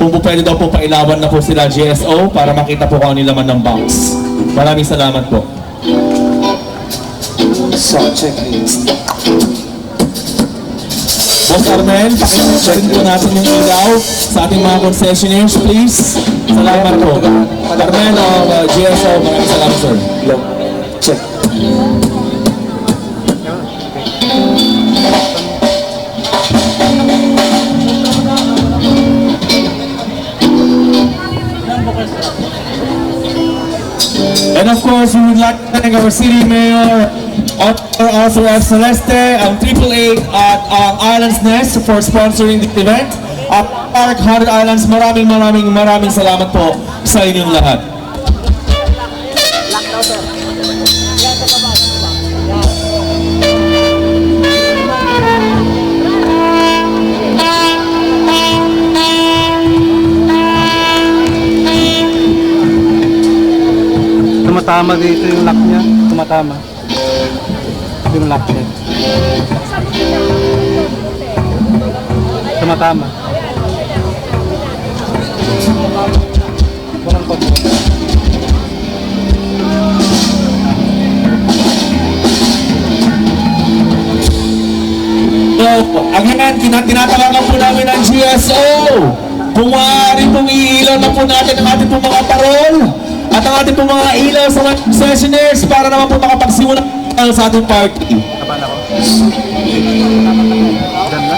kung po pwede daw po pailawan na po sila GSO para makita po kung ano laman ng box. Maraming salamat po. So, check please. Boss Armel, pakinig po natin yung ilaw sa ating mga concessionaires, please. Salamat po. Armel of GSO, maraming salamat, sir. Hello. Check. And of course, we would like to thank our city mayor, Arthur F. Celeste, and AAA at Islands Nest for sponsoring the event. At Park 100 Islands, maraming salamat po sa inyong lahat. Tumatama dito yung lock niya. Tumatama. Yung lock niya. Tumatama. Walang pag So, again, tinatawagan po namin ang GSO. Kung maaari pong iilaw na po natin ang ating pong mga parol at ang ating pong mga ilaw sa mga concessionaires para naman po makapagsimula sa ating party. kapan ako. Ganda.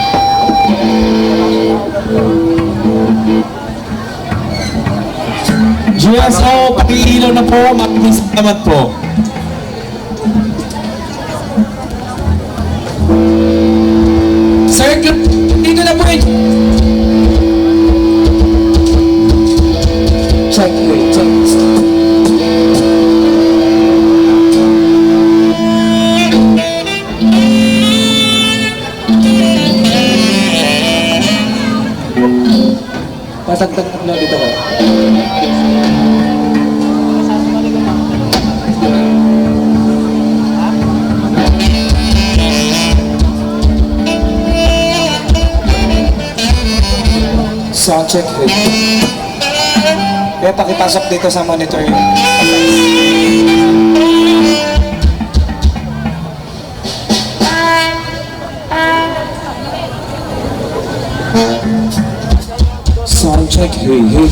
GSO, pakiilaw na po, maraming salamat po. Sir, dito na po eh. Check, wait, check. Patagtag na dito ko. Sound check, wait. Kaya pakipasok dito sa monitor yun. Sound check, hey, hey.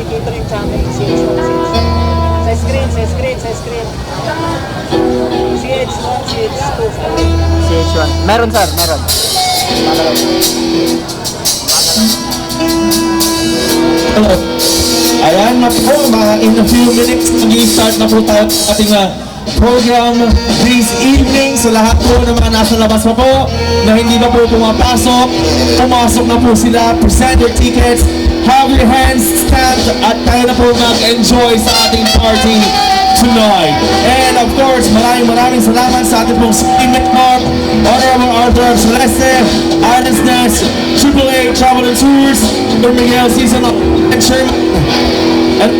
Indicator yung channel, sa screen. CH1, CH2. CH1. Meron sir, meron. Hello. Ayan na po, in a few minutes, mag-i-start na po tayo sa ating program this evening. Sa lahat po ng mga nasa labas pa po, na hindi pa po pumapasok, pumasok na po sila, present your tickets, have your hands stand, at tayo na po mag-enjoy sa ating party tonight. And of course, maraming salamat sa ating pong City Mayor, Honorable Arthur F. Celeste, Islands Nest, AAA Travel and Tours, Dr. Miguel Season and Sherman. And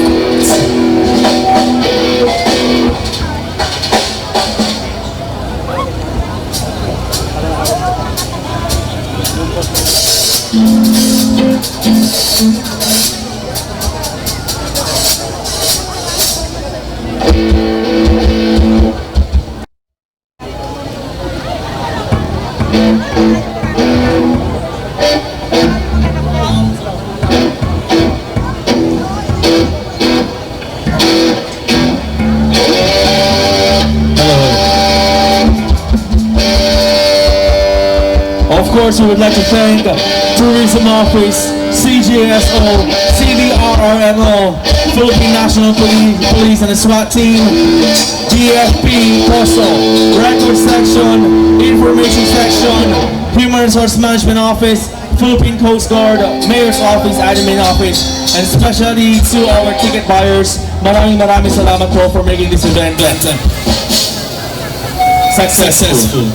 Of course, we would like to thank Tourism Office, CGSO, CDRRMO, Philippine National Police and the SWAT Team, DFP, Postal, Record Section, Information Section, Human Resource Management Office, Philippine Coast Guard, Mayor's Office, Admin Office, and especially to our ticket buyers. Maraming salamat po for making this event successful.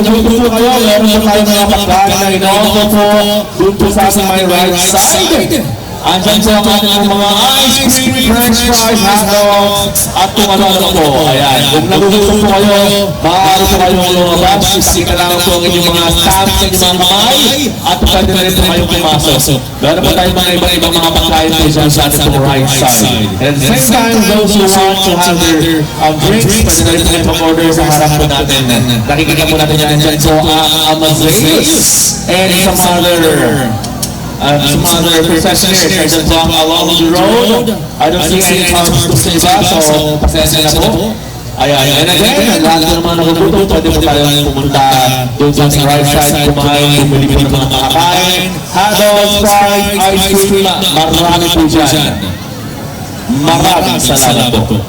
nagugutom po kayo, meron po tayong mga pagkain na ino-offer po doon po sa ating may right side. Andyan po ang ating mga ice cream, french fries, hot dogs, at kung ano-ano po. Ayan, kung nagugutom po kayo, maaari po kayong lumabas. Isika lang po ang inyong mga stamps sa inyong mga kamay at pwede na rin po kayong pumasok. Meron po tayong mga ibang mga pagkain po dyan sa ating right side. And at the same time, those who want to have their drinks, pwede na rin po kayong pag-order sa harap po natin. Nakikita po natin yan dyan po ang Amazeus and some other concessionaires are just along the road. I don't see any cars to save us, so pasensya na po. Ayan, and again, lahat ng mga nagugutom, pwede po tayong pumunta doon sa right side, kumain, bumili po ng mga makakain, hot dogs, fries, ice cream, marami po dyan. Maraming salamat po.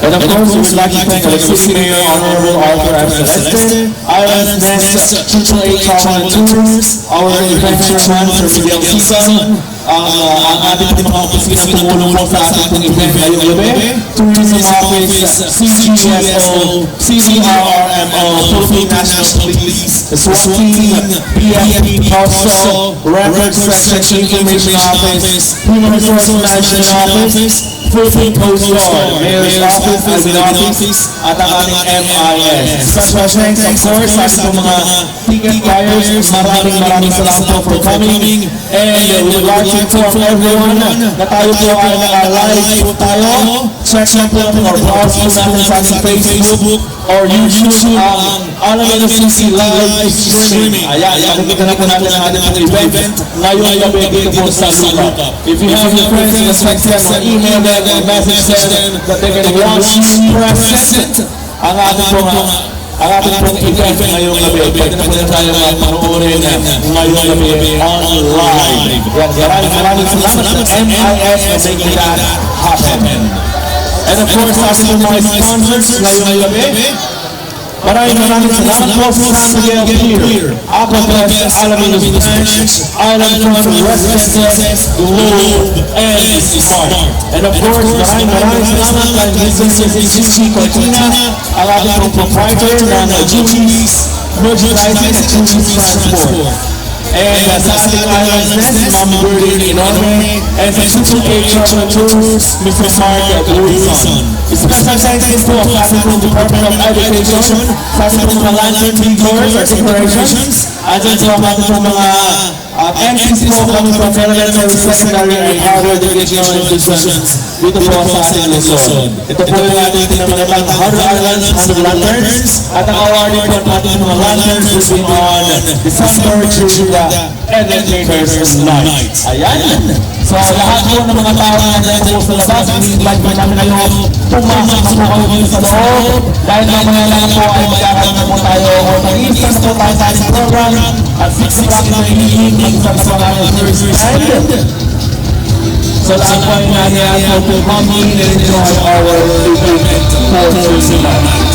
And of course, we would like to thank our city mayor, Honorable Arthur M. Celeste, Island Nest, AAA Travel and Tours, our adventure man, Sir Miguel Sisan, ang ating mga opisina tumulong po sa ating pong event ngayong gabi, Tourism Office, CGSO, CCRMO, Philippine National Police, the SWAT Team, PFP, also, Record Section Information Office, Human Resource Management Office, Philippine Coast Guard, Mayor's Office, Admin Office, at ang ating MIS. Special thanks, of course, sa ating mga ticket buyers. Maraming salamat po for coming. And we would like to inform everyone na tayo po ay naka-live po tayo. Check na po or browse po natin sa ating Facebook or YouTube Alameda City live streaming. Ayan, nakikita na po natin ang ating event ngayong gabi dito po sa Lupa. If you have your friends, just text them or email them or message them that they can watch you present ang ating pong event ngayong gabi. Pwede na po na tayo mapanoorin ngayong gabi online. Maraming salamat sa MIS for making that happen. And of course, sa ating mga sponsors ngayong gabi, maraming salamat po sa San Miguel Pier, Aquafest, Alameda Branch, Island Front Residences, Globe, and Smart. And of course, maraming salamat kay Mrs. Chichi Cortina, ang ating proprietor ng Julius Merchandising at Julius Transport. And sa ating Island Nest, Ma'am Birdie Enorme, and sa AAA Travel Tours, Mr. Mark Wilson. Special thanks din po sa ating Department of Education, sa ating mga lantern decors or decorations, at sa ating mga MCs po kami from elementary, secondary, and higher educational institutions dito po sa ating Luzon. Ito po yung ating pinamagatang 100 Islands, 100 Lanterns, at ang awarding po natin mga lanterns will be on December during the Educators Night. Ayan! So lahat po ng mga tao na nandiyan po sa labas, invite po namin kayo pumasok na po kayo dito sa loob dahil mamaya lang po ay magkakaroon na po tayo o mag-i-start na po tayo sa ating program at 6 o'clock na evening sa Pasangalan Thursday night. So lahat po ay nangyayaan po come in and enjoy our event for Thursday night.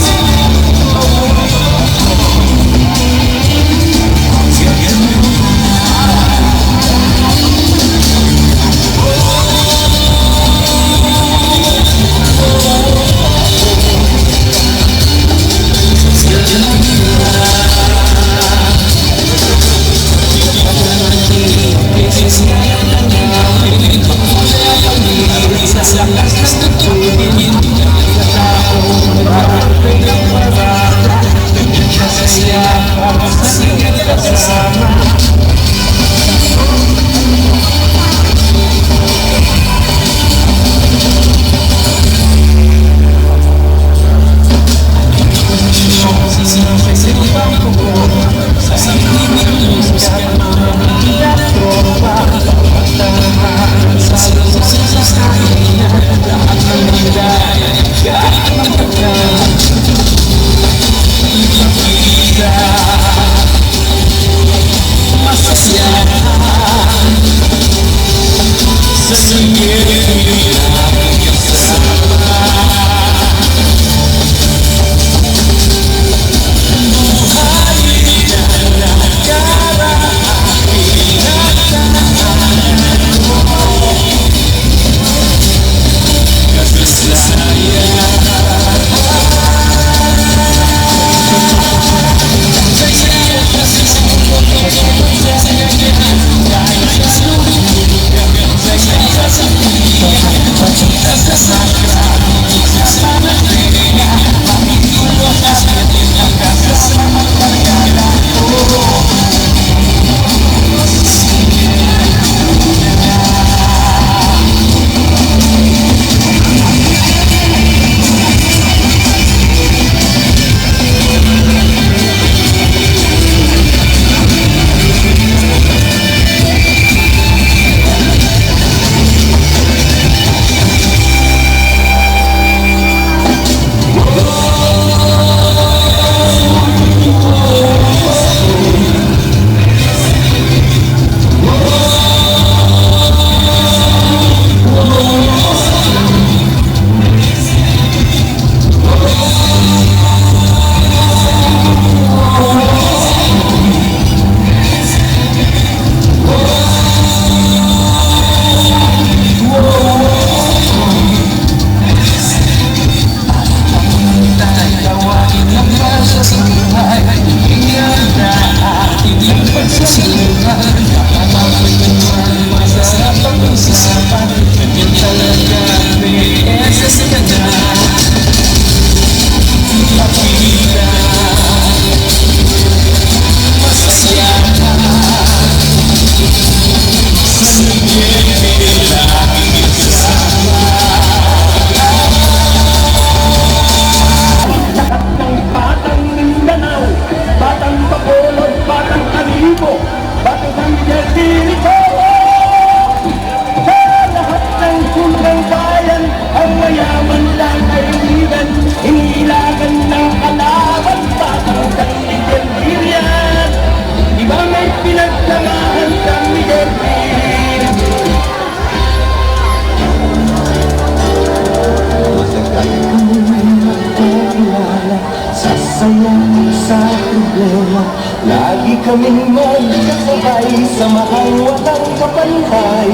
kaming magkasabay sa mahal walang kapantay.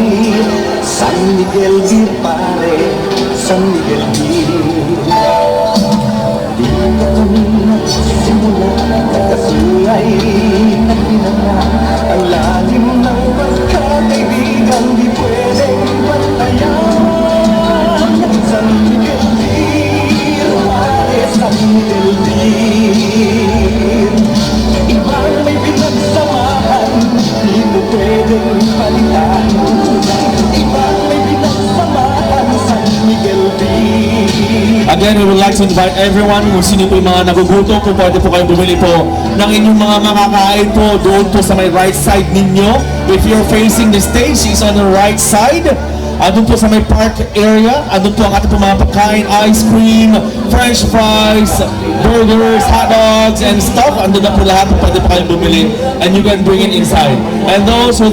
San Miguel di pare, San Miguel di. Dito kami nagsimula, kasulay na pinaka. Ang lalim ng pagkakaibigan di pwedeng bantayan. San Miguel di, pare, San Miguel di. Ibang may pinagsamahan, di mo pwedeng palitan. Ibang may pinagsamahan, San Miguel di. Again, we would like to invite everyone kung sino po yung mga nagugutom, kung pwede po kayong bumili po ng inyong mga makakain po doon po sa may right side ninyo. If you're facing the stage, is on the right side. Andun po sa may park area, andun po ang ating po mga pagkain, ice cream, french fries, burgers, hot dogs, and stuff. Andun na po lahat po pwede po kayong bumili and you can bring it inside. And those who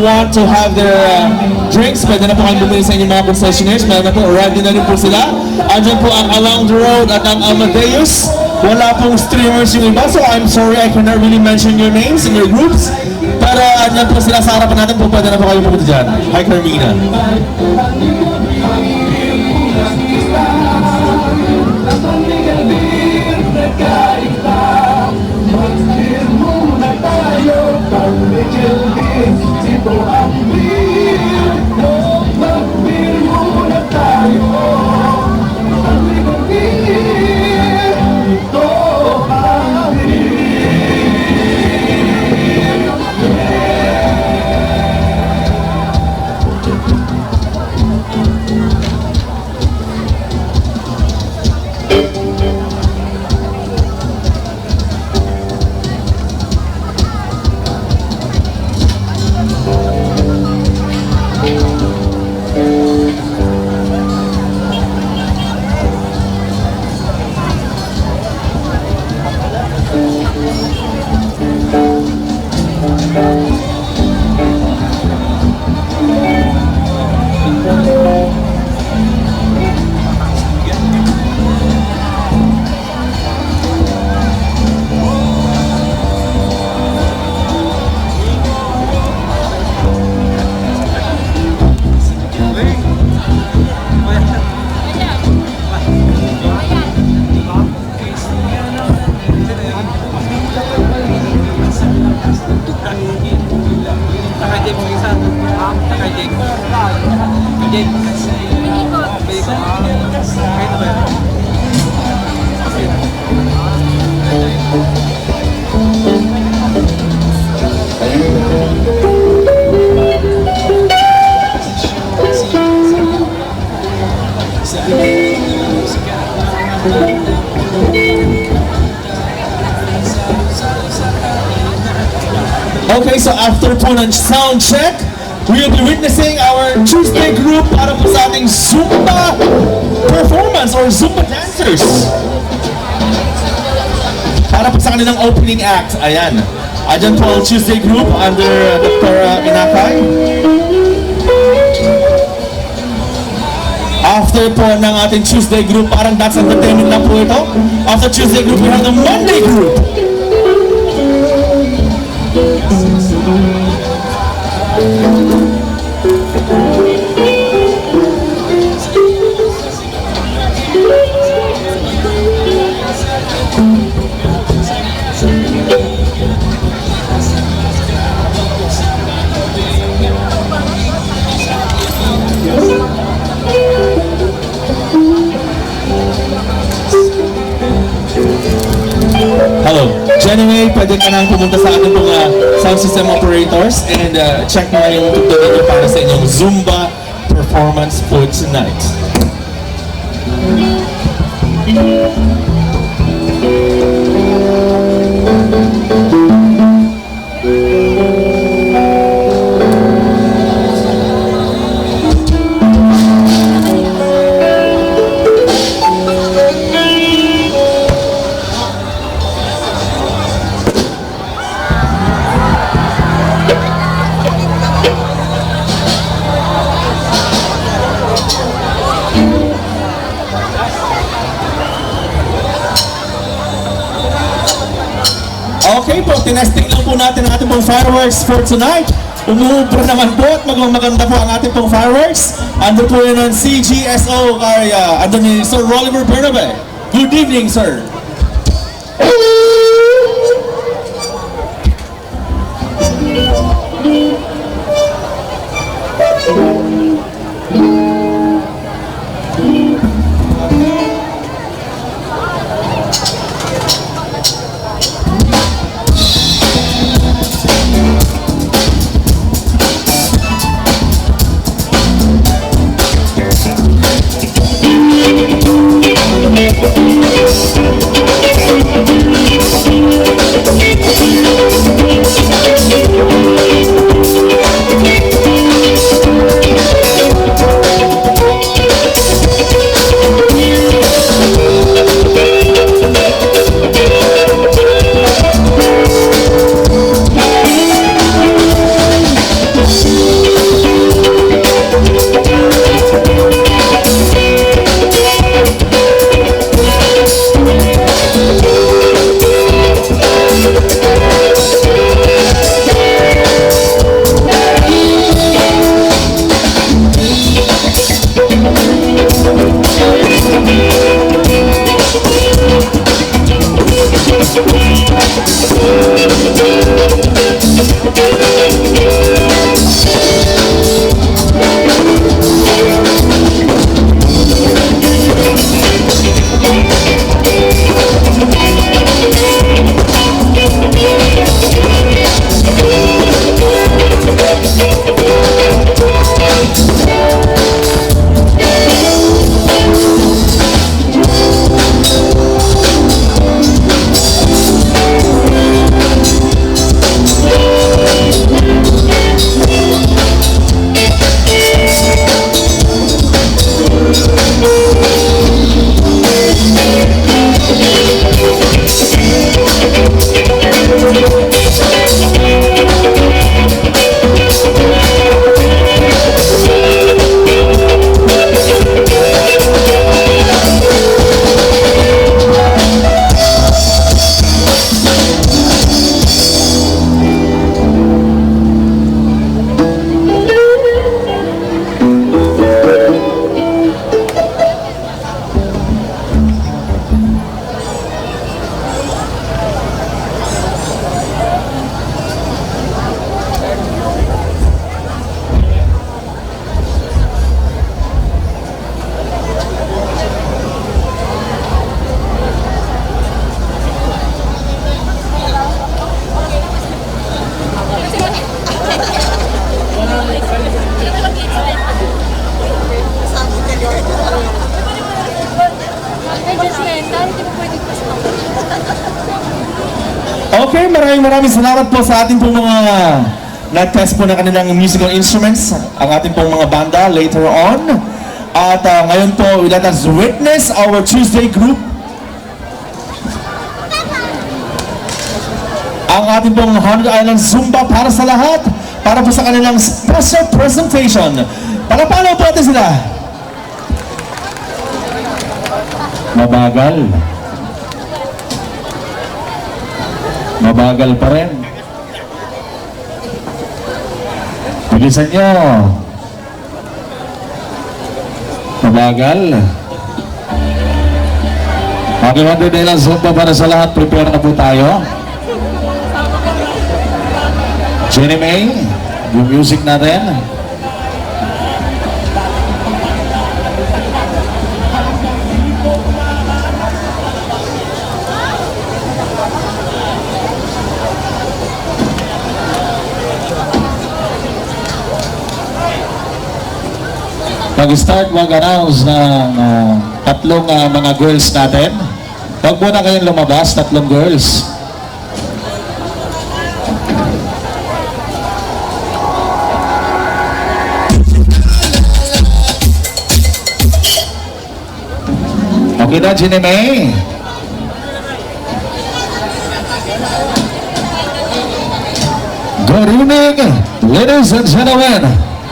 want to have their drinks, pwede na po kayong bumili sa inyong mga concessionaires. Meron na po, ready na rin po sila. Andun po ang Along the Road at ang Amadeus. Wala pong streamers yung iba, so I'm sorry I cannot really mention your names and your groups. Pero andyan po sila sa harapan natin po, pwede na po kayo pumunta dyan. Hi, Carmina. Okay, so after po ng sound check, we will be witnessing our Tuesday group para po sa ating Zumba performance or Zumba dancers. Para po sa kanilang opening act. Ayan. Ayan po ang Tuesday group under Dr. Inakay. After po ng ating Tuesday group, parang that's entertainment lang po ito. After Tuesday group, we have the Monday group. Hello. Anyway, pwede ka nang pumunta sa ating mga sound system operators and check mo yung tutunan nyo para sa inyong Zumba performance for tonight. Okay po, tinesting lang po natin ang ating pong fireworks for tonight. Umuubra naman po at maganda po ang ating pong fireworks. Ando po yun ang CGSO, ando ni Sir Rolliver Bernabe. Good evening, sir. Okay, maraming salamat po sa ating pong mga nag-test po ng kanilang musical instruments, ang ating pong mga banda later on. At ngayon po, let us witness our Tuesday group. Ang ating pong Haunted Island Zumba para sa lahat, para po sa kanilang special presentation. Palapalaw po natin sila. Mabagal. Mabagal pa rin. Bilisan nyo. Mabagal. Okay, Haunted Island Zumba para sa lahat. Prepare na po tayo. Jenny May, yung music natin. Mag-start, mag-announce ng tatlong mga girls natin. Huwag muna kayong lumabas, tatlong girls. Okay na, Jenny May. Good evening, ladies and gentlemen.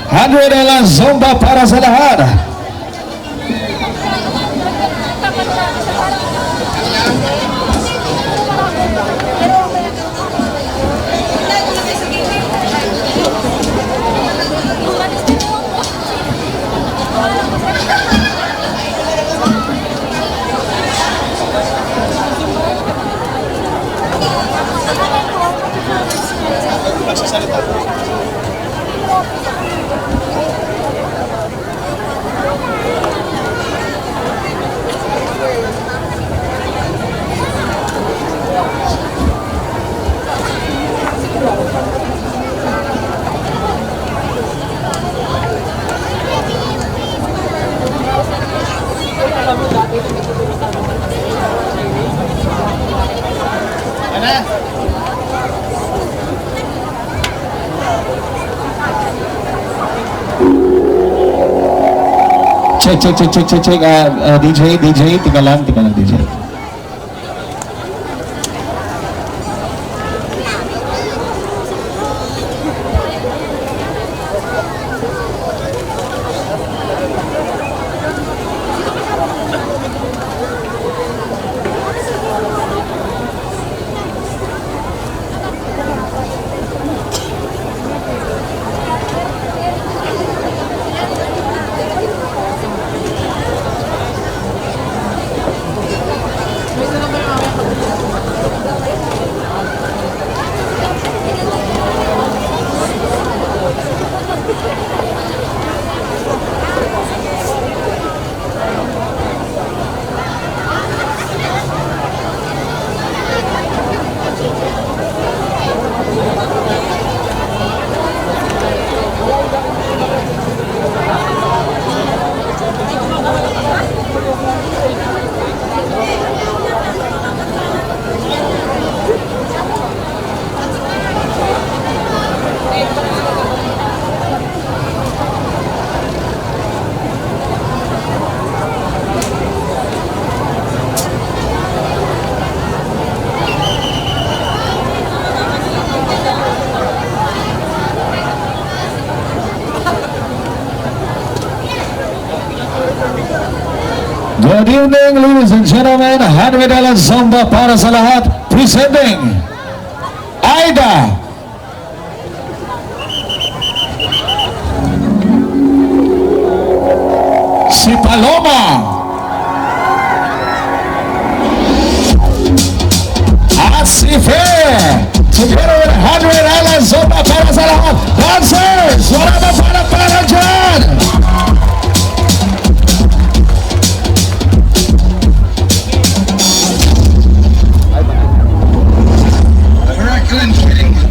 100 Island Zumba para sa lahat. Check, check, check, check, check, check. DJ, tinggal lang, DJ. Good evening, ladies and gentlemen. $100 Zumba para sa lahat. Presenting Aida. Si Paloma. At si Fair. Together with $100 Zumba para sa lahat. Dancers, wala ba para dyan? Kidding,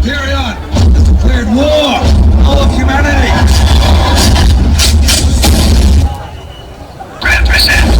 period, has declared war on all of humanity. Represent.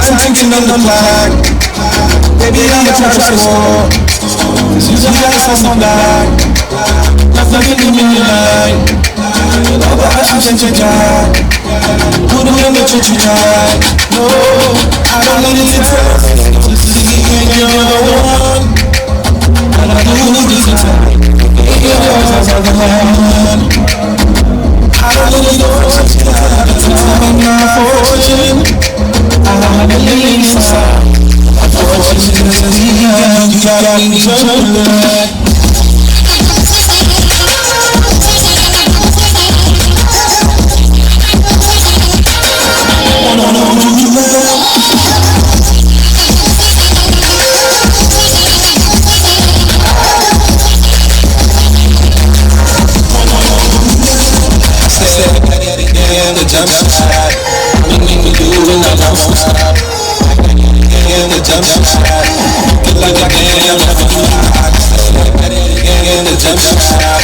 Sanctioned on the flag. Baby, I'm a try to score. You guys are so bad. Nothing in the line. Love I should change that. Put it in the church tonight. No, I don't need it. You're the one. And I do this tonight. I don't need yours. I'm not fortune. I believe inside. Unfortunately, you got me turned. The jump shot, make me do it like I won't stop. The jump shot, feel like I can't never rock. The jump shot,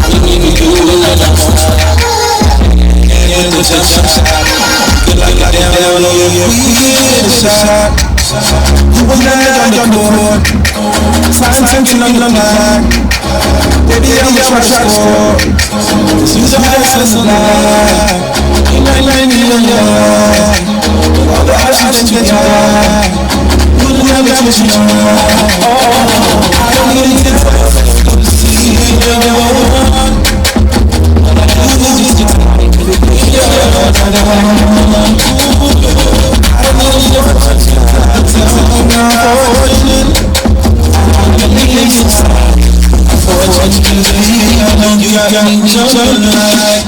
make me do it like I won't stop. The jump shot, feel like I can't never get a shot. You were not on the court, sanctioned on the line. Baby, I'm trying to score. You the best in the line. In my line, in the line. All the options that you got. You'll never change your mind. I don't need it. You're the one. I don't need it. You're the one. I don't need it. I'm not fortunate. I believe inside. Unfortunately, I know you got me tonight.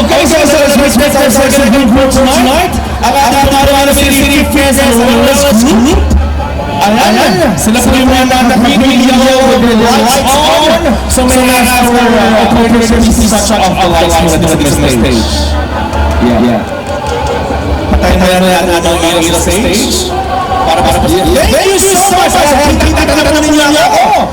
Okay, so let's respect our second group for tonight. Ang ating City Friends and Wellness Group. Ayan, sila po yung mga nakapiliyaw with the lights on. So may ask for operators to see such of the lights on the stage. Yeah. Patayin mo yan ang ating ilaw sa stage. Para po siya. Thank you so much! Kita ka naman ninyo ako!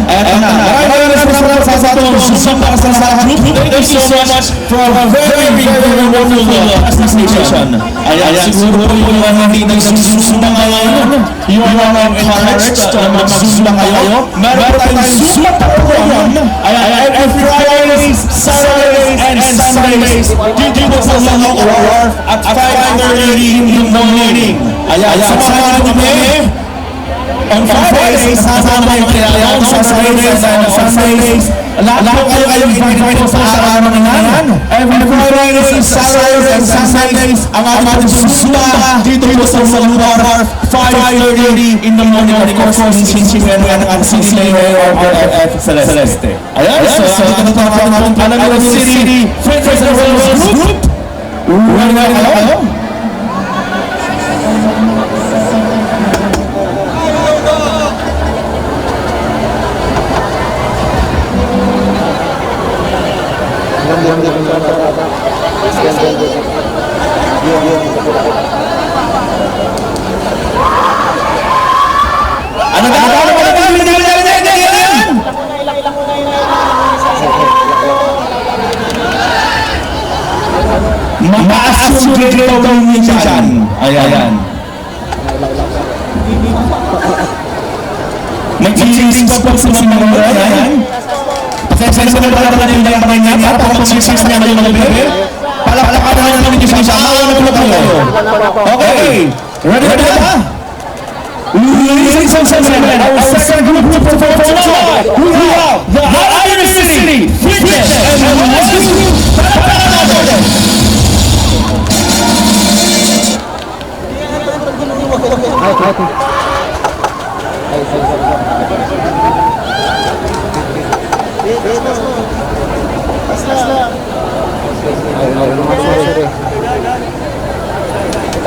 Ayan na. Maraming sa atong para sa group. Thank you so much for a very wonderful presentation. Ayan, siguro yung mga hindi nagsusumba ngayon, you are encouraged na magsumba kayo. Meron tayong Zumba program. Ayan, every Fridays, Saturdays, and Sundays, dito po sa Wharf at 5:30 in the morning. Ayan, samahan kami. On Fridays, sasama yung kailangan sa Saturdays and Sundays. Lahat po kayo invite po sa araw ng yan. Every Fridays, Saturdays, and Sundays, ang ating Zumba dito po sa Wharf, 5:30 in the morning. Of course, sinisipan yan ang City Mayor of RFF Celeste. Ayan, so ito po ang Alameda City Friends and Wellness Group. Hello? Ma-assume grade daw ninyo dyan. Ayan. Mag-cheese pa po sa mga mga ayan. Pasensya na pala pala yung dalang pangay niya. Para kung mag-cheese niya na yung mga bebe. Palapalakan na lang namin yung sama. Ano na kayo? Okay. Ready na? Ladies and gentlemen, our second group for tonight, we have the Iron City Fitness and Wellness Group.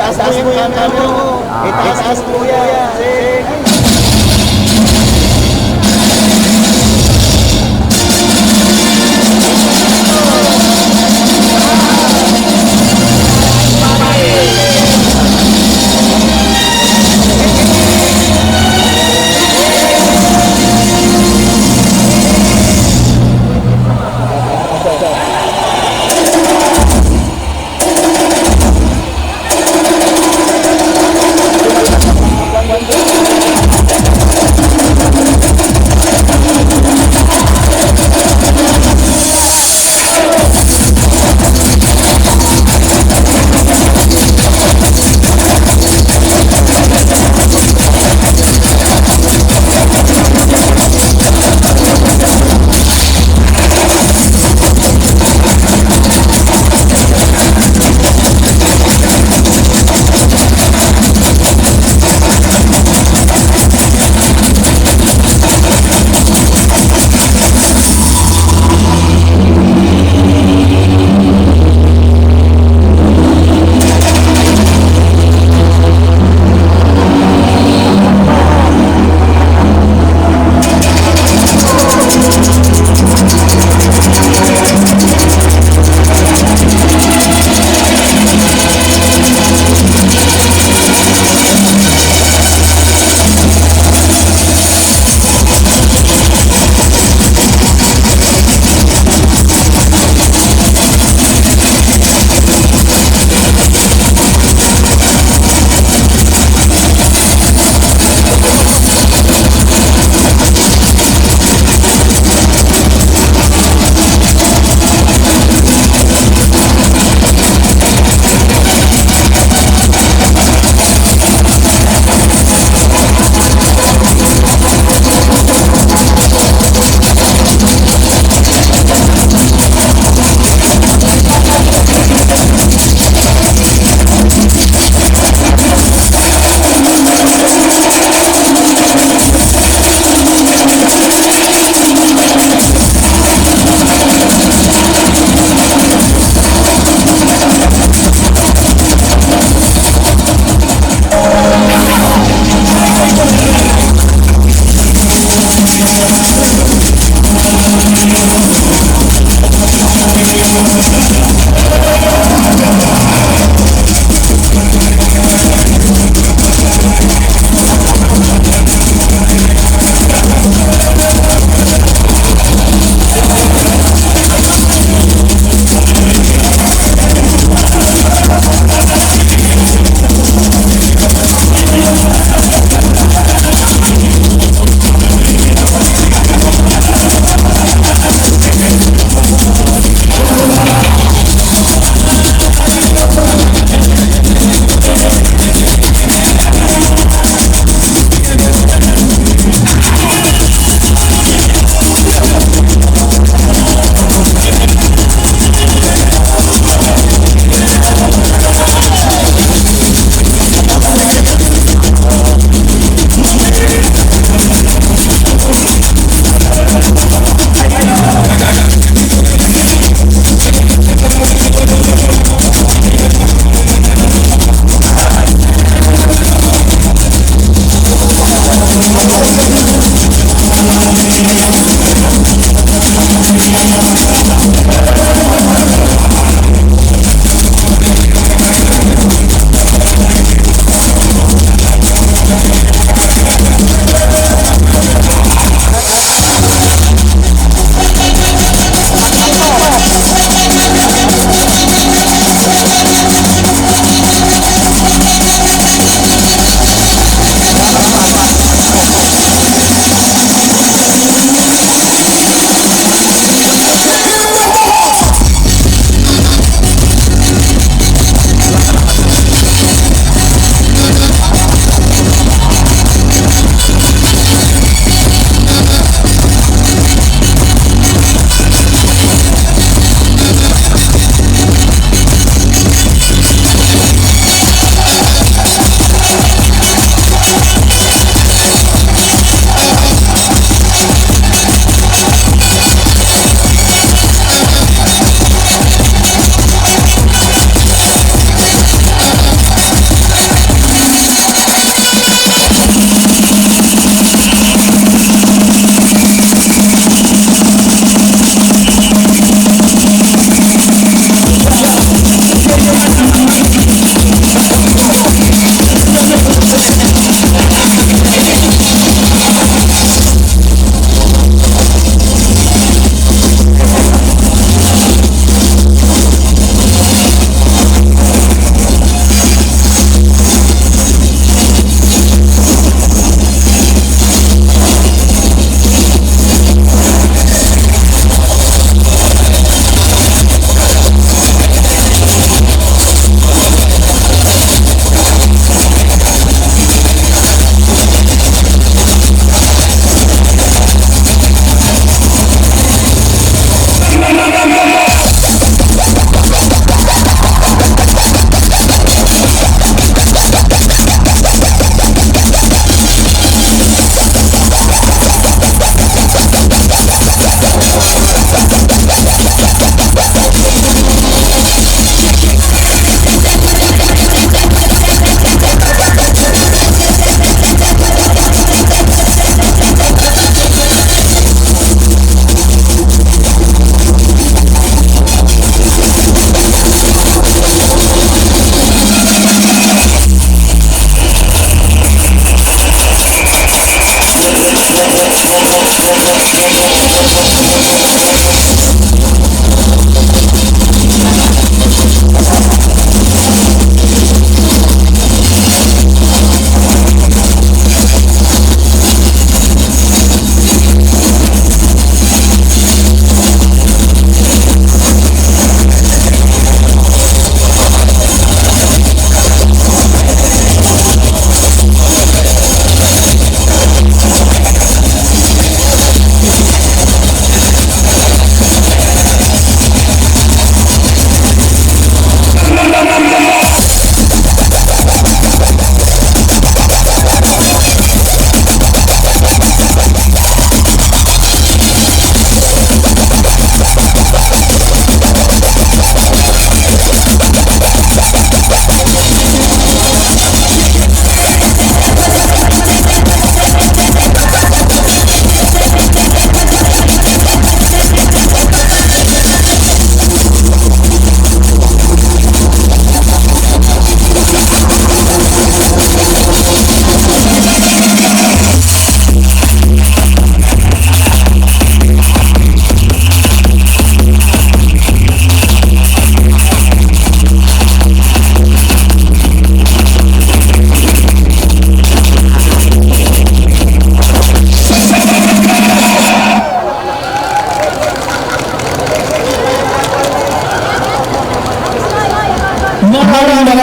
Itaas mo yan, itaas mo yan.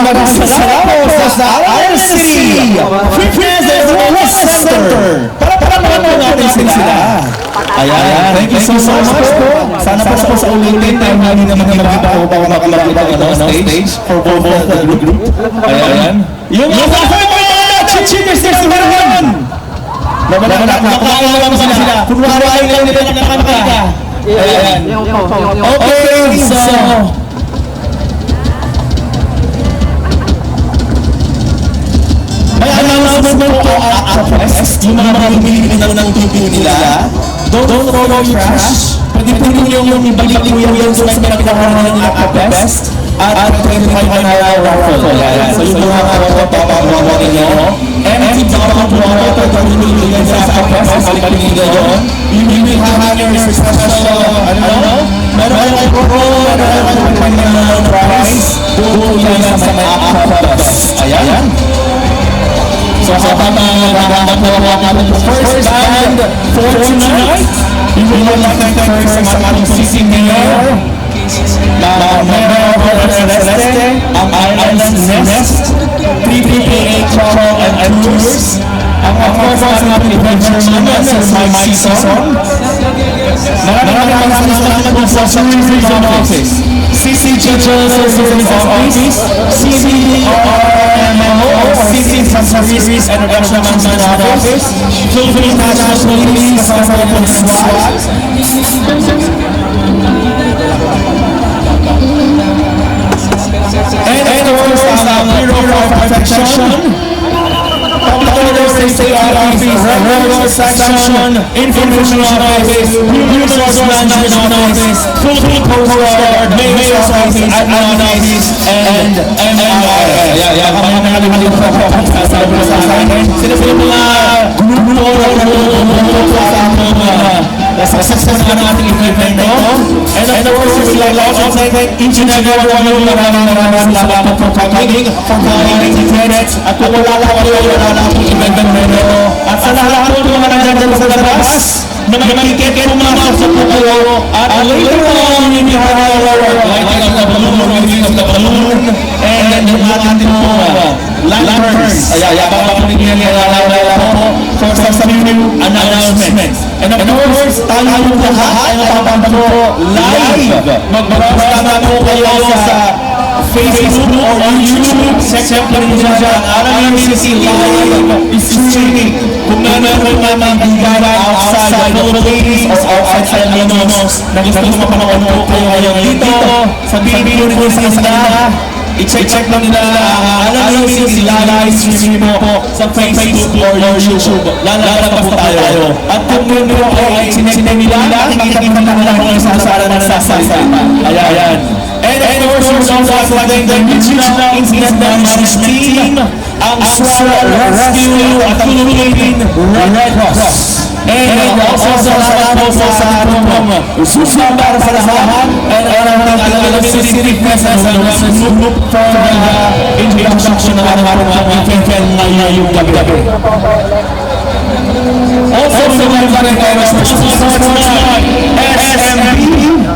Maraming salamat sa RNC Fitness and Wellness Center. Para natin sila. Ayan, thank you so much po. Sana po sa ulitin tayo hindi naman mag-iba o baka makilagita ito stage for both the group. Ayan. Yung mga chichinis na sila naman. Nakakalawa mo sila. Kunwari lang nila nakakanta. Ayan. Okay, so may announcement po ang Aquafest. Yung mga bumili na ng tubig nila, don't throw your trash. Pwede po yung ibalik mo yung sa pinagkakaroon ng Aquafest at 25 naira raffle. So yung mga kapapagawa ninyo, empty bottle water na binibigyan sa Aquafest, balik ninyo yun. You will have your special, meron kayo po, meron kayo prize, doon yan sa may Aquafest. Ayan. So habang maganda po ang first band for tonight, we will like to thank first ang ating sising mayor, Mayor Celeste, ang Island Nest, 3PA Travel and Tours, ang of course ang ating adventure naman, Sir Mike Season. Maraming salamat po sa Tourism Office, CCG Services Office, CCRMO, CC Services and Reduction Management Office, Philippine National Police, kasama po ng SWAT, and of course ang Bureau of Protection, Public Order State Office, Railroad Section, Information Office, Human Resource Management Office, Philippine Coast Guard, Mayor's Office, Admin Office, and MIR. Yan, mga nakalimutan po sa akin. Sila po yung mga success na nating event ito. And of course, we would like to thank each and every one of you. Maraming salamat po pagiging credits. At kung wala lang kayo, wala lang po event ito. At sa lahat po mga nandiyan sa labas, na magkikit pumasok sa po kayo. At later on, you have lighting of the balloon, release of the balloon, and ating po lanterns. Ayan, baka po ninyo po for some new announcements. And of course, tayo po lahat ay mapapanto live. Magbabasa po kayo sa Facebook or YouTube section po ninyo dyan. RMCC live streaming. Kung meron naman outside the Philippines or outside Limos na gusto mo mapanood po kayo ngayon dito sa video po sa i-check lang nila RMCC live streaming po sa Facebook or YouTube. Lalabas po tayo. At kung yun po ay sinek nila, makikita nila kung isasara na nagsasalita. Ayan. And of course, we're also thanking the Regional Incident Management Team, ang SWAT Rescue at ang Philippine Red Cross. salamat po sa ating susunod para sa lahat. And ang ating city presence and group for the introduction ng ating weekend ngayong gabi. Also, sa mga special support SMB,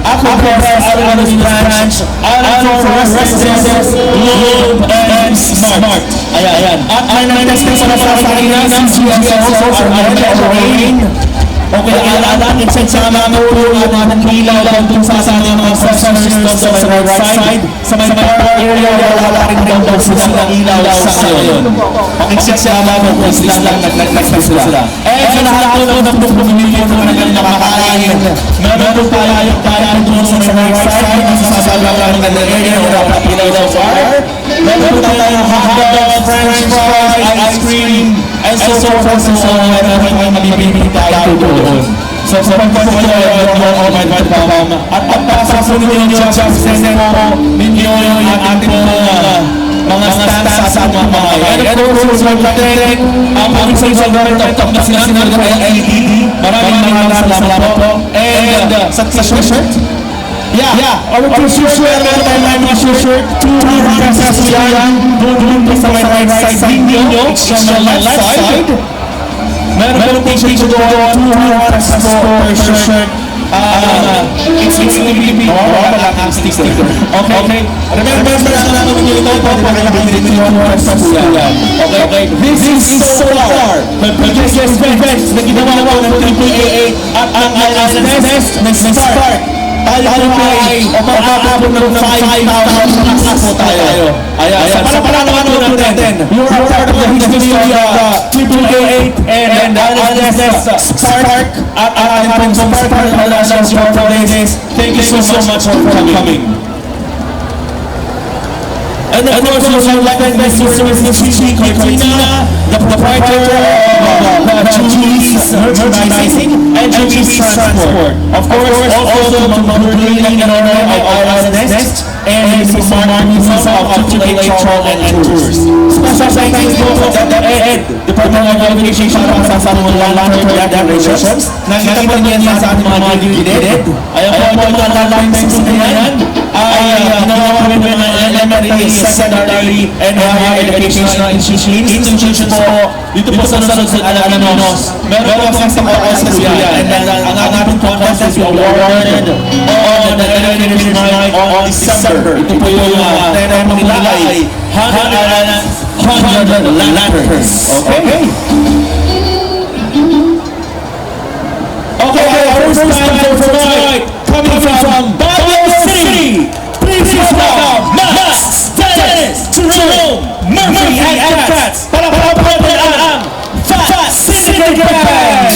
ako po sa Alvarez Branch, Alvarez Residences, Globe, and Smart. Ayan. At may nag-testing sa Pilipinas, also sa Rain. Okay, alam, i-check sa mga po yung mga ilaw doon sa mga sensors sa right side. Sa may power area, wala rin daw sila ilaw sa ngayon. Pag-check sa mga po, please lang, nag-check sila. Eh, sa lahat po ng bumili po ng nakakain. Meron po tayo doon sa right side, sa sasalang ng area, wala ilaw daw sa fire. Meron po tayo hotdog, french fries, ice cream, and so forth and so on. Meron po mabibili tayo doon. So, pagpapagawa mo my platform at pagpasok ninyo sa sistema ninyo yung ating mga stands sa mga bahay. And of course, mag-protect ang aming social government of national LED. Maraming salamat po. And sa t-shirt? Yeah. Our t-shirt, meron tayong mga t-shirt. 200 pesos yan. Doon sa may right side ninyo. Sa my left side. Meron po t-shirt doon, 200 pesos per shirt. It's really wala ang sticker. Okay. Remember na namin nyo ito po para nakabili 200 pesos yan. Okay. This is Solar. Biggest event na ginawa ng AAA at ang LSS nag-start. Tayo ay umabot ng 5,000 na po tayo. Ayan. Para naman natin. You are part of the history of AAA and LSS Spark at ating pong Spark Relations for Days. Thank you so much for coming. And of course, we would like to thank Mrs. Chichi Cortina, the proprietor of Julie's Merchandising and Julie's Transport. Of course, also to Marlene and honor of our Nest and Mrs. Martin of Triple H and Tours. Special thanks po sa DepEd, Department of Education para sa mga long-term generations. Nakita po niya sa ating mga gilid. Ayan po mga long-term na yan ay ginawa kami ng elementary, secondary, and higher educational institutions po dito po sa Alamanos. Meron po sa OS yan. And ang ating contest is awarded on the Education Night on December. Ito po yung tema nila ay 100 lanterns. Okay? Okay, our first time for tonight, coming from Baguio City. Please welcome Max, Dennis, Jerome, Murphy, and Cats para pagpapalapin ang Fat Syndicate Band!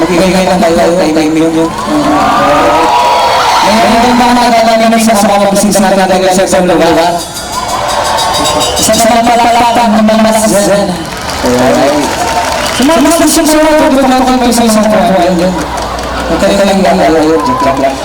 Magigay lang tayo timing nyo. Ngayon ba namin sa mga bisita natin talaga sa isang lugar? Isang palapatan ng mga malakas dyan. Sa mga gusto sa mga pagod na kung sa isang trabaho dyan. Magkali-kaling lalayo, joke lang.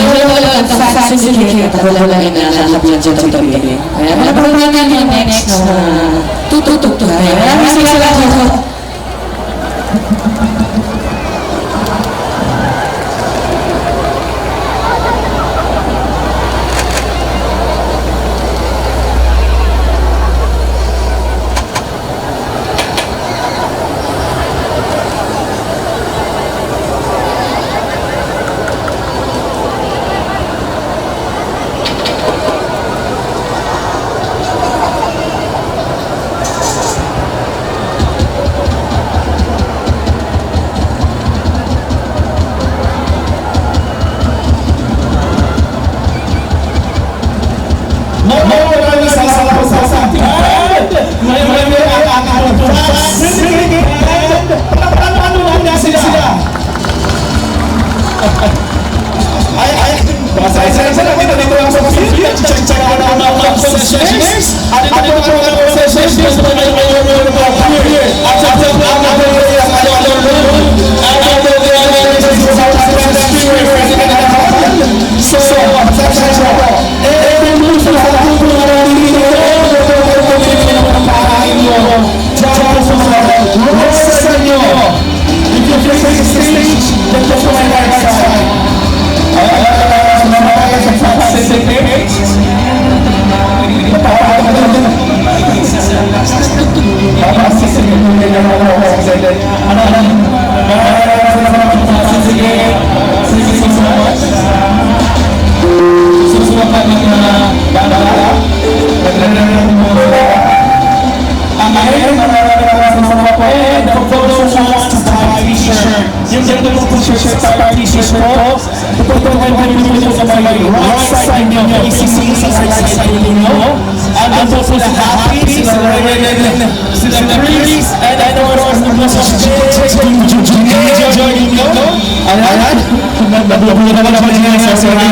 wala ang fans syndicate at wala lang inahanap yan dyan sa tabi. Kaya malabaran namin yung next na tututok to. Maraming salamat. Maraming salamat po sa ating band. Maraming nakakatawa po. Paano na sila? Ay, pasensya na kita dito lang sa pasilya. Check out ang mga concessions. At ito po ang mga concessions.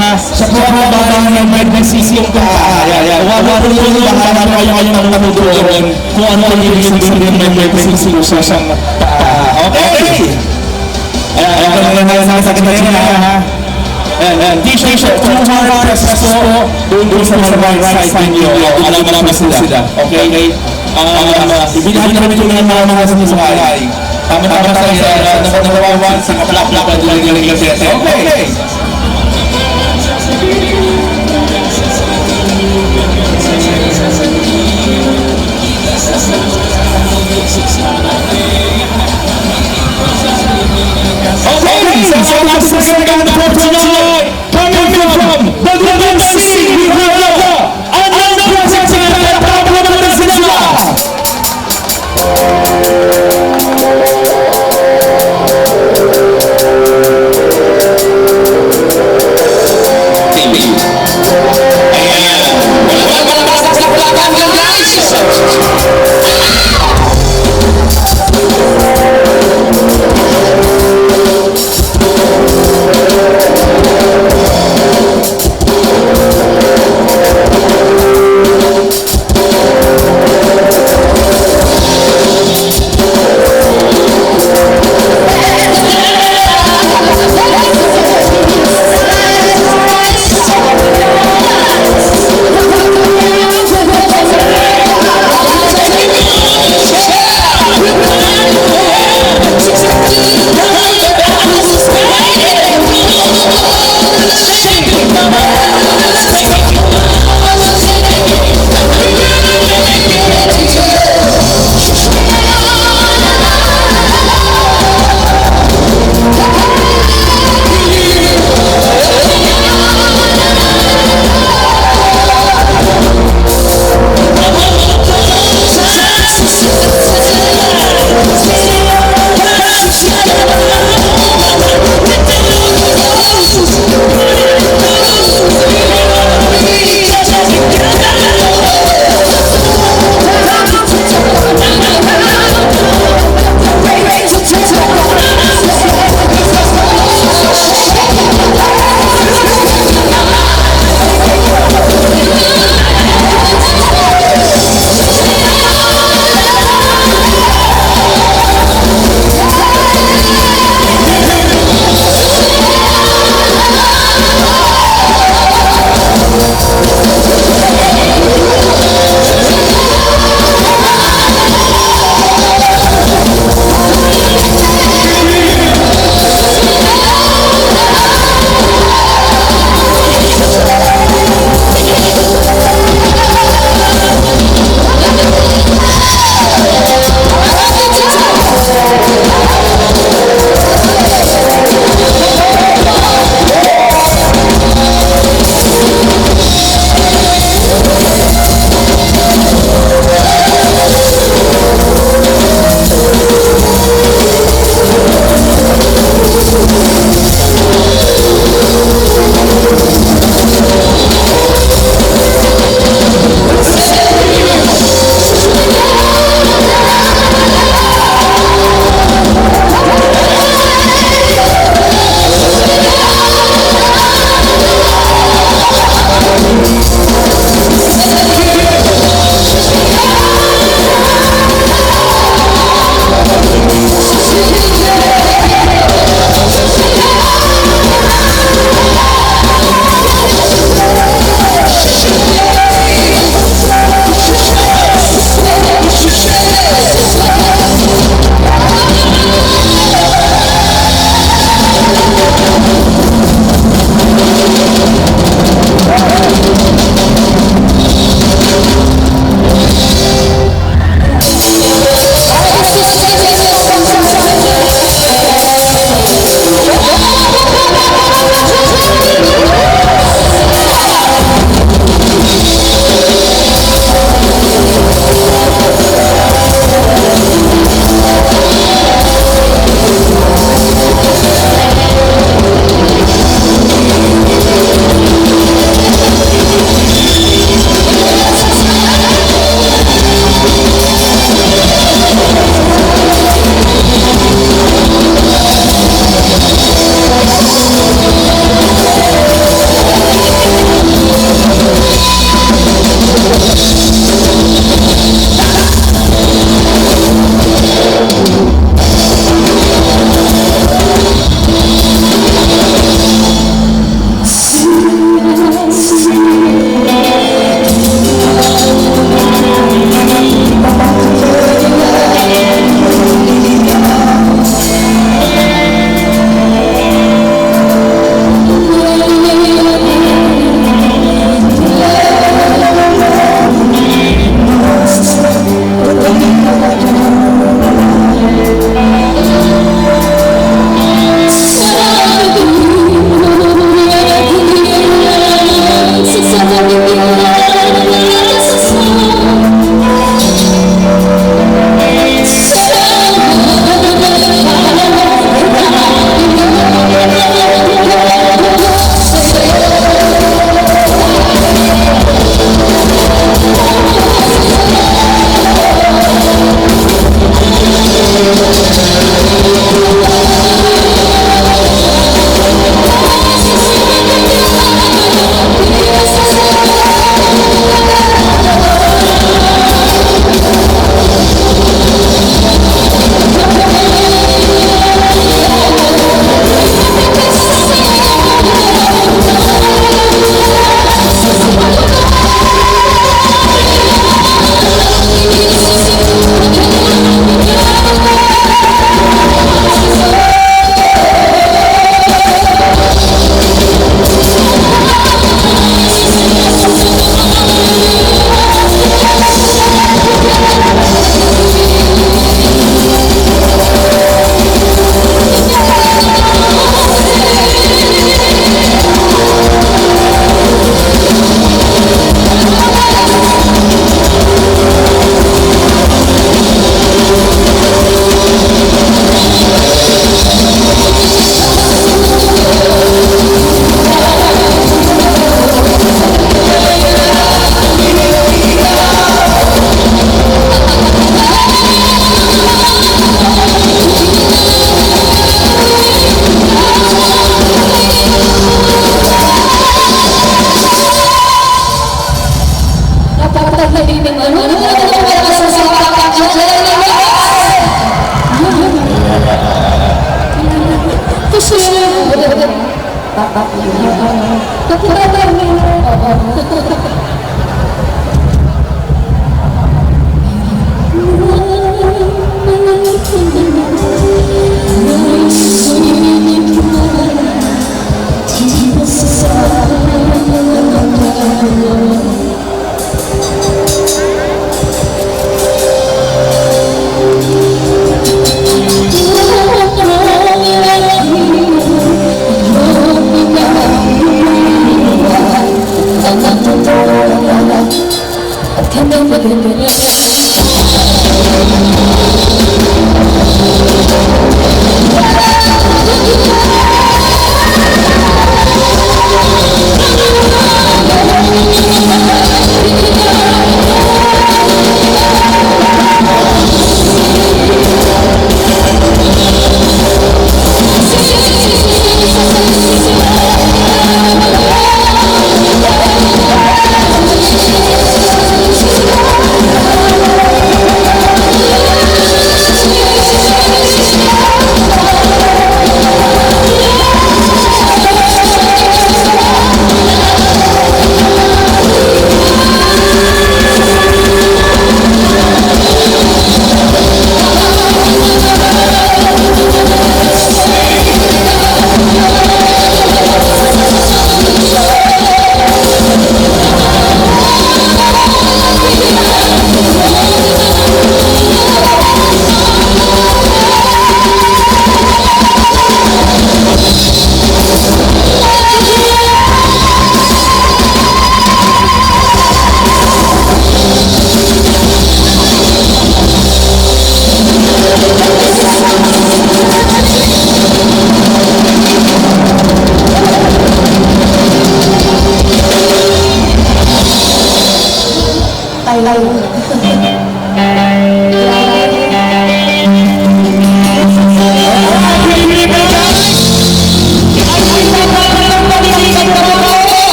At sa kung ano ang ibig sabihin ng emergency usasang okay. Ayan, sa akin na ha. T-shirt, 200 pesos po doon sa right side niyo. Alam naman sila. Okay? Ibigay namin ito ng mga sumusuhay. Tama-tama sa nakawawan sa kaplak-plak at galing gazete. Okay.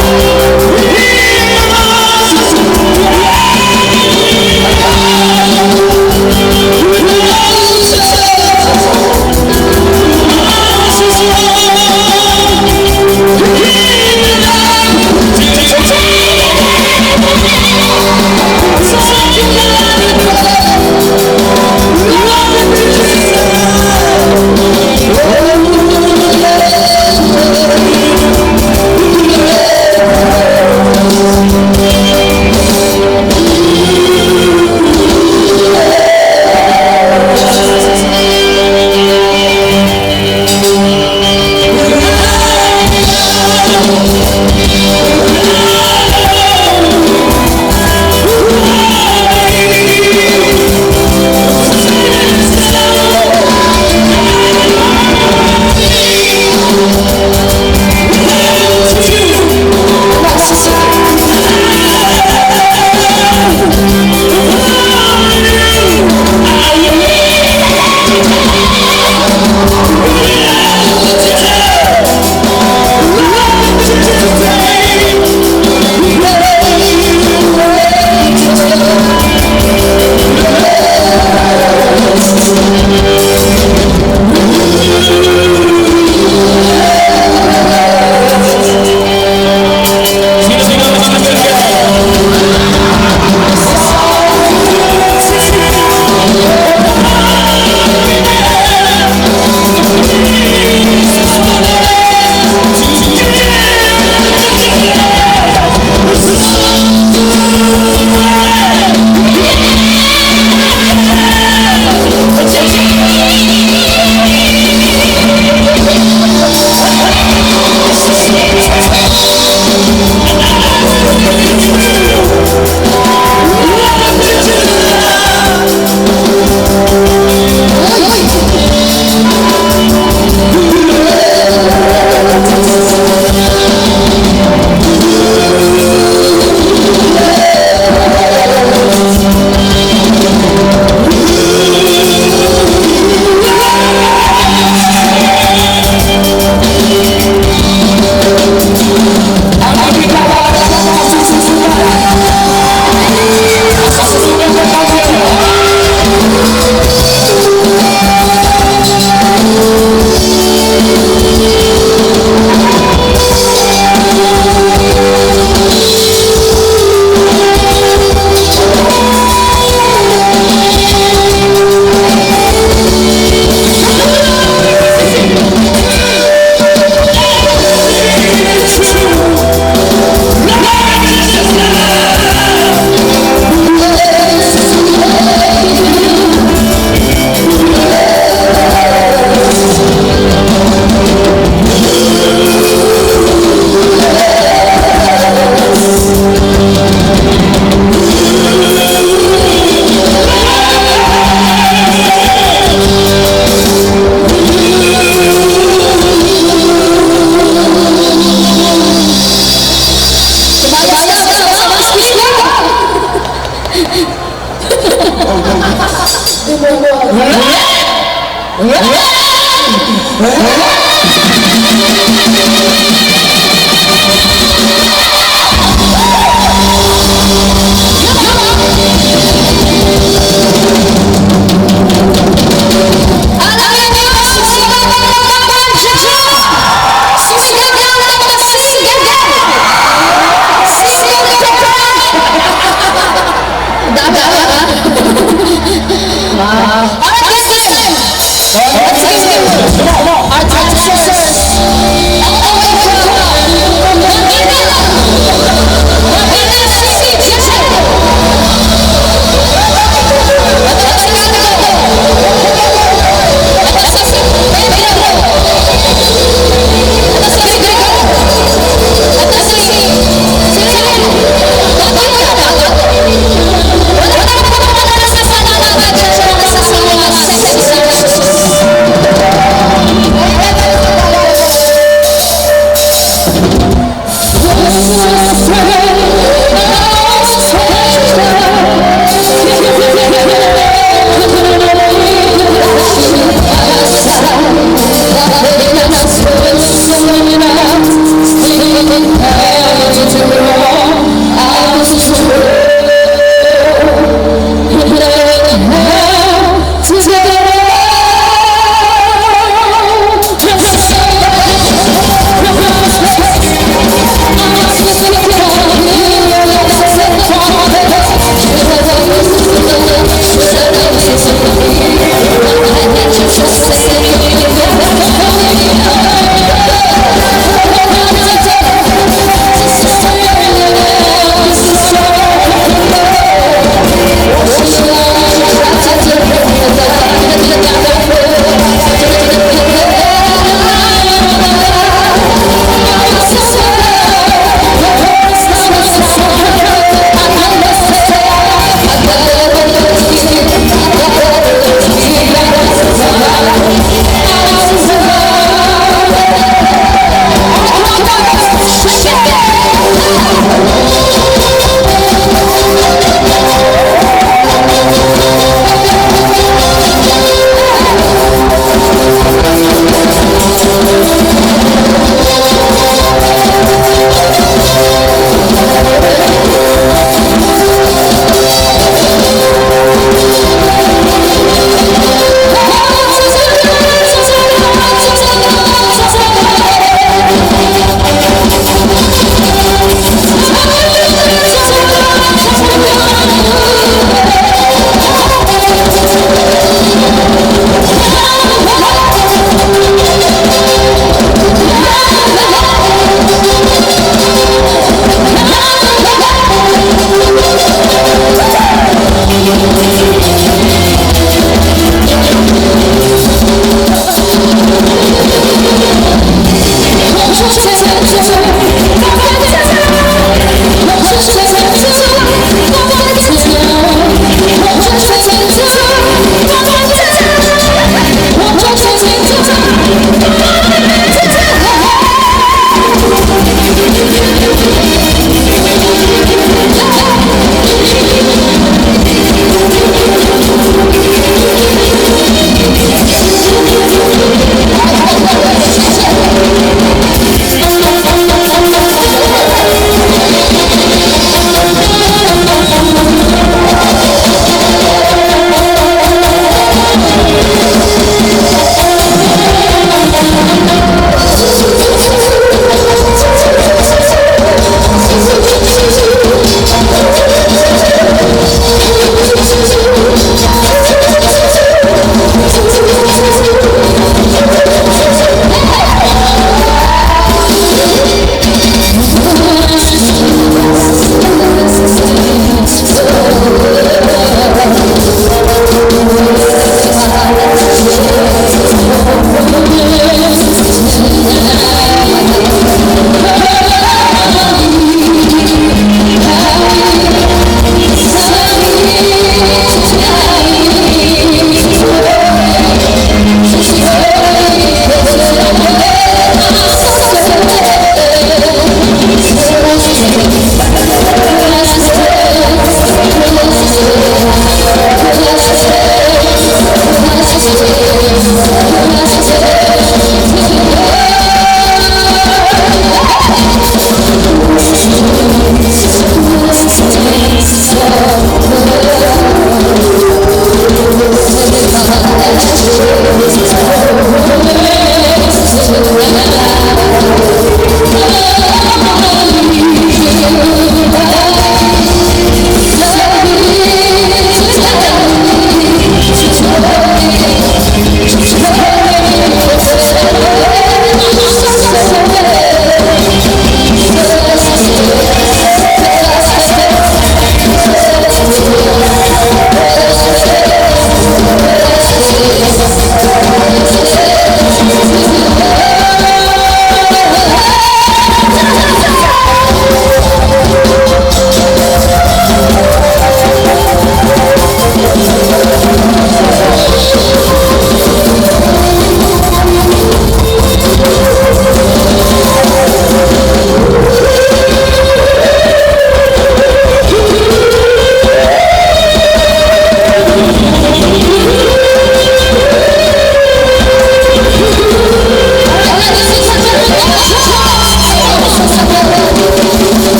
Thank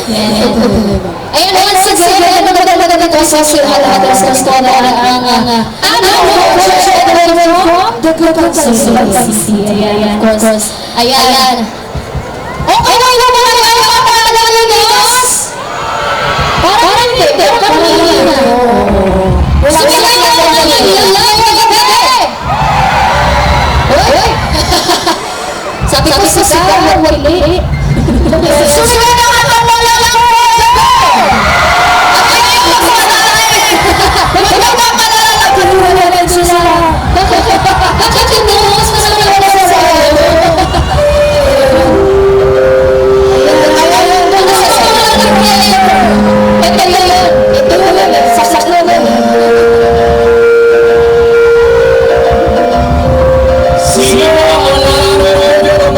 Ayan, once again, magdadala dito sa Silhaladas Castora ang the good consistency. Ayan, of course. Ayan. Okay na yun, ayaw ka paalala ni Os? Parang hindi, parang hindi na. Sige na yun, sabi ko sa sigaw, wali. Susunod na ka pang wala lang mo! Ay, ay, magpapalala lang ko wala lang sila. Bakit hindi mo mas masama na sa sa'yo? Sino ang mga pero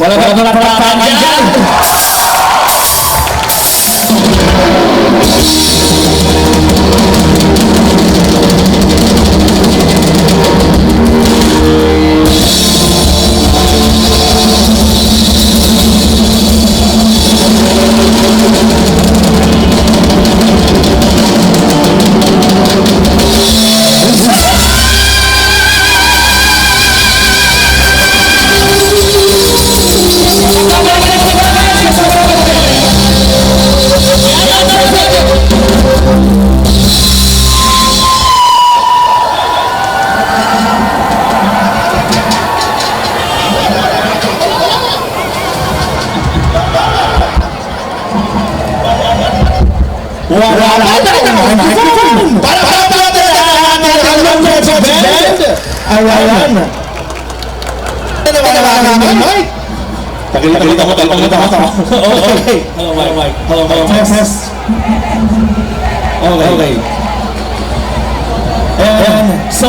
Wala ka na palakpakan dyan! Ayan. Pakita ko. Okay. Hello, Mike. Hello, Yes. Okay. So,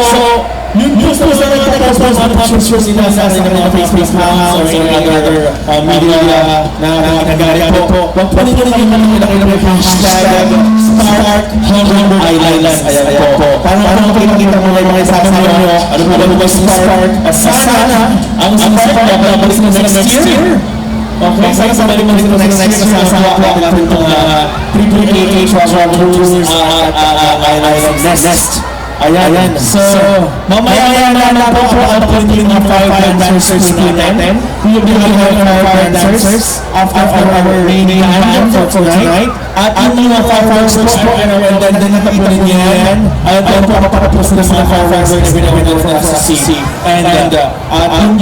yung gusto mo na nagpo-post ng pictures nila sa akin ng mga Facebook accounts or any other media na nagagalit po, huwag po ninyo rin yung ilang hashtag Spark Islands. Ayan po. Para makikita mo na yung mga isama nyo, ano po ba Spark? Sana, ang Spark ay mabalik na next year. Okay, sa balik mo dito next year kasama ko natin itong Triple KH Travelers Island Nest. Ayan. So, mamaya na po ang pagdating ng 5 dancers natin. We will have 5 dancers after our main plan for tonight. At yung mga fireworks po, and then natapunin niya yan. At then po, mapapapos na sila fireworks na binawin na sa sea. And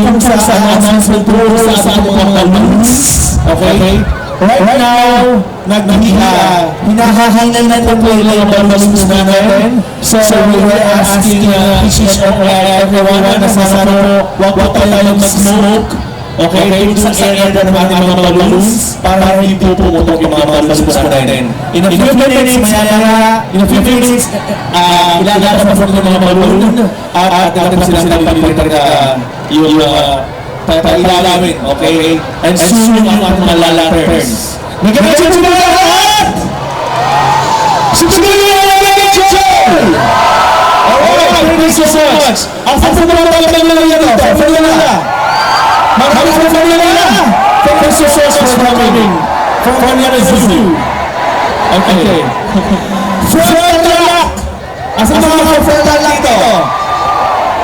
yung sa announcement po sa ating mga balloons. Okay? Right now, hinahangin natin po yung balloons natin. So we were asking each and everyone na sasaro, wag po tayo mag-smoke. Okay, sa area ng ating mga balloons para hindi po pumutok yung mga balloons natin. In a few minutes, in a few minutes, ilalabas po yung mga balloon at natin sila nagpapalitan yung ilalim, okay? And soon yung mga lanterns. Nagkakasya sila lahat! Subscribe nyo lang ang Joy! Alright, thank you so much! Ang sa mga pagkakalala dito, Fernanda! Maraming Fernanda! Thank you so much for coming from Fernanda Zoo. Okay. Fernanda! Asan mga Fernanda dito?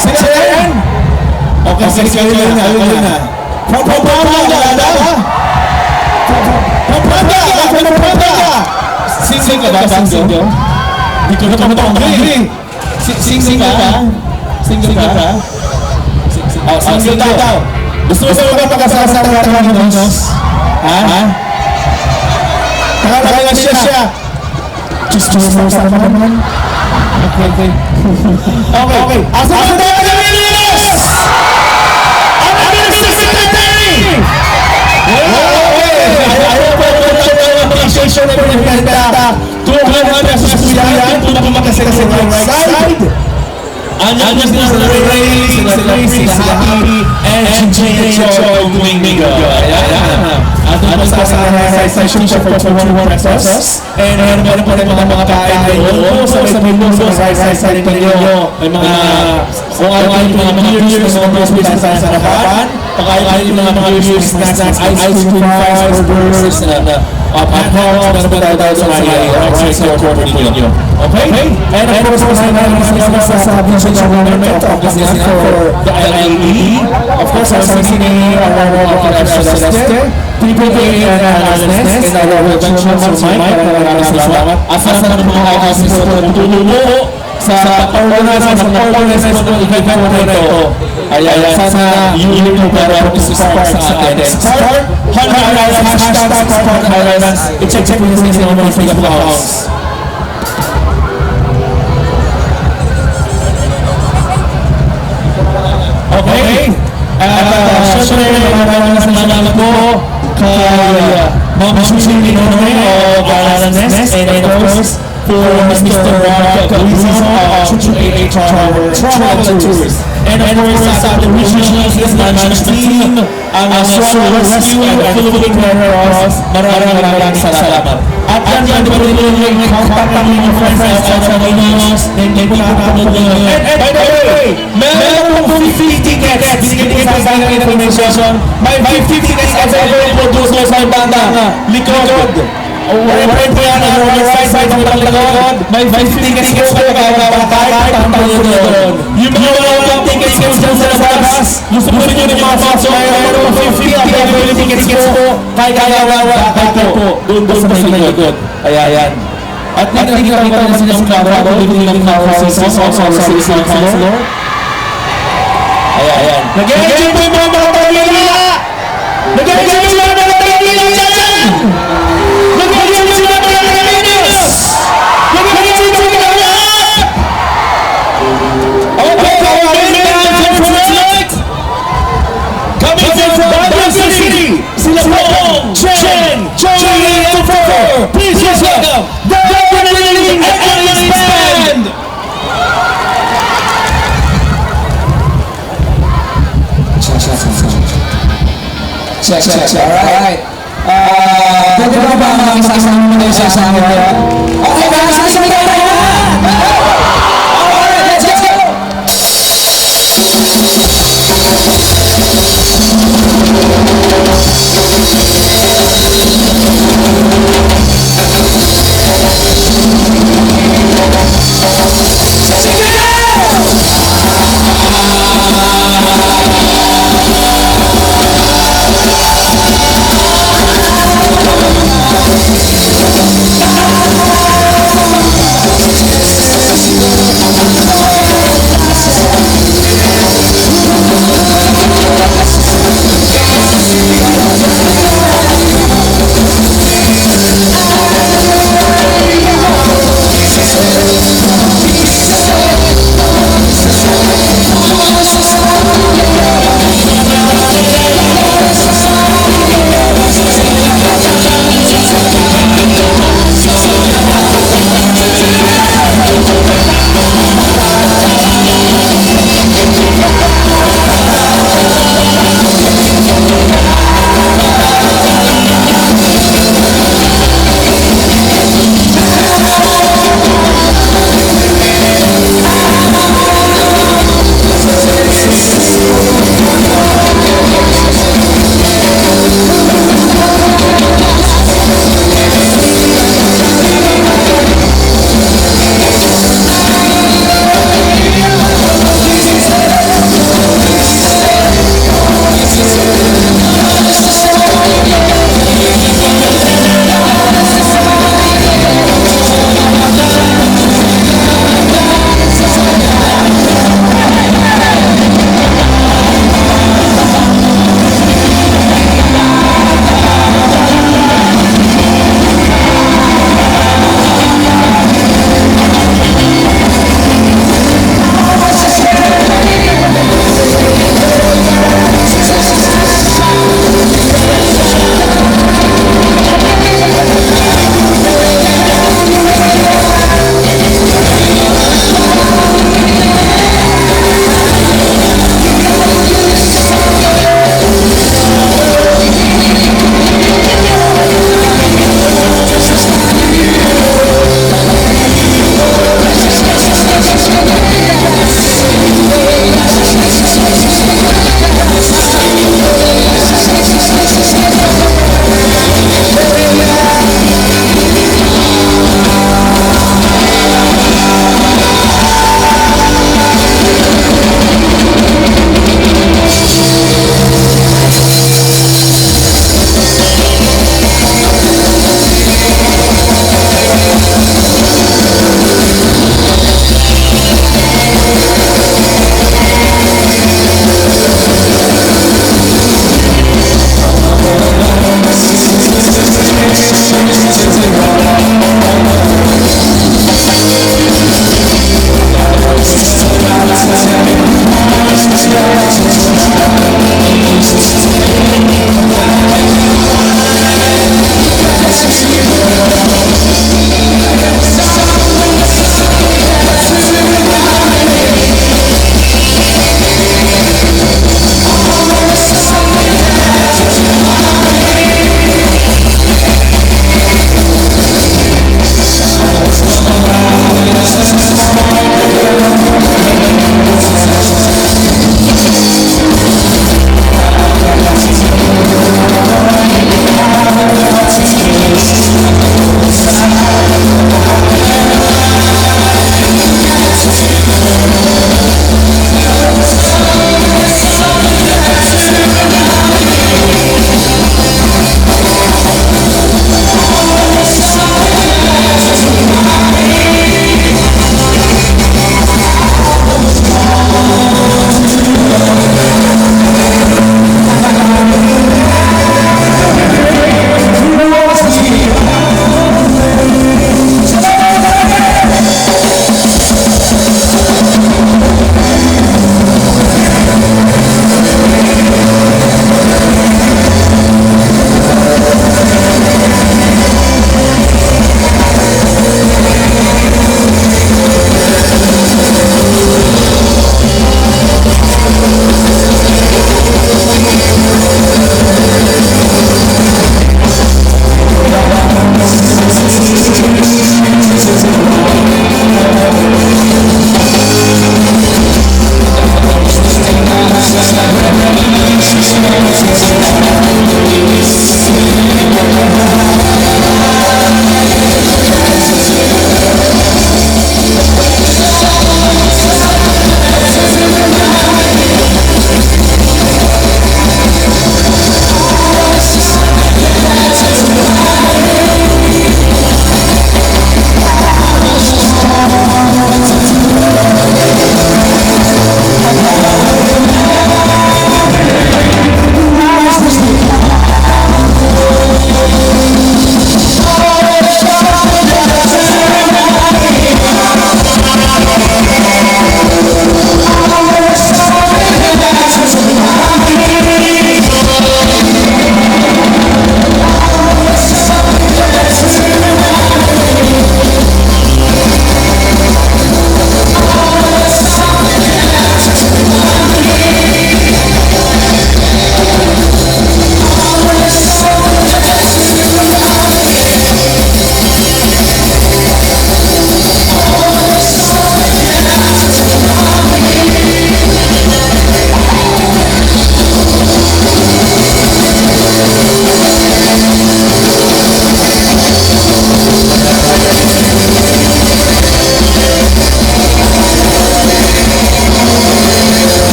Sila yan? Okay, sige na. Propaganda! Sing ka ba? Di ko na tumatawag. Sing ka ba? Sing ka daw. Gusto mo sa mga pagkasasama ng Diyos? Ha? Taka siya. Just mo sa naman. Okay. Asa mo tayo ng Ilias? Ang Secretary! Ayaw po ang appreciation na pinagkanta. Tulungan na sa suyan, tulungan makasakasag yung right side. Andiyan sila sa Ray, sila Happy, and Joy Domingo. Ayan. At doon sa session siya for 21 pesos. And meron pa rin mga kain doon. So sa may puso, sa right side ninyo, may mga kung ano yung mga beers, mga beers sa harapan. Pakain yung mga beers, snacks, ice cream, fries, burgers, hot dogs, meron pa tayo sa right side corner ninyo. Okay? And of course, sa vision government of the for the LLE. Of course, our CCA, our Celeste, PPA and Alasnes, and our Chairman Mike, maraming salamat. Asa na mga houses po na tutulungo sa pag-organize po ng event po na ito. Ayan, sana yun po para Spark sa atin. Spark Highlands, hashtag Spark Highlands. I-check po nyo sa mga Facebook accounts. Okay? At syempre, maraming salamat po kay Ma'am Susie Linoy of Alanes and of course for Mr. Mark Gleason of Triple H Travel Tours. And of course, the regional management team, ang Swan Rescue and Philippine Red Cross, maraming salamat. At yan po rin yung contact ng mga friends outside of Minos, then po nakakapag nyo. And by the way, meron pong 50 tickets. Binigyan ko sa ng information. May 50 tickets available doon sa may banda. Likod. Wherever po yan, on the right side ng likod, may 50 tickets po kahit ang tayo doon. Yung mga tickets po dyan sa labas, gusto po rin yung mga sponsor, mayroon po 50 available tickets po kahit po doon sa may likod. Kaya yan. At nakikita naman sa inyong crowd, bibigyan ng councilor. Ayan. Nag-enjoy po yung mga Manila! Nag-enjoy po yung mga Manila dyan! Nag-enjoy po yung mga Manilas! Nag-enjoy po yung mga lahat! Okay, coming from tonight! Coming from Baguio City! Sila po, Chen, Joey, and Tofo! Please welcome the Definitely Alice Band! Check. Alright. Pwede ba ba makakasama mo tayo sa asawa ko? Okay, makakasama tayo na! Alright, let's go!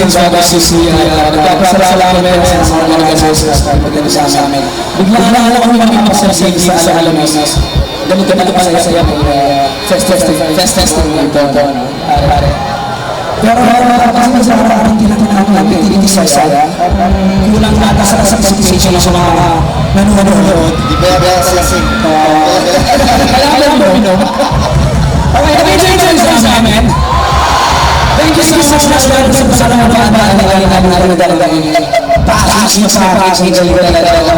Brother Sisi, nagpapasalamat kami sa mga organizers na pagdating sa amin. Bigla na lang kami magpapasalamat sa Alaminos. Ganito pa saya may festival dito. Pero kapag sa parang tinatanaw namin, hindi saya. Kulang nata sa participation sa mga nanonood. Di ba sa lasing? Kailangan mo minom. Okay, nag-enjoy sa amin. Thank you so much sa mga pagpapaan namin natin package nyo sa package nyo talaga.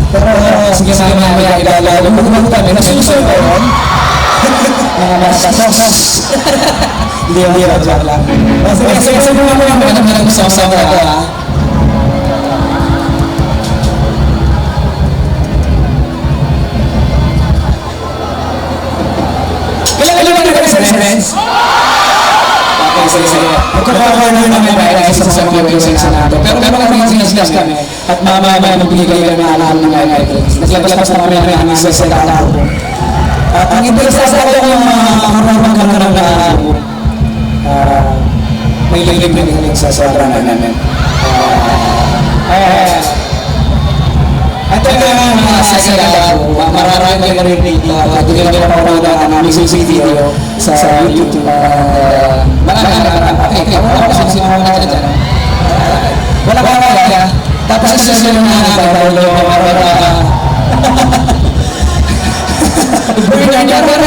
Pero sige mamaya ilalalo mo kami na susunod ko yun. Mga masasos. Hindi joke lang. Sige mamaya nag-usap ako ha. Kailangan naman friends? Okay, sige. Magkakaroon namin dahil isa sa mga websites natin. Pero kami sinas kami at mamaya magbigay kami ng alam ng mga items. Naglabas na kami ng mga sa tao. At ang interest ako yung marunong ka na may libre sa sobrang namin. At sa Sagado, mararami kayo marinig at hindi kayo mapapanood ang music video sa YouTube. Marami. Wala kasi sino na dyan. Wala ka kaya. Tapos sa sila na download para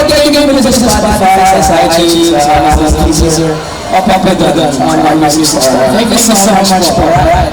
kayo mo sa Spotify, sa iTunes, sa Deezer, o papadala sa online music store. Thank you so much for that.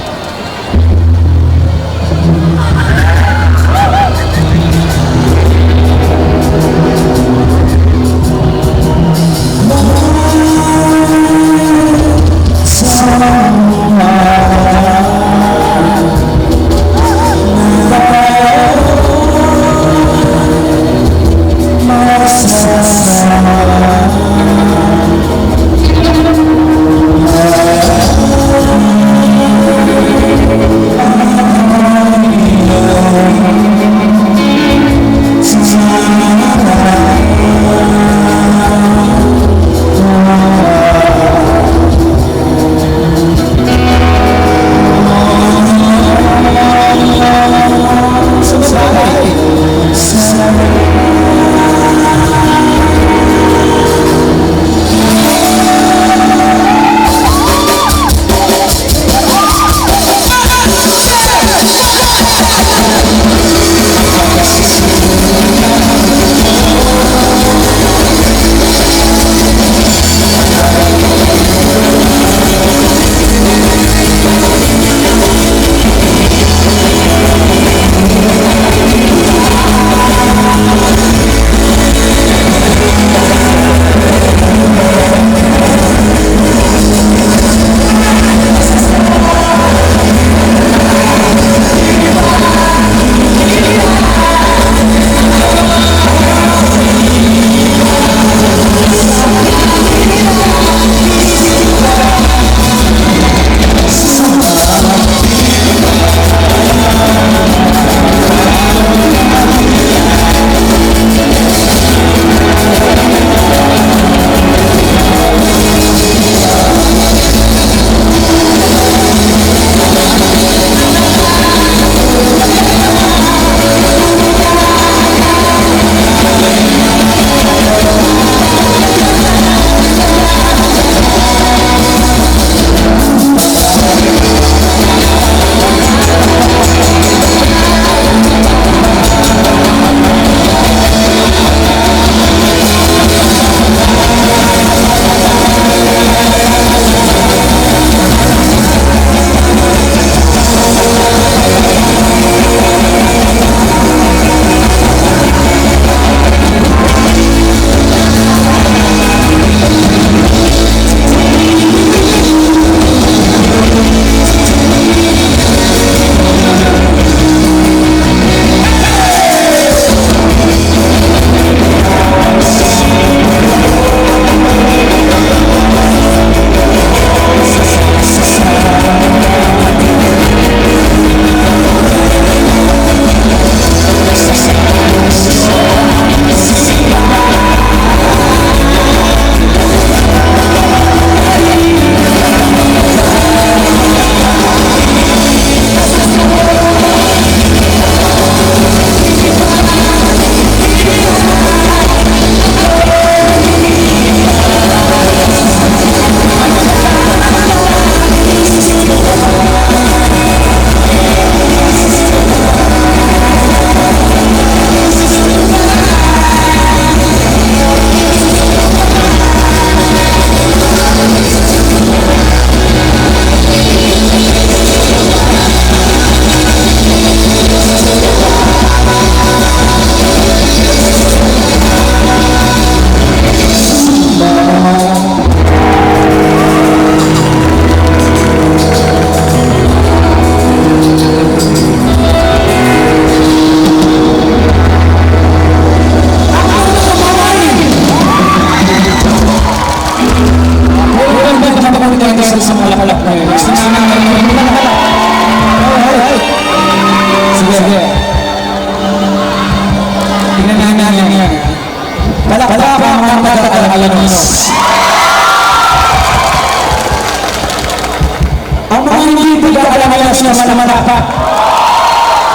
Ang mga hindi pagkakalamayas na manamana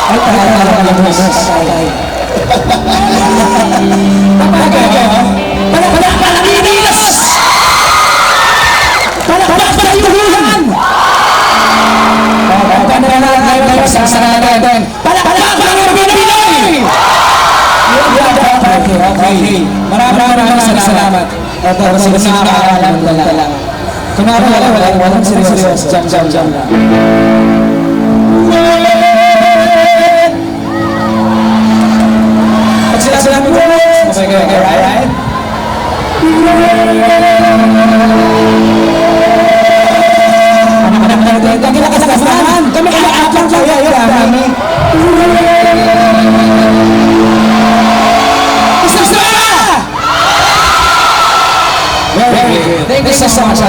ay talaga. Palakinilas! Palakinilan! Okay. Maraming salamat. Kunwari walang seryoso. Jam lang. Pag sila mo, okay, right? Kami kailangan lang kami. Thank you so much,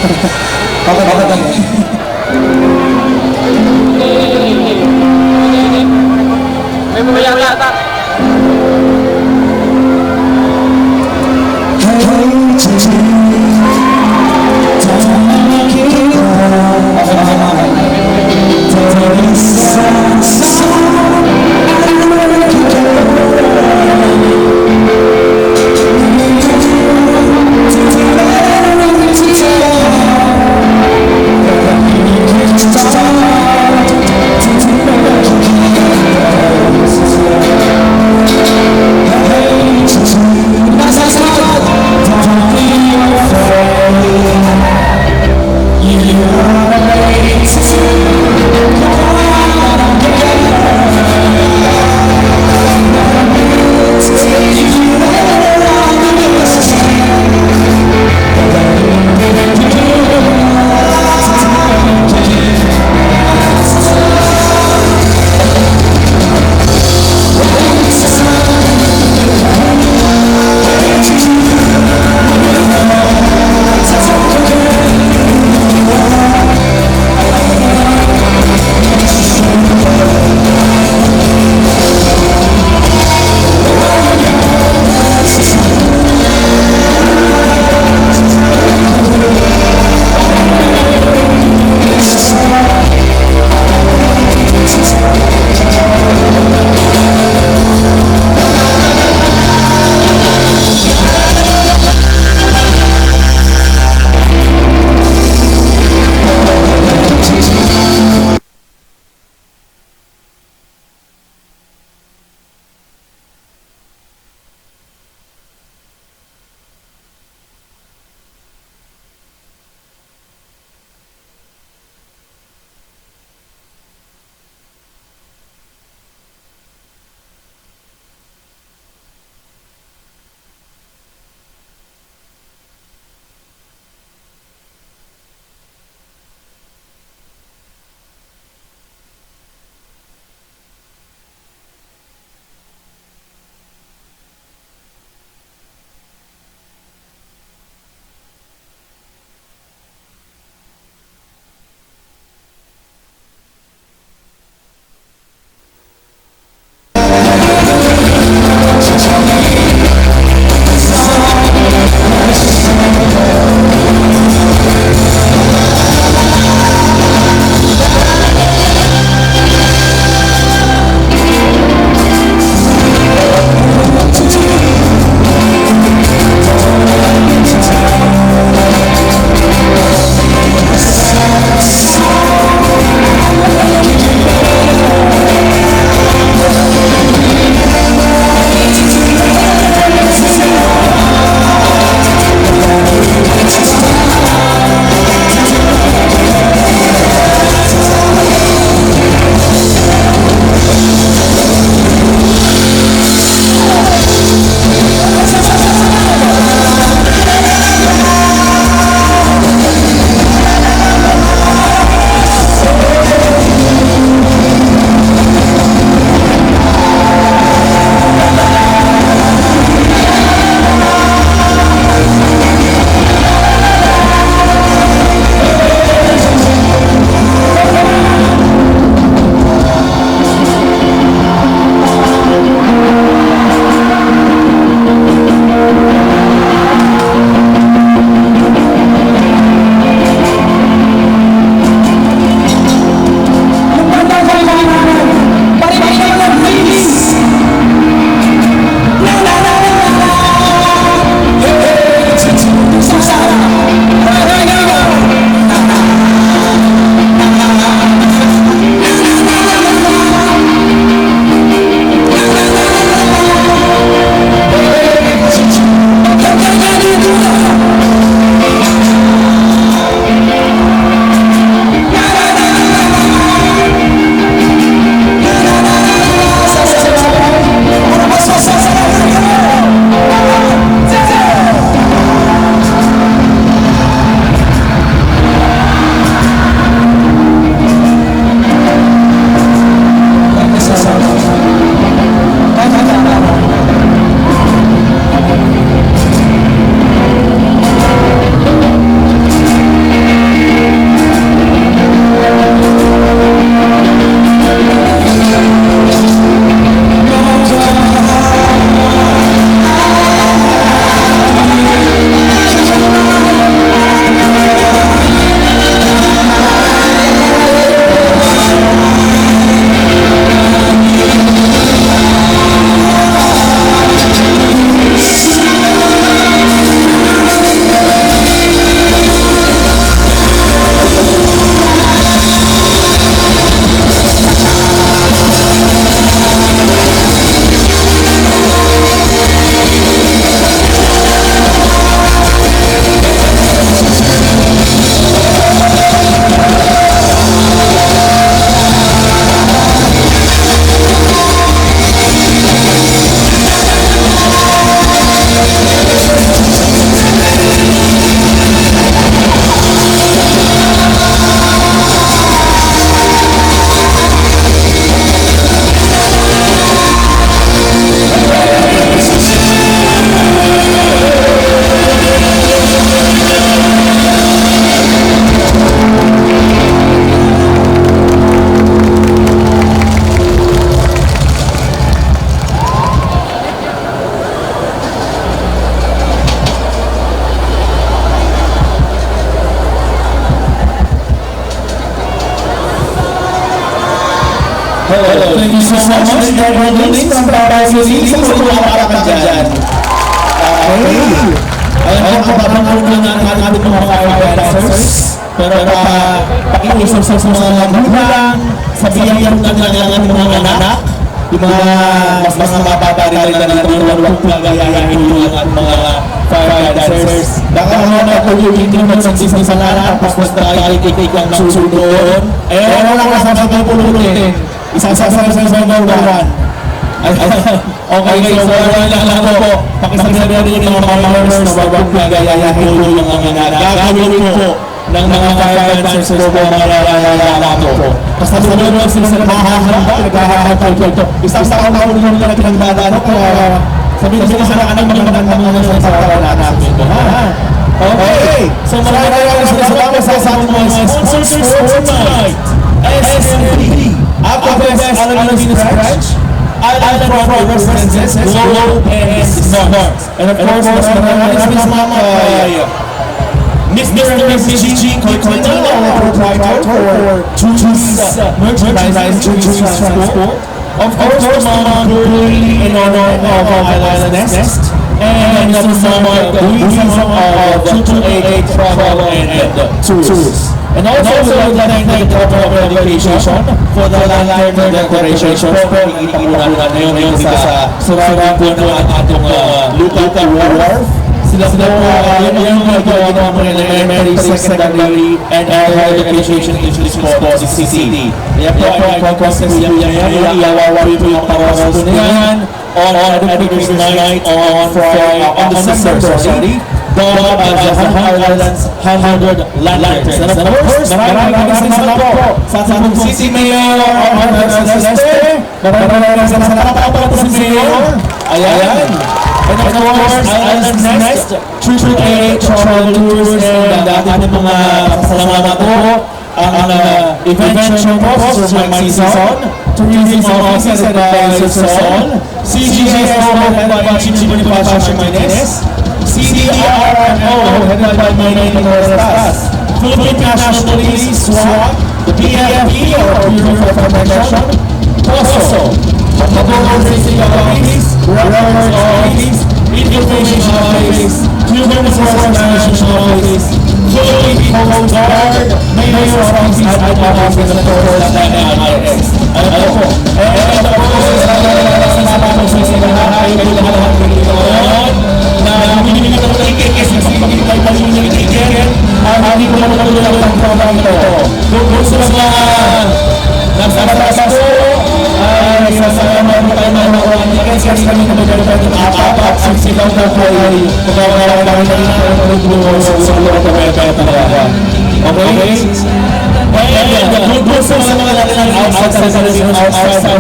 May mga yata. much. Recordings from Barcelona. Sa mga ka dyan. Okay. Ayan po, papapagpunan natin ating mga fire dancers. Pero pakiusap sa mga magulang, sabihan yung naglalangan ng mga anak, yung mga mas mababari na dito yung walang pagagayahin yung mga fire dancers. Baka mga pag-uwitin naman sa business sa lahat, tapos tayo ikik lang ng doon. Eh, wala ka sa pagpupulutin. Isasasal sa number 1. Okay, so wala lang po. Pakisabi rin yung mga members na wag gagayahin yung mga gagawin po ng mga fire dancers po mga po. Basta sunod sila sa mahahamba, naghahanap ito. Isang taon yung pinagdadaan kaya sabihin sila sa anak mga sa kawalan natin. Okay, so maraming salamat sa ating mga sponsors for tonight. SMB, Aquabest Alaminos Branch, Island Road Residences, Globe, and North. And of course, maraming salamat kay Mr. and Mrs. G. Cortina, our proprietor for Juice Merchandise, Juice Transport. Of course, Mama Curly in honor of Island Nest. And Mama Luigi of 2288 Travel and Tours. And also the Department of Education for the lantern decoration. Ikikita mo natin ngayon dito sa surrounding po ng ating Luca Wharf. Sila yung mga mga elementary, secondary, and higher education agencies po si CCD. Yan po ay conquest yan. Iawawari po yung parawas po niyan on Education Night on December 30. Dog as the Islands 100 Lanterns. And of course, maraming salamat po sa ating City Mayor Arthur Celeste. Maraming salamat po sa Mayor. Ayan. And of course, Islands Nest, AAA Travel Tours, and ating mga salamat po ang event officer Mike Season, tourism officer and advisor Son, CGS headed by Chichi Bonifacio Martinez, CDRMO headed by Maynay Morales, Philippine National Police, SWAT, the BFP or Bureau of Protection, POSO, Mabogor City Office, Records Office, Information Office, Human Resource Management Office, Philippine Coast Guard, Mayor's Office, at Office of the Court and IIS. Ano po? And of course, salamat po sa mga na binibigyan ng ticket kasi hindi tayo yung ticket hindi ko matulungan ang program ito. Kung sa mga nagsasalas po ay sasama mo tayo ng mga tickets kasi kami nabigyan ng apat ang sigaw na po ay magkakaroon na rin ng pagbubuhay sa mga talaga. Okay? And good sa mga natin outside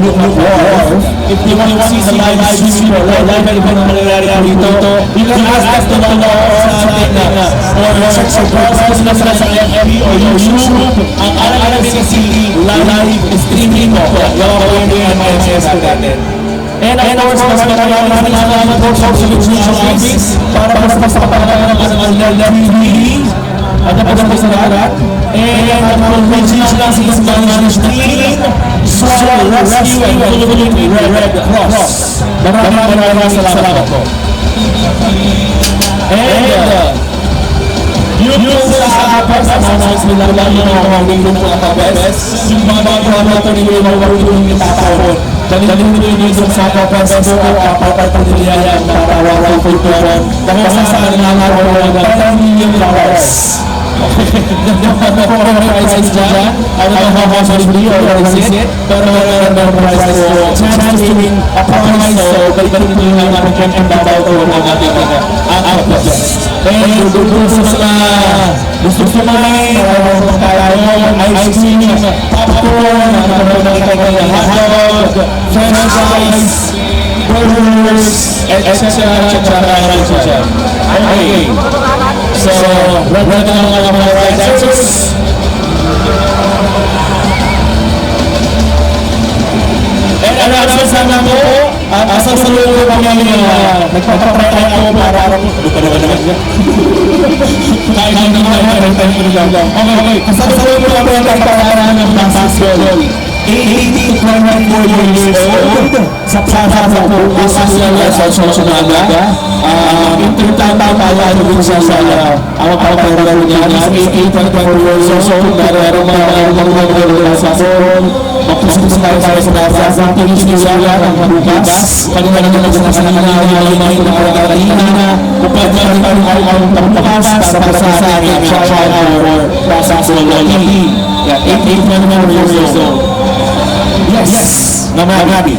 the war. If you want to see the live stream or live event na nangyayari dito, you can ask us to know sa ating or search for process na sa FB or YouTube. Ang alam din si live streaming mo. Yawa ko yung MIS natin. And of course, maraming salamat po sa Solution Office para sa kapalaran ng LLTV. At napagod sa lahat. And ang message lang sa Spanish team, Soul Rescue and Philippine Red Cross. Maraming salamat po. And yung sa apas, announce nila lang yung mga window po ang pabes. Yung mga mga ito nila yung mga window yung tatawon. Dalhin nyo yung sa apas po, papatagilihan ng tarawang kulturon. Dahil sa nangangaroon ng 10 million dollars. Prices dyan. I don't know how much or is it? Pero meron price po. Chance to win a prize. So, balikin nyo yung mga pagkakambalaw ko ng ating output. And doon sa mga gusto kumain, maraming tayo, ice cream, popcorn, hotdog, french fries, burgers, etc. Okay. So, ready na mga fire dancers. And announcement sana po, sa sunod po kami nagpapatry ako para Okay. Sa sunod po kami nagpapatry ng basketball. 80 to 104 years old. Sa plaza po, isa sila sa Sosunaga. Intertata pala doon sa ang pagpapagawa niya is 80 to 104 years old. Meron mga sa phone. Mapusin tayo sa plaza. Tingin nila ang bukas. Kanina naman sa kanina yung mga pinakaratina. Upad na rin ang pagpapas para sa ating child or plaza solely. Yeah, 88 years old. Yes, Namagabi.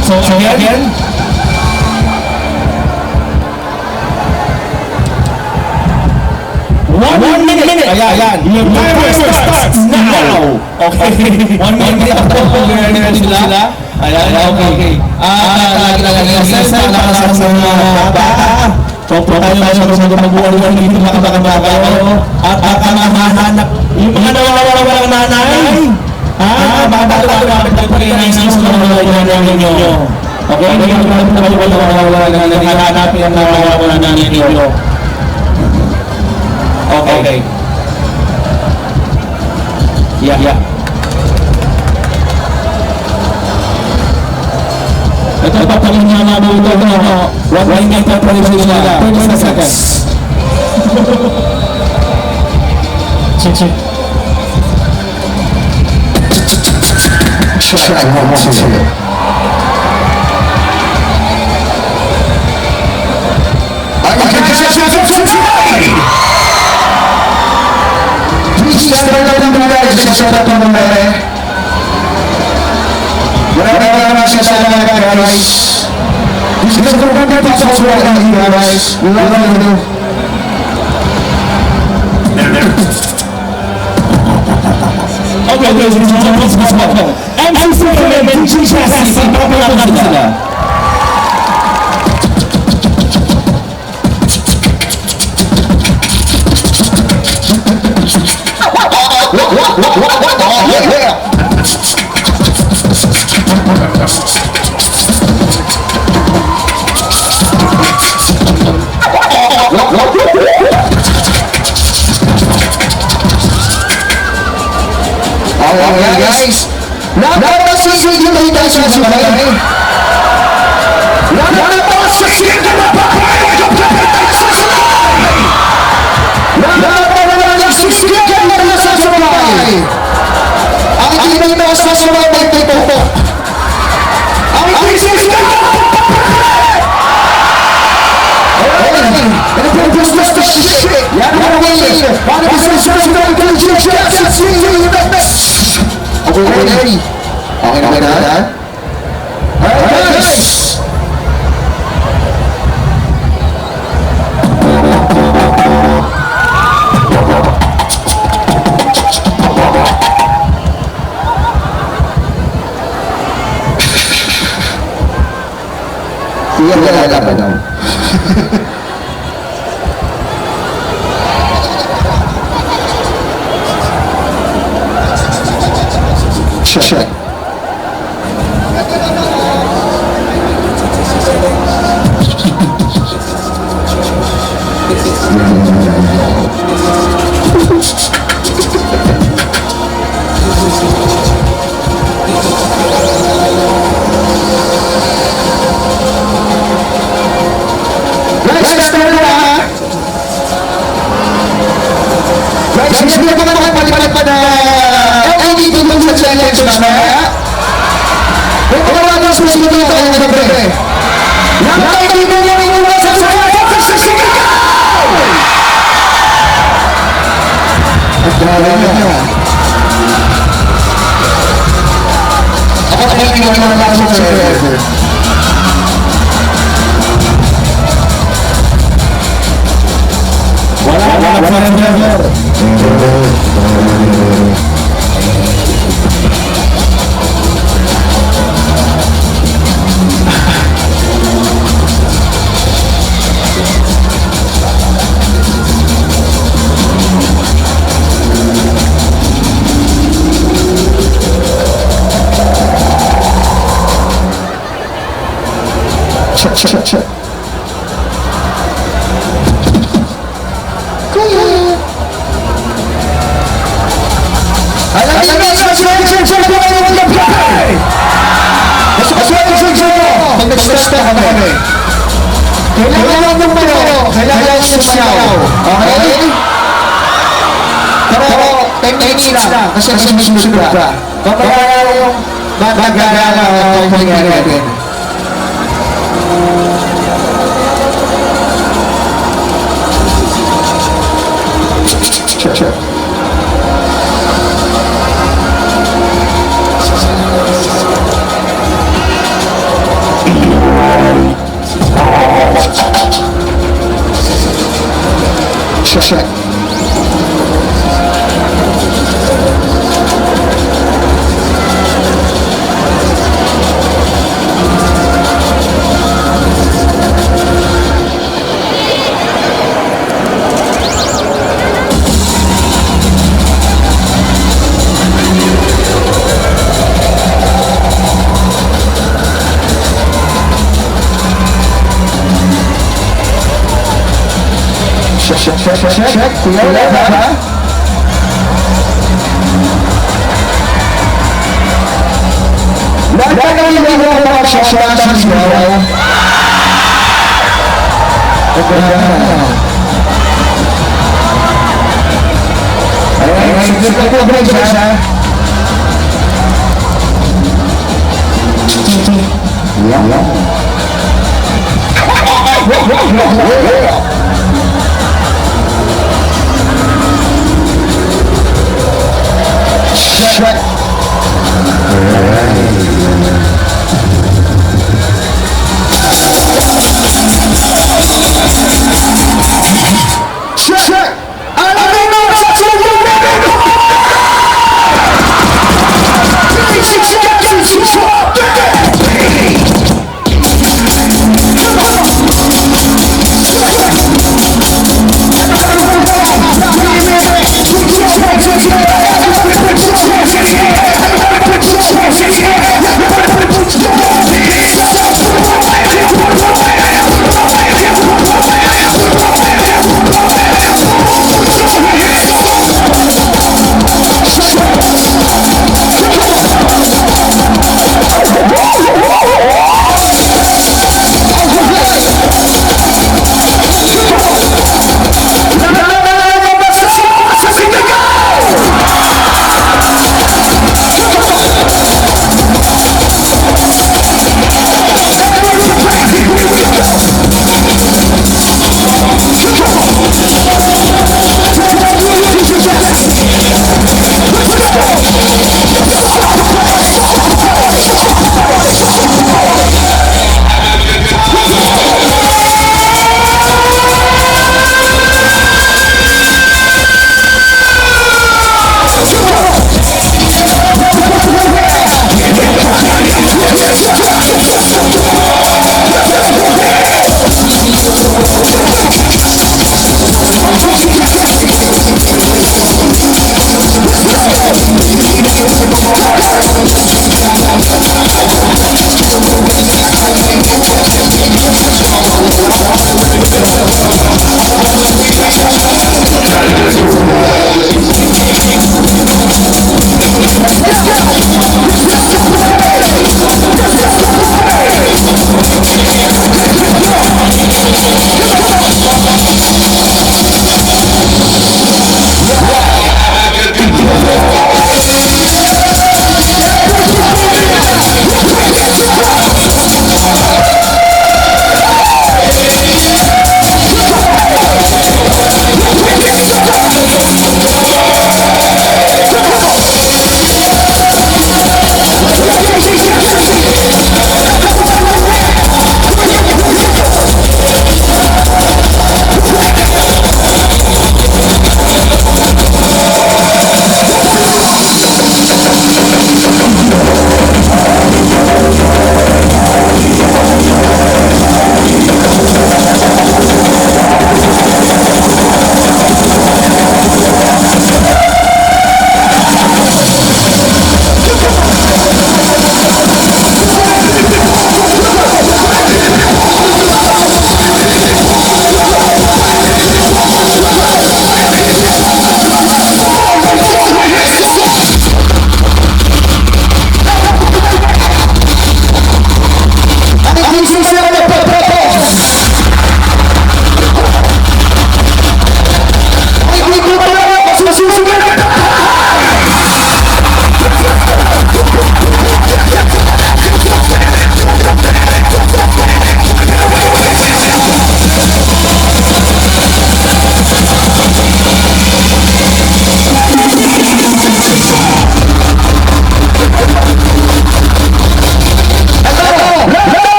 So again, one minute. Ayan. Your timer starts now. Okay. 1 minute after pag-ready sila. Ayan, okay. Lagi para sa mga bata. Tayo sa mag-uwan dito mga bata kayo. At mahanap yung mga nawawala ng nanay. Bata ninyo. Okay, hindi naman nawawala ng nanay. Hanapin ang nawawala ng nanay ninyo. Okay. Yeah. Ito pa rin nga mabuto na 1 minute pa rin sila. 30 seconds. Check. Okay guys, napapasisig yung hita sa sabay. Napapasisig yung mapapayag yung hita sa sabay. Napapasisig yung hita sa sabay. Ang hita sa sabay may pitupo. Ang hita sa sabay. Okay na? Guys! Iya, lalaban daw. Check. Guys, hindi ko na makapalipalit pa na LED dito sa challenge mamaya. Wala na susunod dito ang gabi. Nakakita mo yung inuwa sa at dahil na. Ako na yung inuwa na lang sa forever. Wala forever. Check. Kailangan ng mayo, kailangan ng sumayaw. Okay? Pero 10 minutes lang, kasi susunod ka. Mamaya yung magagala ang pangyari natin. Check. Check. Check. Kuya, ha? Lahat ng hindi mo mag-shot sa sigaw. Okay na. Ay, sige po, break ha? Check. Check.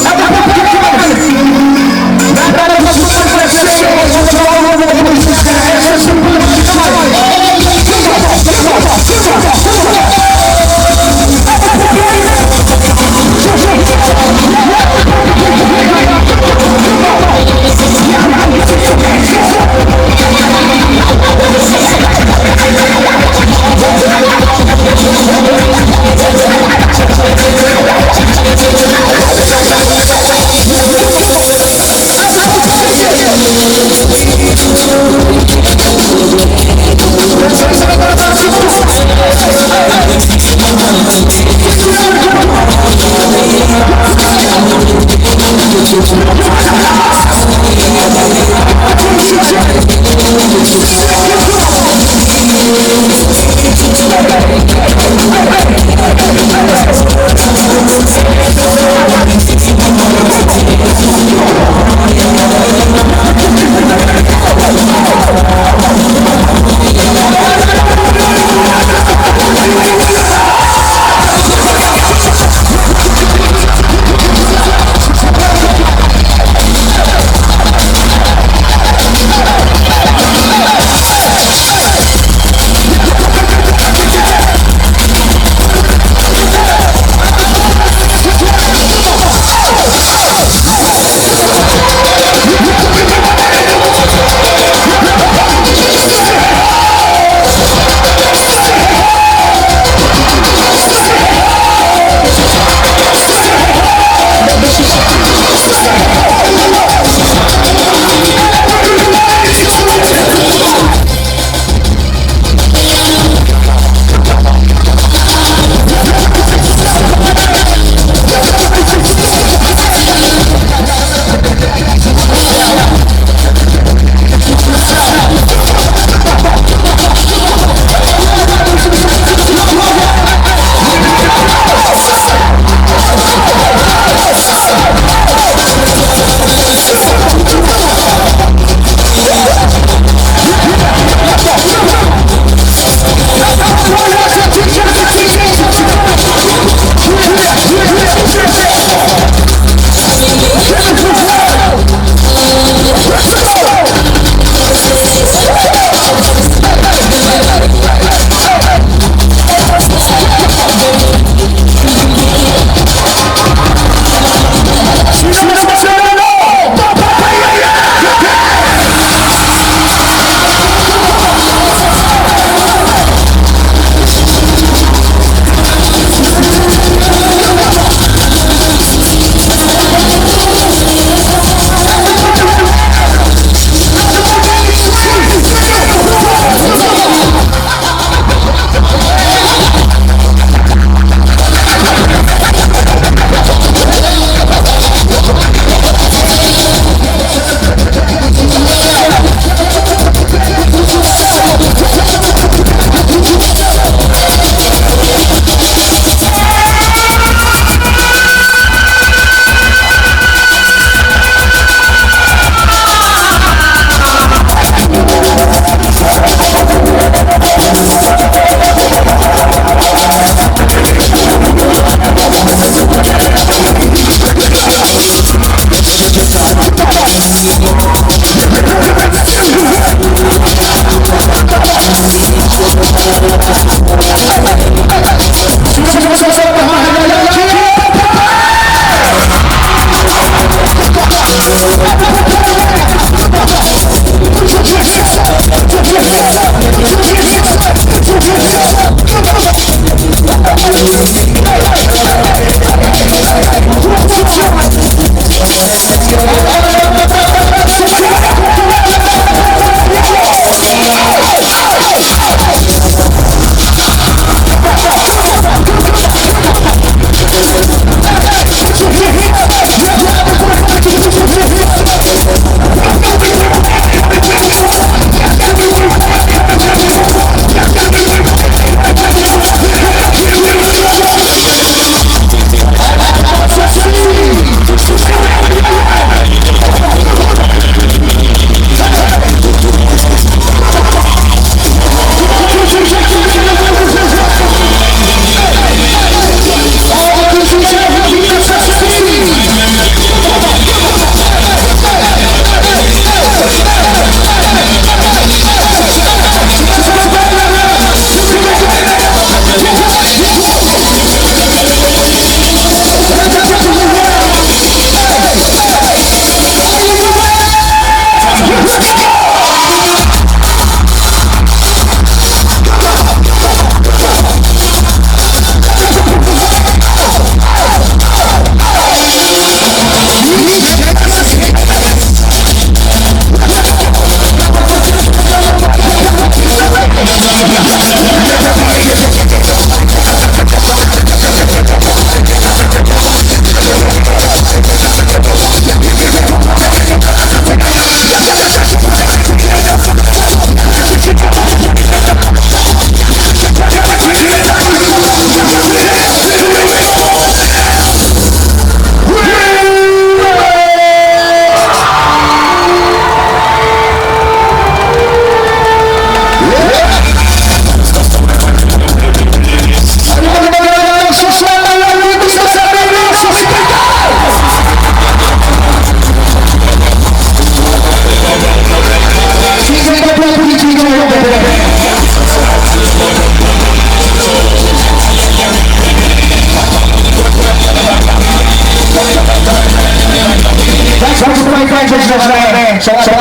Everybody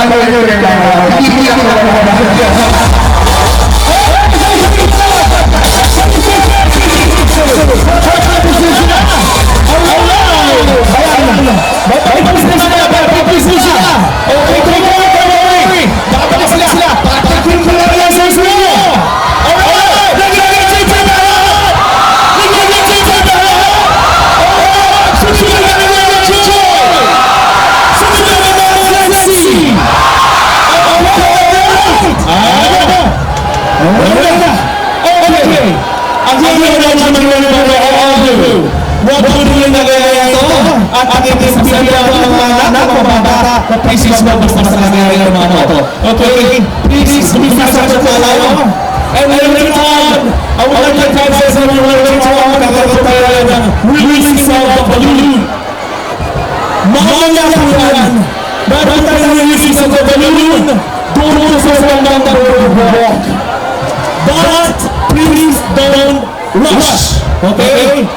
Hindi ako Please focus na sa nangyayari ng mga ito. Okay? Please, lumipas sa tayo. And later on, I would like to advise everyone later on, kakaroon tayo ng releasing of the balloon. Mamaya po yan. Bago tayo releasing of the balloon, doon sa bandang boardwalk. But, please don't rush. Okay?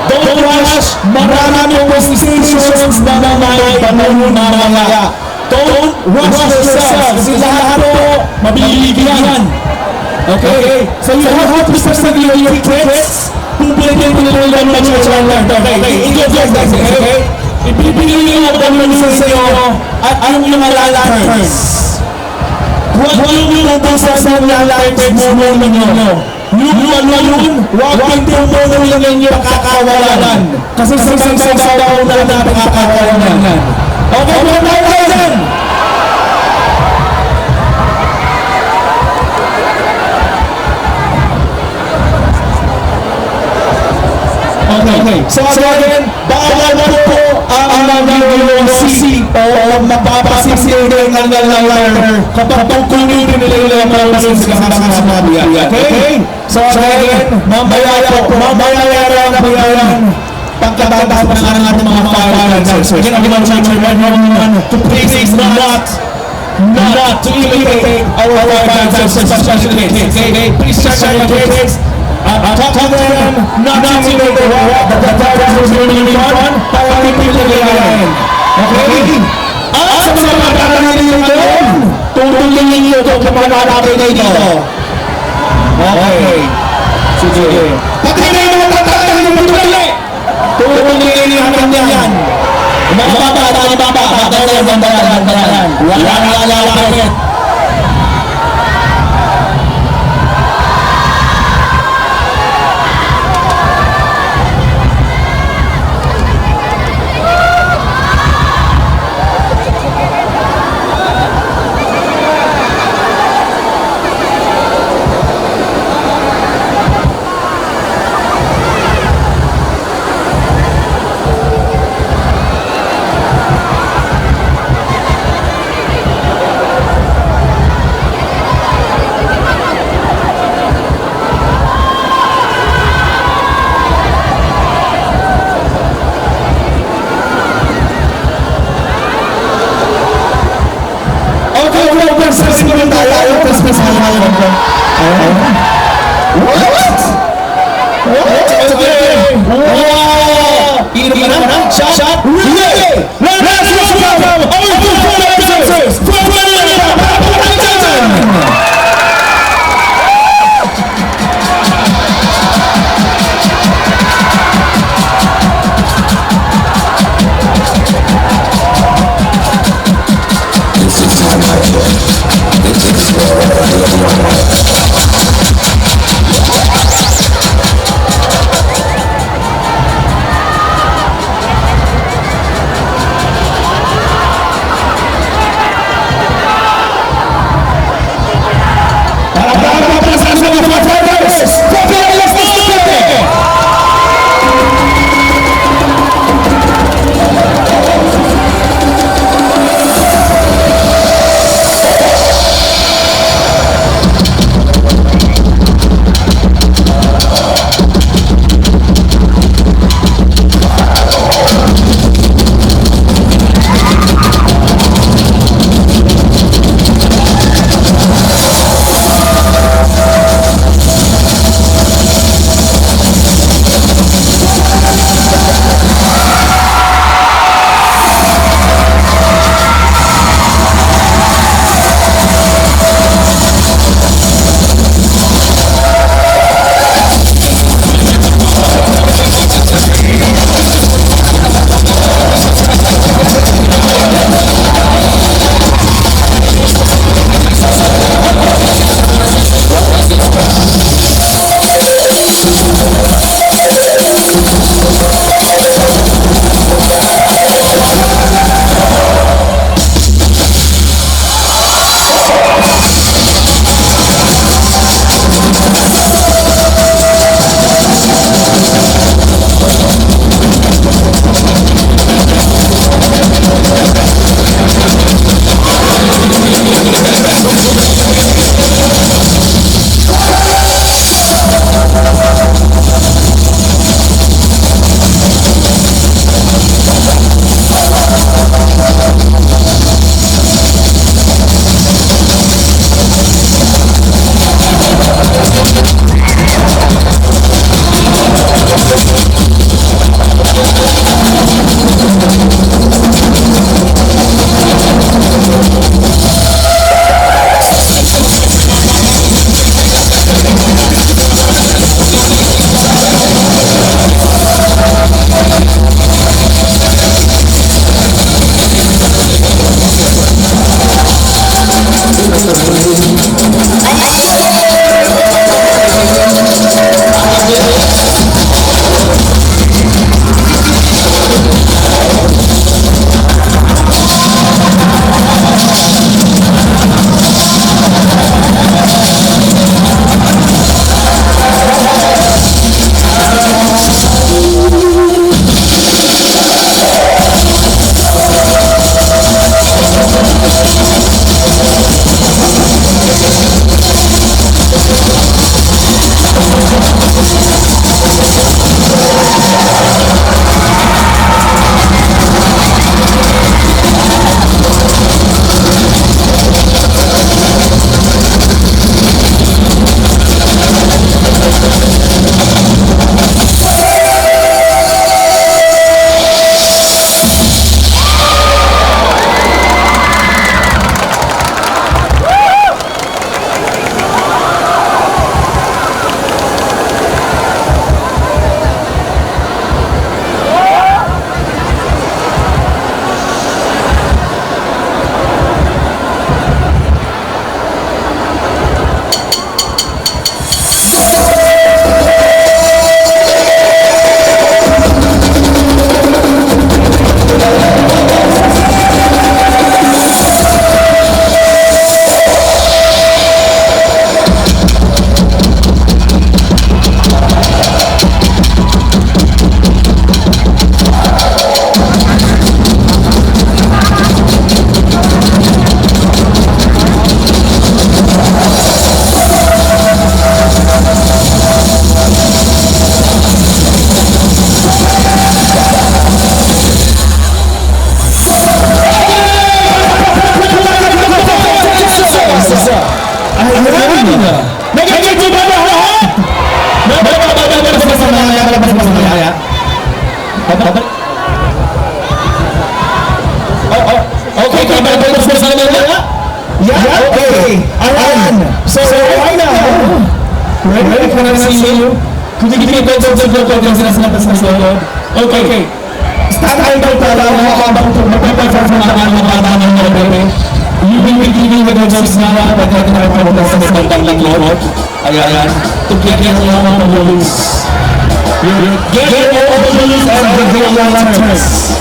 Don't rush, marami pong stations na may balloon mamaya. Don't rush yourself, kasi lahat po mabibigyan. Okay? So you have to start your tickets. Pupilitin ko nyo lang na channel. Okay? English guys, okay? Ipipili nyo ang balloon sa inyo at yung mga lanterns. Huwag nyo bubasa sa lanterns mo ninyo. Yung balloon, huwag pintunin ninyo pakakawalan. Kasi sa sasabaw na napakakawalan. Okay, huwag tayo kayo dyan! Okay. So again, bawal po ang nag-UNC o mapapasisindin ng lighter kapag kunin nila yung mga sinasabi. Okay? So again, mamaya na po yan pagkababas pa ng ating mga finances. Again, I'm going to remind everyone to please not to imitate our finances, especially kids. Okay? Please check your kids. Talk to them, not to make the parents is really fun, para hindi pinagayain. Okay? At sa mga pagkakaroon ngayon, tutulungin niyo ito kung mga natin dito. Okay. Sige. Pag hindi mo tatatakin yung matuli, tutulungin niyo hanggang yan. Mababa. Wala lapit. Shot! Ready! Let's go! Our performances! Okay, tapos na sa nila? Yeah, okay. Ayan. So, right now, ready for the see you? Could you give me a Okay. Stand by para habang magpe-perform ang mga bata ng library. You will be giving the jobs na pagkakita sa bandang ng Lord. Ayan. Together yung mga balloons. Get all the balloons and the lanterns.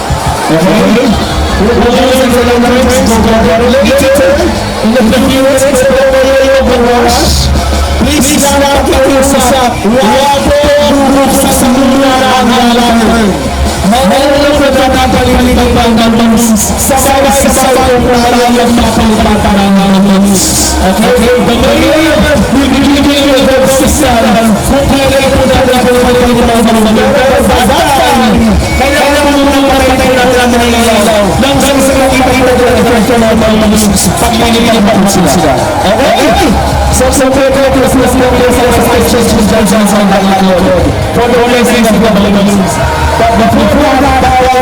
Okay? Balloons and the lanterns. Later, in the few minutes, please stand up sa wapo sa samula ang lantern. Mayroon ko na napalitan pa ng balloons. Sabay-sabay ko na lang mapalitan ng balloons. Okay? The mayor will be giving you the system. Kung kaya ko na napalitan ng balloons. Kailangan mo nang palitan ng ilaw. Nang sa makikita ko na napalitan ng balloons. Pagpilitan pa sila. Okay? So pwede ko sa church with Johnson for the blessings of the balloons. But before bawal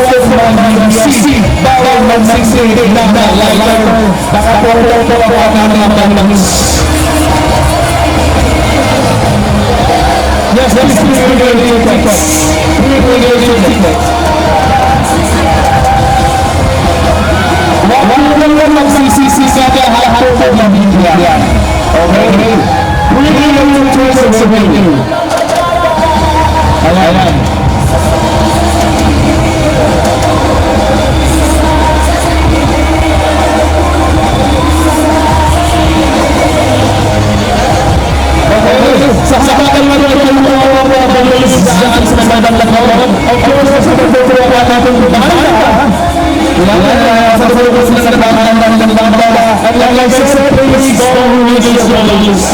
magsisi, bawal magsisi ng lighter. Baka po ang mga balloons. Yes, please go to your ticket. Please go to your ticket. Wala lang magsisi kaya halahan po ng bibigyan. Okay? Bring your choices with you. Ayan. Sa bakal mo rin yung mga balloons dyan sa bandang lakawag. Of course, sa pagpupuwa natin banda. Sa pagpupuwa natin banda. At like I said, please don't release your balloons.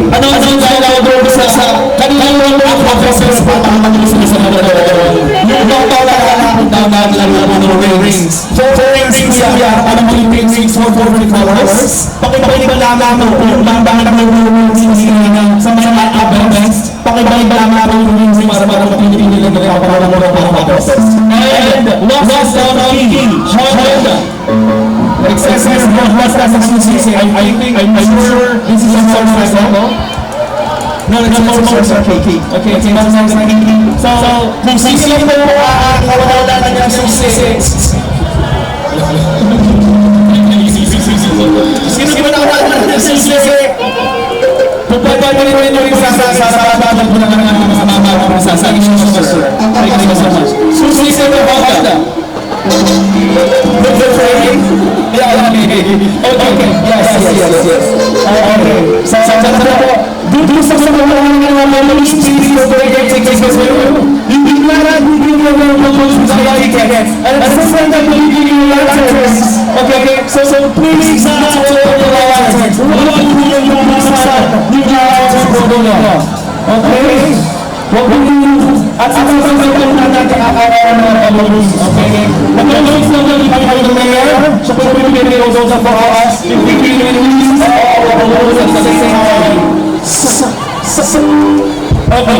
Ano ang sinasawag sa kanilang mga professors pa ang mga sa yung mga tama ng rings. 4 rings kuya, ano mga rings for 4 colors? Pakibaliban lamang kung bambang ng rings sa mga abundance. Pakibaliban lamang ng rings para mapipili lang ng mga process. And last down on key, Honda. Excess last down on CC. I'm sure this is a source no? No, it's a source key. Okay, it's a source key. So, kung sisi po kawalan na niya sa CC. Sino ba nakawala na niya sa CC? Pupapagin rin yung sasabagan po naman ng mga mamama sa thank you so much, sir. Thank you so much. Susi sa mga bata. Good training? Yeah, okay. Yes. Okay. So, po, dito sa mga ministries of the Texas hindi na mga ticket. And at the same time, yung lanterns. Okay. So please not all the lanterns. Wala po yung masasal. Yung lanterns po doon. Okay? Huwag po at sa mga natin nakakaroon ng mga balloons. Okay? Mag-balloons lang yung kayo ng mayor. So kung pinipili ko sa for us, if we can release all the balloons at the same time. Okay.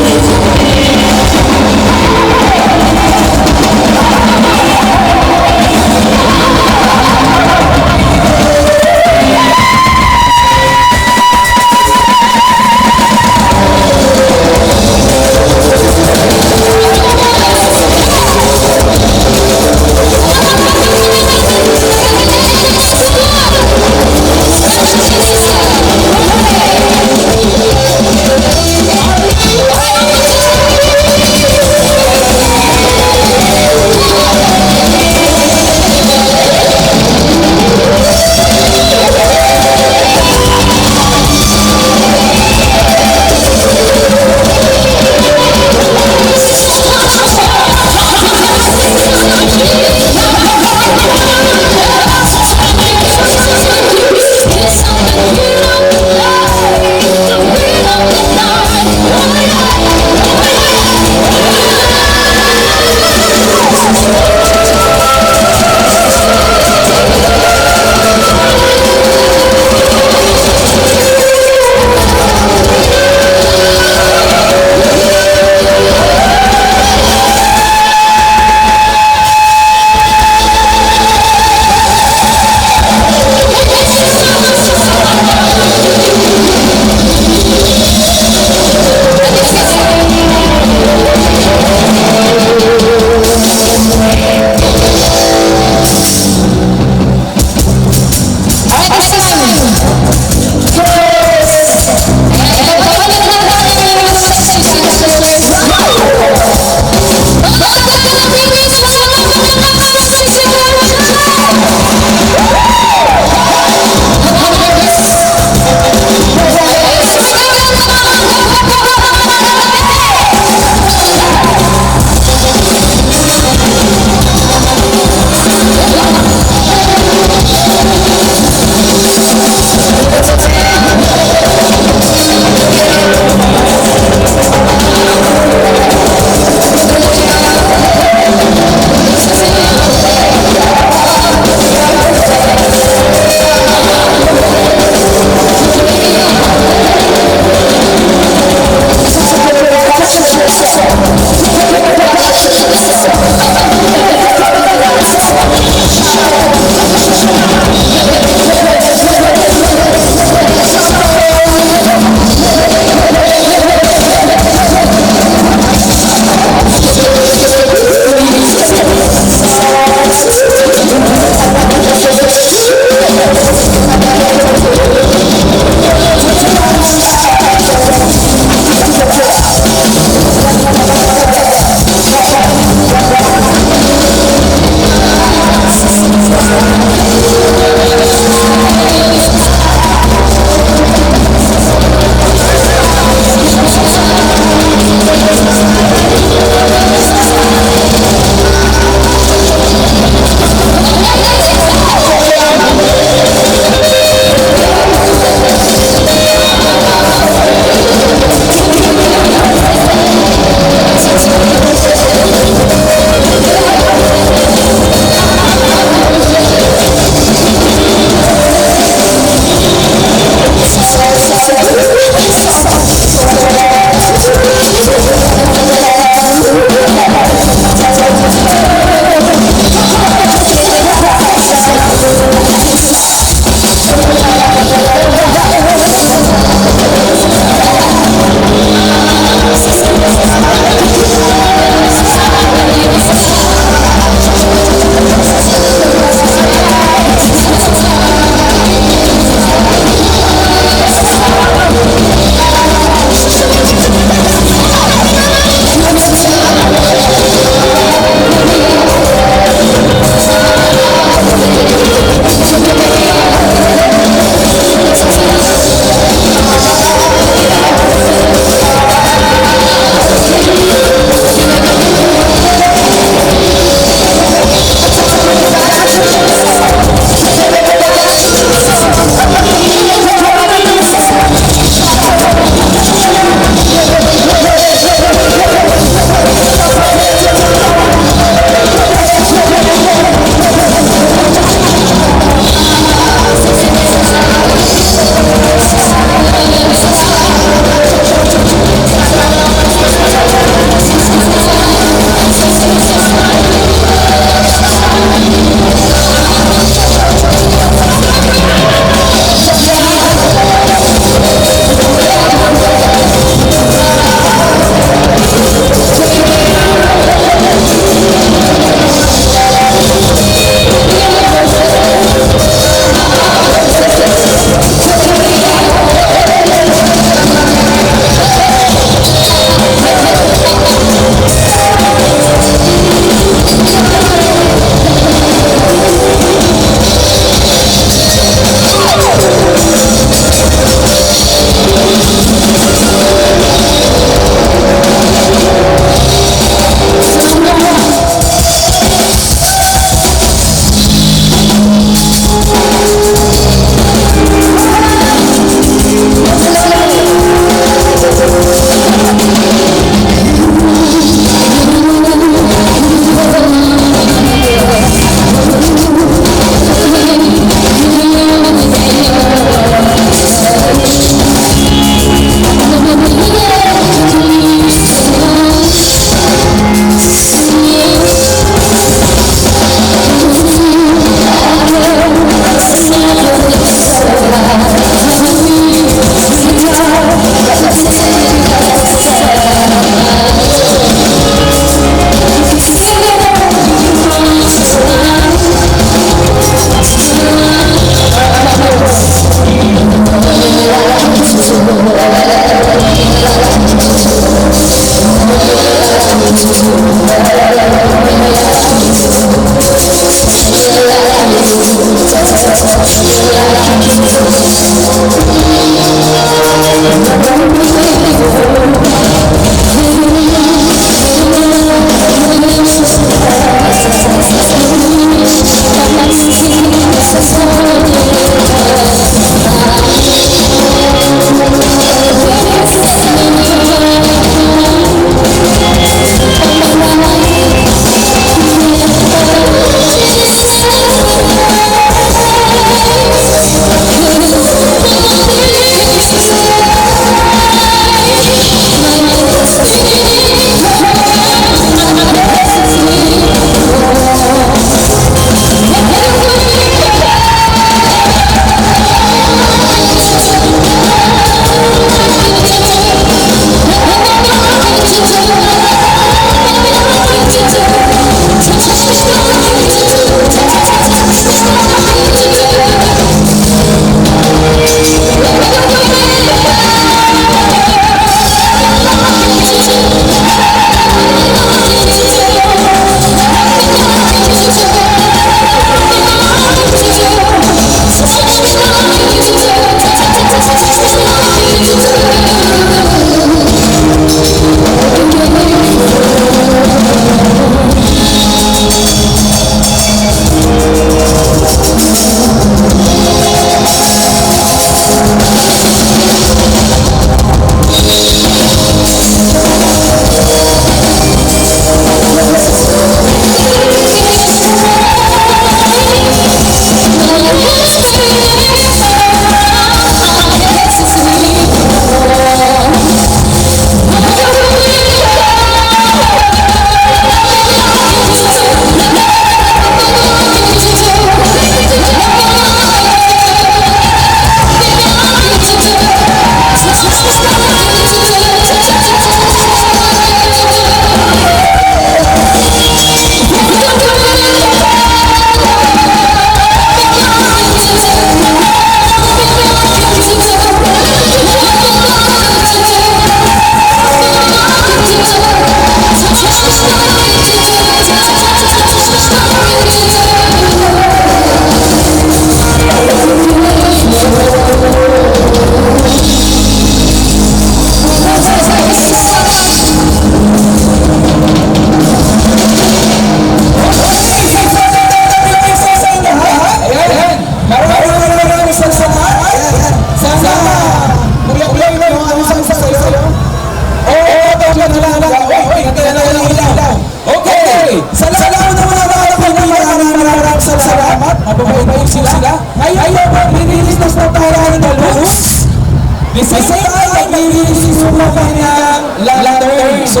the same time, nag-release yung mga kanyang lantern. So,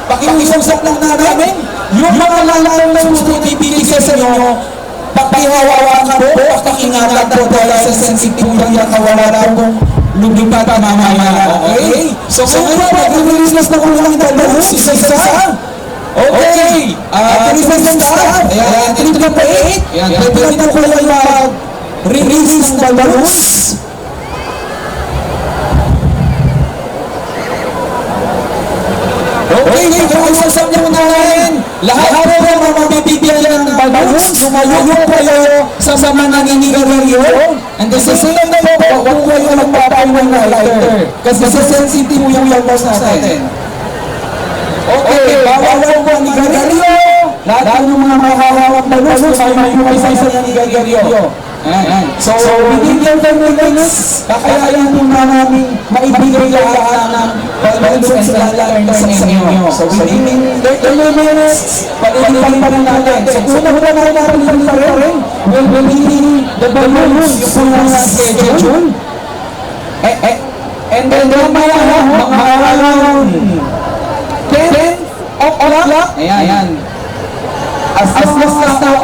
pakiusap lang namin, yung mga lantern na gusto ibigay sa inyo, pakihawakan po, pakingatan po dahil sa sensitive yung kawalan po lumipat mamaya. Okay? So, ngayon po, nag-release na kung lang dalawang isa-isa. Okay. Christmas ng staff. Ayan, 3.8. Ayan, pwede na po kayo mag-release ng balloons. Okay, kausap niyo namin. Lahat po mga mabibigyan ng balloons. Lumayo kayo sa mga naninigarilyo. And the same na po, huwag kayo magpapain ng lighter. Kasi sensitive yung lagos natin. Okay, bawal po ang nigarilyo. Lahat ng mga makakawak na luz, may isa na nigarilyo. So, within 30 minutes, kakayahan po namin maibigay lahat ng balloons na lantern sa inyo. So, within 30 minutes, pag-ibigay pa rin natin. So, una-una natin yung lantern, we'll bring the balloons, yung po na schedule. And then, mamaya, mga around 10 o'clock. Ayan. As long as na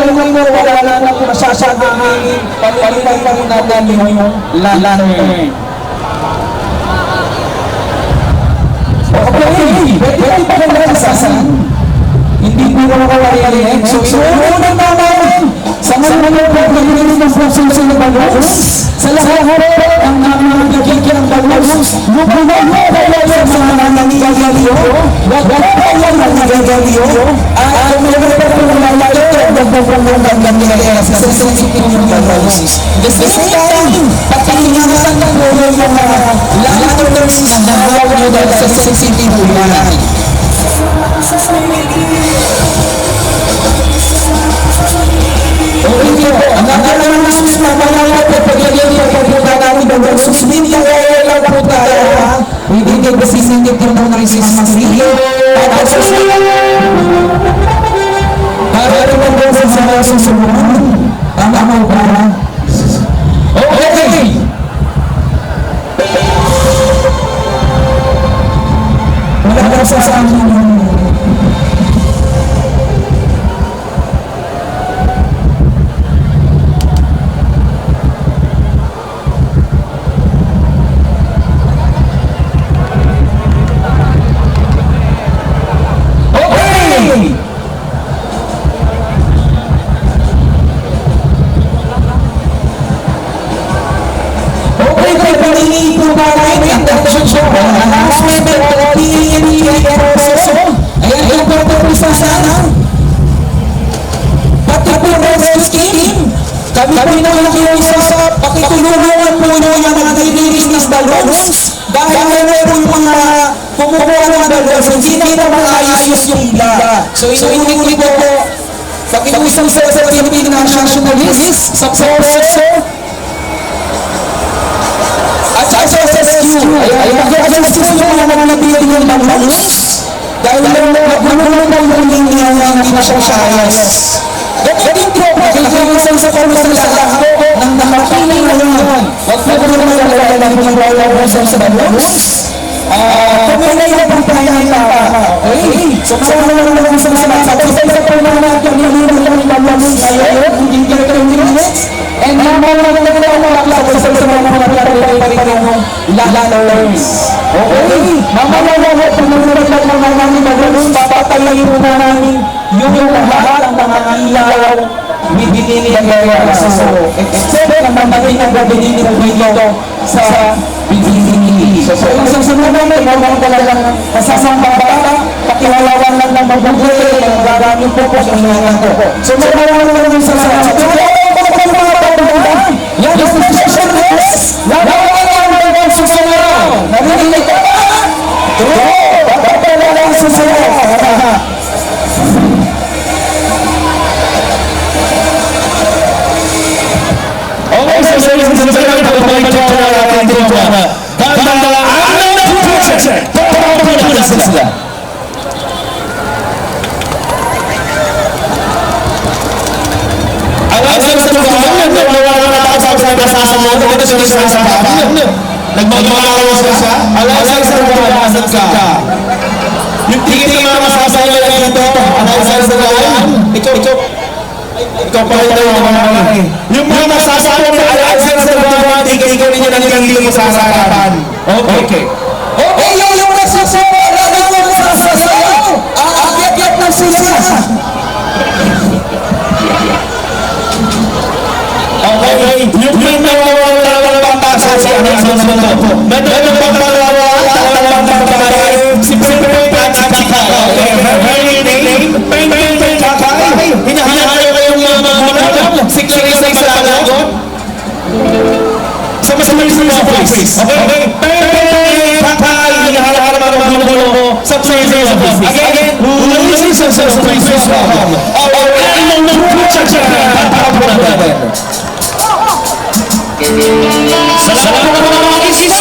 wala na po masyadong hangin, palipay pa rin natin yung lantern. Okay, pwede pa rin nasasan. Hindi po na makawarinig. So, inuunan naman sa mga pag-release ng proseso ng balloons. Sa lahat ang mga bigyan ng balloons, lumayo kayo sa mga naninigarilyo. Huwag kayo naninigarilyo. At kung meron pa rin ng lighter, huwag po ng naninigarilyo sa sensitive ng balloons. The same time, patinginasan ng yung mga lanterns na nahawag nyo dahil sa sensitive ng balloons. Okay po, ang nakalaman na mamaya po paglagyan niya pagpunta namin ng balloons, hindi lang po tayo ha. Hindi din basisingit yung mga Christmas tree. Para naman po sa mga susunod. Tama ba? Okay! Wala ka sa amin. Kami na nakiusap sa pakitulungan po nyo yung mga nililinis balloons dahil meron po yung mga kumukuha ng balloons hindi na maayos yung pila. So inuulit ko po pakiusap sa Philippine nationalists sa proseso at sa SSQ ay mag-adjust po yung mga nabili ng balloons dahil nagulong ng hindi na siya maayos. Galing po, nakikiusap sa lahat ng nakapiling na yun. Huwag po po naman nalalagay ng balloons sa balloons. Kung may nailabang tayo okay? So, kasama naman sa mga isa po naman natin yung balloons tayo, hindi ka 20 minutes. And mamaya naman sa mga lanterns. Okay? Mamaya naman pag naglalagay ng mga balloons, papatayin mo na namin yung lahat ng mga ilaw binili ang gaya sa except naman natin ang gabinin ng dito sa binili. So, yung susunod namin, mga talagang masasambang bata, pakiwalawan lang ng mabuhay, ang gagamit po po sa mga po. So, maraming naman sa salamat. Yan, yung session is, naman ang susunod. Narinig ka ba? Dapat lang ang susunod. Okay, so ladies and gentlemen, pagpapalik ko na natin ito mga banda ang project. Pagpapalik natin sila. Ang ating sa mga nawala na tayo sa mga sasamonto ito sa mga Nagmamalawas ka siya? Alasan sa alasan ka. Yung tingin ng mga masasayaw na dito, alasan sa alasan. Ikaw pa rin naman. Yung mga masasayaw na alasan sa alasan, ikaw ninyo nangyayang mo sa harapan. Okay. Okay, yung nagsasayaw, yung nagsasayaw, ang akyat ng sila. Okay, yung may nawawala ng pangpasa sa alasan sa alasan. Madami pang nawawala ng pangpasa si Pepe at Chika. Hinahanap kayong mga magulang. Si Clarissa Balagon. Sama-sama sa office. Okay? Pakay, hinahanap mga magulang mo sa Clarissa office. Again, listen sa office. Our annual check. Para natin. Salamat po mga isip.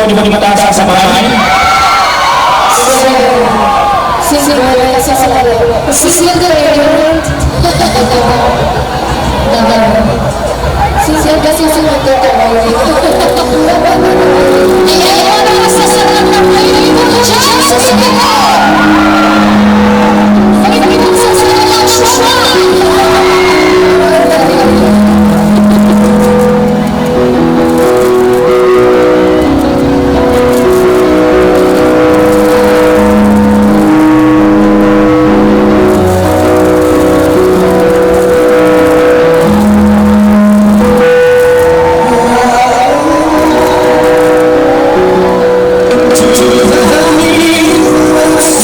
di ba di mataas sa bahay? Sincere kasi sunod ko ito. Ayan, mga sasarap na kayo. Diyan sa sinita! Pagkakita sa sinita. To the knees.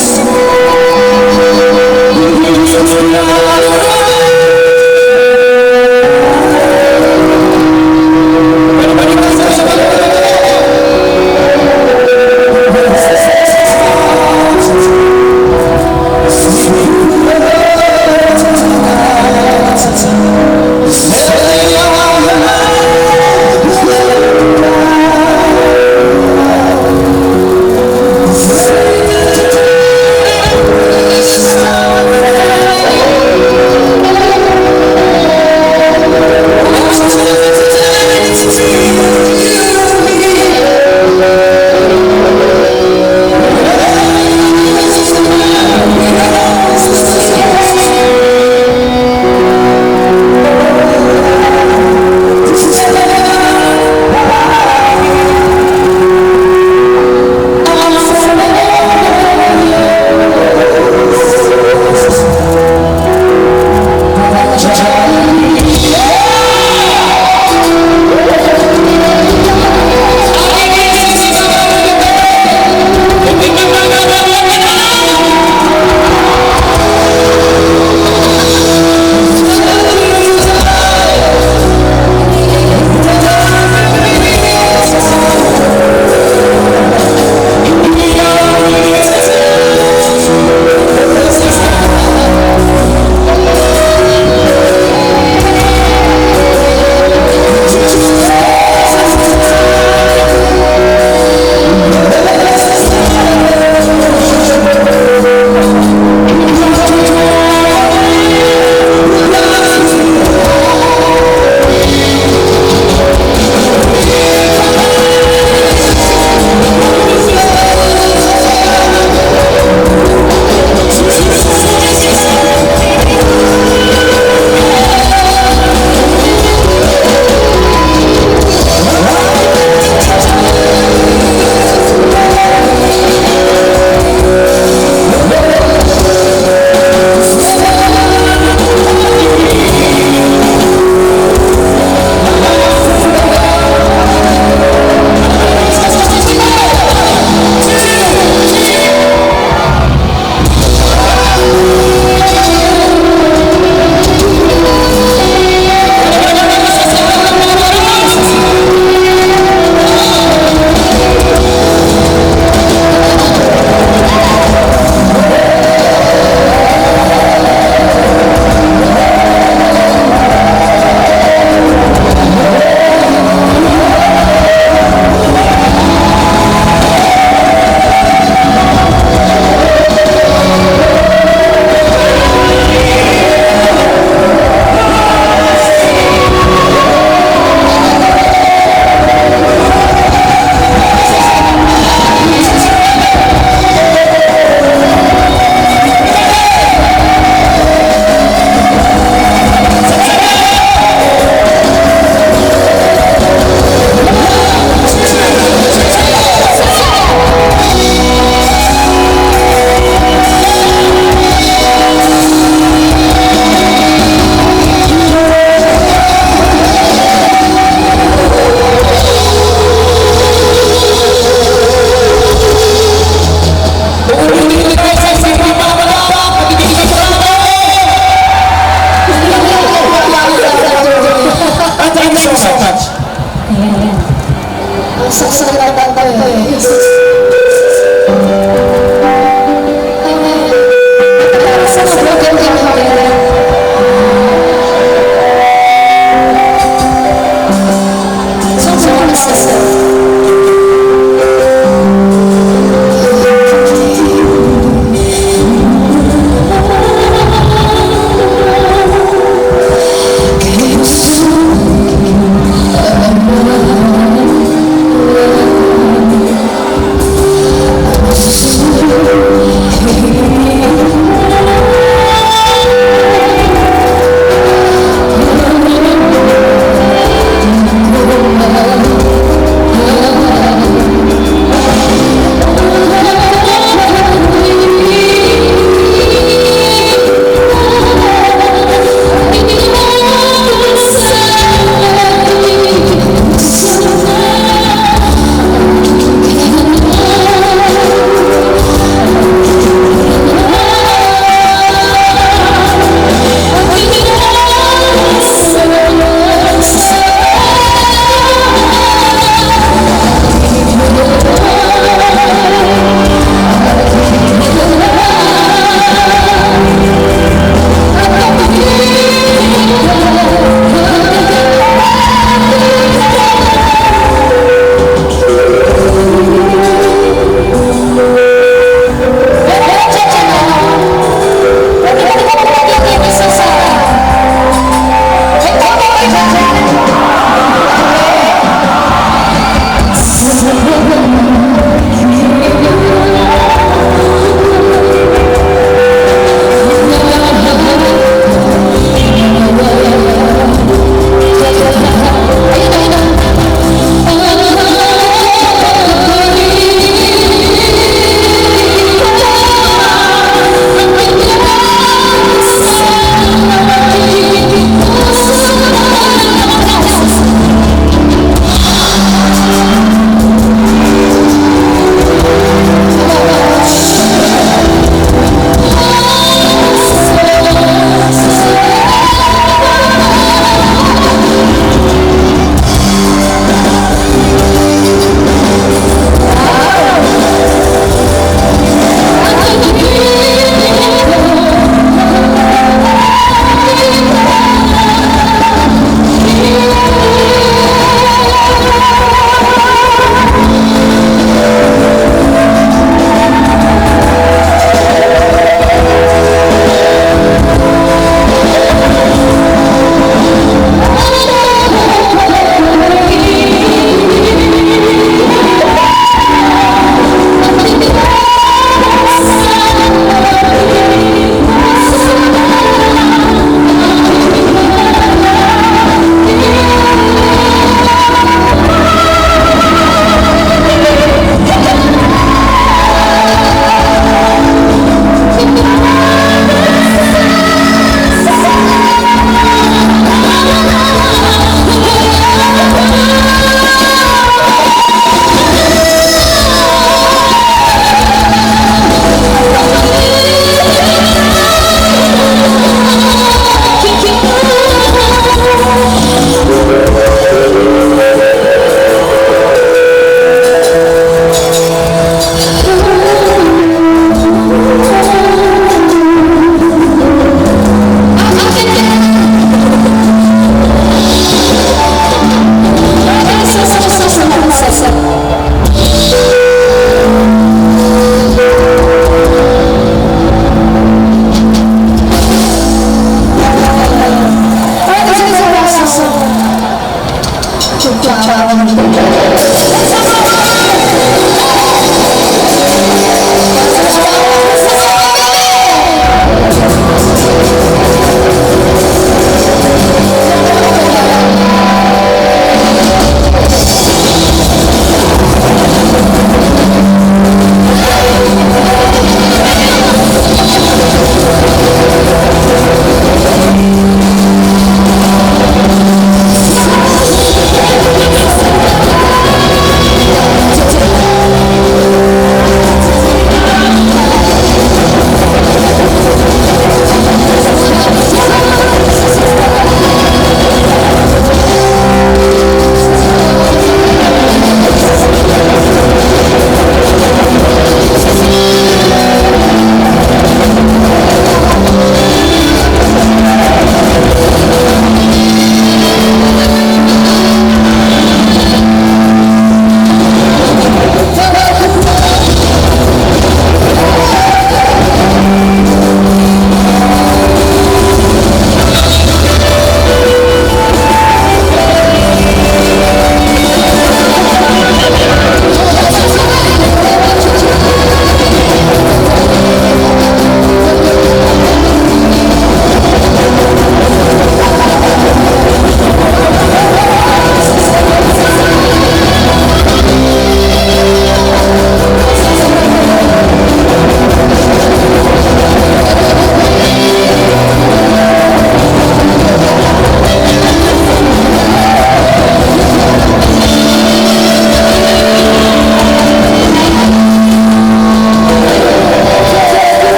YouTube channel.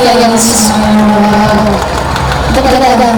yes. Wow. Talaga.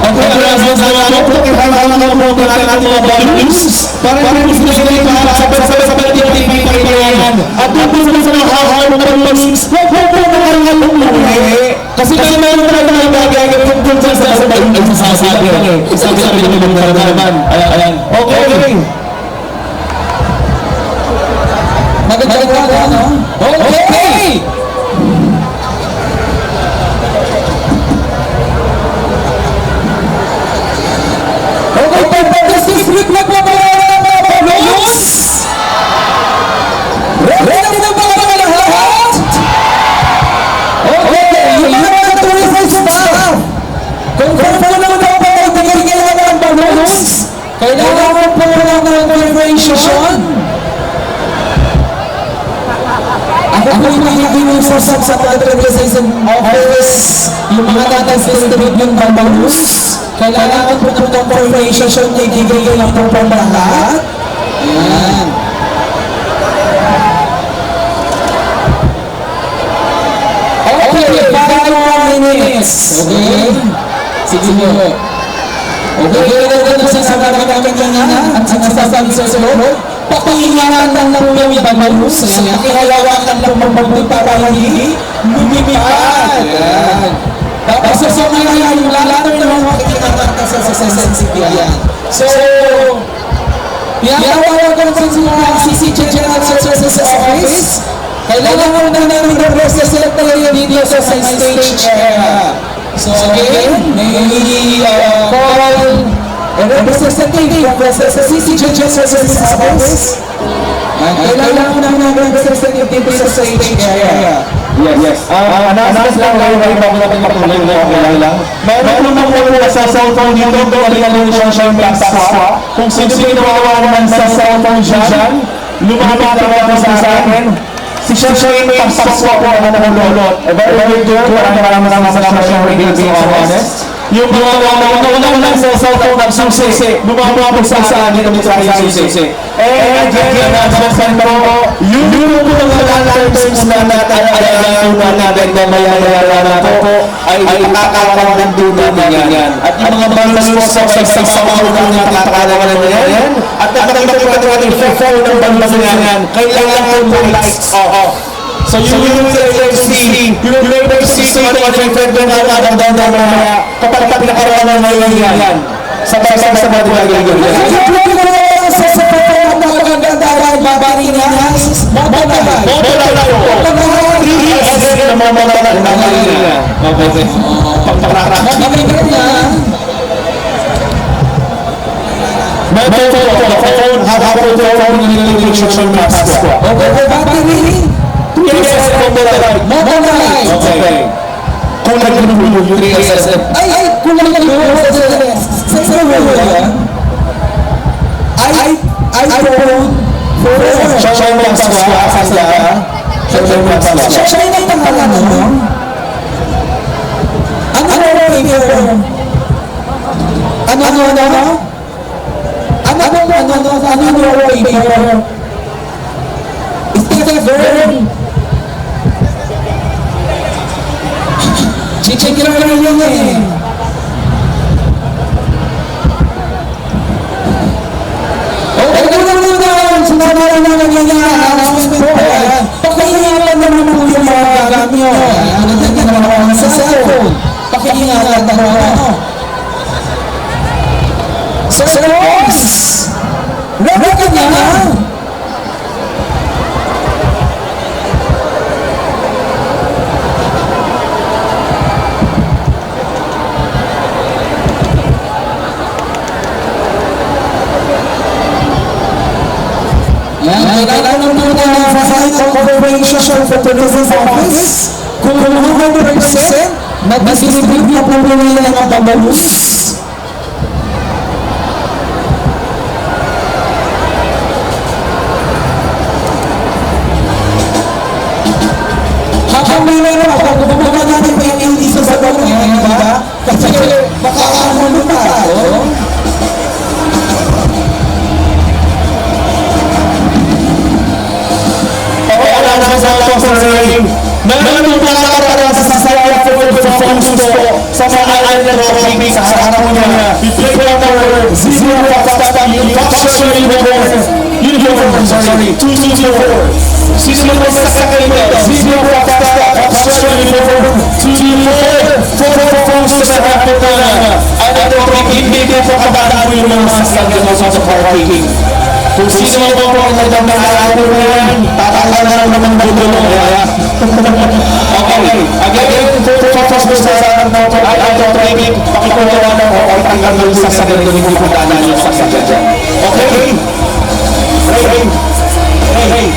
Okay, maraming salamat po. Kailangan na po natin ang mga balloons para i-release na sila yung mga sabay-sabay yung TV kailangan. At doon po sa mga hahawak ng balloons, huwag po nakarangal ng muli. Kasi meron tayo mga bagay kung doon sa sabay yung sasabi. Sabi yung mga naman. Ayan. Okay. Magandang ano? Okay! Okay, this is week na po mga balloons! Ready na ba mga lahat? Okay, yung mga tourism staff, kung kailangan na po magkailangan ng balloons, kailangan po lang ng confirmation. Ako yung nakikiusap sa pag-represent office, yung mga natastistribute yung balloons, kailangan po ng confirmation na ibigay lang po pang lahat. Ayan. Okay, 5 minutes. Okay? Sige mo. Okay, gano'n ang sinasabi namin kanina at sinasabi sa sunod. Pakihingaran lang po yung balloons. Pakihawakan lang po mabuti para hindi lumipad. Ayan. Tapos sa mga yung lalaro ng mga pakihingaran sa sensibilidad. So, pinatawagan ko sa CCJ General Services Office. Kailangan mo na namin represent talaga dito sa stage area. So again, may call representative of the CCJ General Services Office. Kailangan mo na namin representative dito sa stage area. Yes. Anas lang kayo bago natin matuloy na okay lang. Meron naman muna sa cellphone dito, kailangan siya yung swap. Kung sino ginawa naman sa cellphone dyan, lumabas ako sa akin. Si siya yung pagsaswap ko na nahulot. Very good. Maraming salamat siya being honest. Yung mga wala sa cellphone ng susi, lumabas sa akin ang sa susi. And again, nasasan ko, yun po ang lanterns na natalagaan na natin na mayayara na po ay nakakawan ng dulo natin yan. At yung mga balloons po sa samaw na nakakalawan na yan, at nakakalawan natin for ng balloons na yan, kailangan po lights off. So you will later see ito at yung friend na nakakalawan na kapag pinakarawan na ngayon yan. Sabay-sabay sa mga dilagay. Kulang yung hulog yung 3SM. Ay, kulang yung hulog sa iPhone 4. Siya yung magsaswa. Siya yung pangalan mo? Ano paper? Ano paper? Is it a verb? Check it out yun eh. Okay, sinabi na announcement po. Pakihingalan naman po yung mga gamit nyo. Nandiyan naman sa cellphone. Pakihingalan naman. So, ready ka na? Kailangan mo na file of confirmation for tourism office. Kung 100%, nag-distribute na po nila ng mga balloons. Habang may meron ako, kung natin pa yung dito sa Construction Uniform, sorry, 224. Sino mo masasakay nito? Sino mo Construction Uniform, 224. 4 phones sa hapon na. At ito, hindi po kabataan yung mga sasakay mo sa parking. Kung sino mo po ang nagdamahal mo yan, tatala na lang naman dulo. Okay, again, 4 phones sa motor at ito, training, pakikuha na o tanggal ng sasakay na hindi po daanan yung sasakay dyan. Okay? Hey.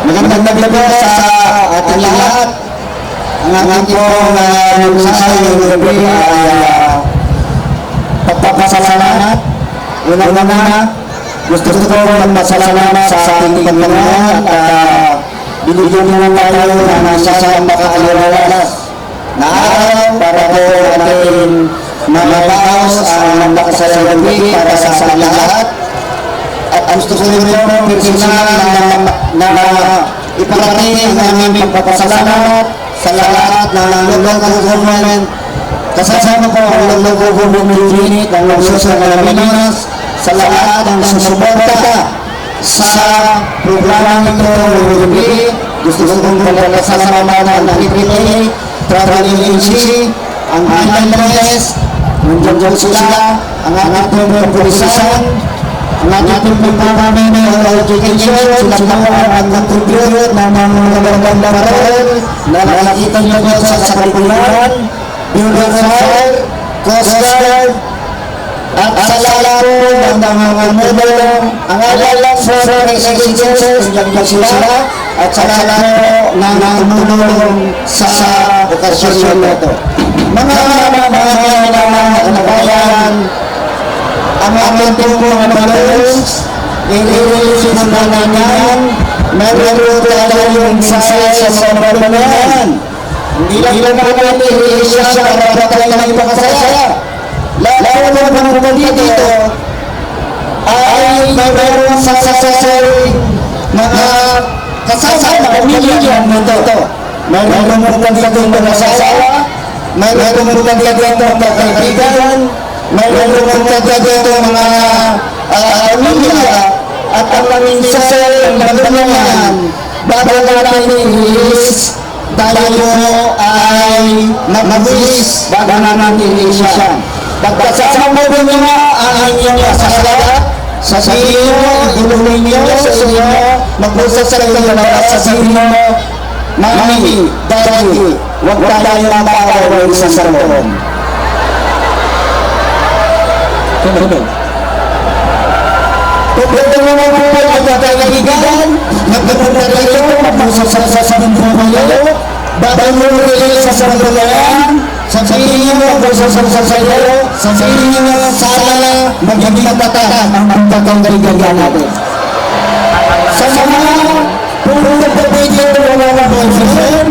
Magandang gabi sa ating lahat. Ang aking pong mensahe ng gabi ay pagpapasalamat. Una-una, gusto ko magpasalamat sa ating Panginoon at binigyan naman tayo ng isang makakaliwalas na araw para po natin mababaos ang nakasayang gabi para sa lahat. At gusto ko rin po personal na iparating ang aming pagpapasalamat sa lahat ng local government. Kasama ko ang local government unit ng Lungsod ng Pilipinas sa lahat ng susuporta sa programa nito ng gabi. Gusto kong pagpapasalamatan ng PPA, Travel Agency, ang Angeles, nandiyan sila, ang ating pulisan, ang ating pagpapamay ng education, sila po ang nag-contribute ng mga magandang parol na nakikita nyo po sa kalikulan, Bureau of Fire, Coast Guard, at sa lahat po ng mga modulong ang alalang foreign agencies, nandiyan po sila, at sa lahat po ng tumulong sa okasyon nito. Mga kabayan, ang ating mga balloons, i-release na naman, meron tayong mensahe sa mga balloon. Hindi lang naman i-release siya para tayo magpakasaya. Lalo na mga dito ay mayroon sa sasasaring mga kasama, pamilya mo ito. Mayroon mga kasama, mayroon mga kaibigan, mayroon dito mga pamilya at ang mensahe ng bantuan bago natin i-release tayo ay mag-release bago natin i-release siya. Pagkasama mo nyo ang inyong asawa, sabihin nyo, ilulong nyo sa inyo, mag-usap sa inyo na sabihin mo, Mami, Daddy, huwag tayo mapawawin sa sarong. Pwede mo naman po magkakaibigan, magkapunta kayo, mag-usap sa mundo kayo, bago mo rin sa mundo yan, sabihin nyo, mag-usap sa iyo, sabihin nyo, sana magiging matatag ang magkakaibigan natin. Sa mga puro pwede mga boyfriend,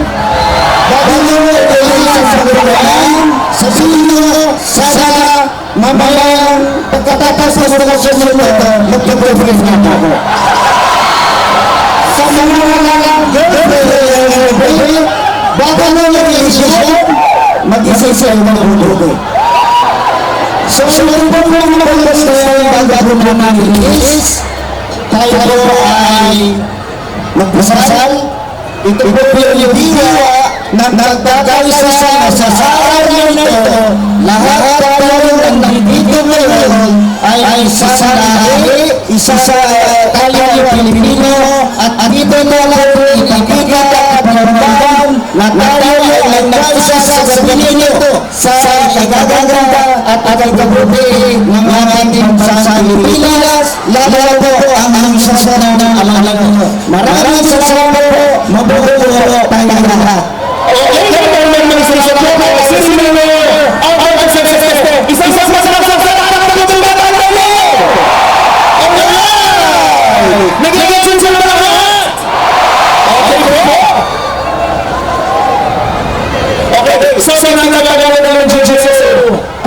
bago mo rin sa mundo yan, sabihin nyo, sana mamayang pagkatapos ng relasyon nito, magkakaibigan natin ako. Sa mga girlfriend, bago mo rin mag-isa-isa yung mga buto. So, yung po mga pagkas na yung bago namin is, tayo ay magpasasal. Ito po yung diwa na nagdadalisa sa araw nito. Lahat tayo ang nandito ngayon ay sa lahi, isa tayo Pilipino at dito na lang ipakita at paramdam na tayo ay nagkasa sa sarili nito sa kagaganda at kagabuti ng ating bansang Pilipinas, lalo po ang susunod ng alalang nyo. Maraming salamat po, mabuhay po tayo lahat.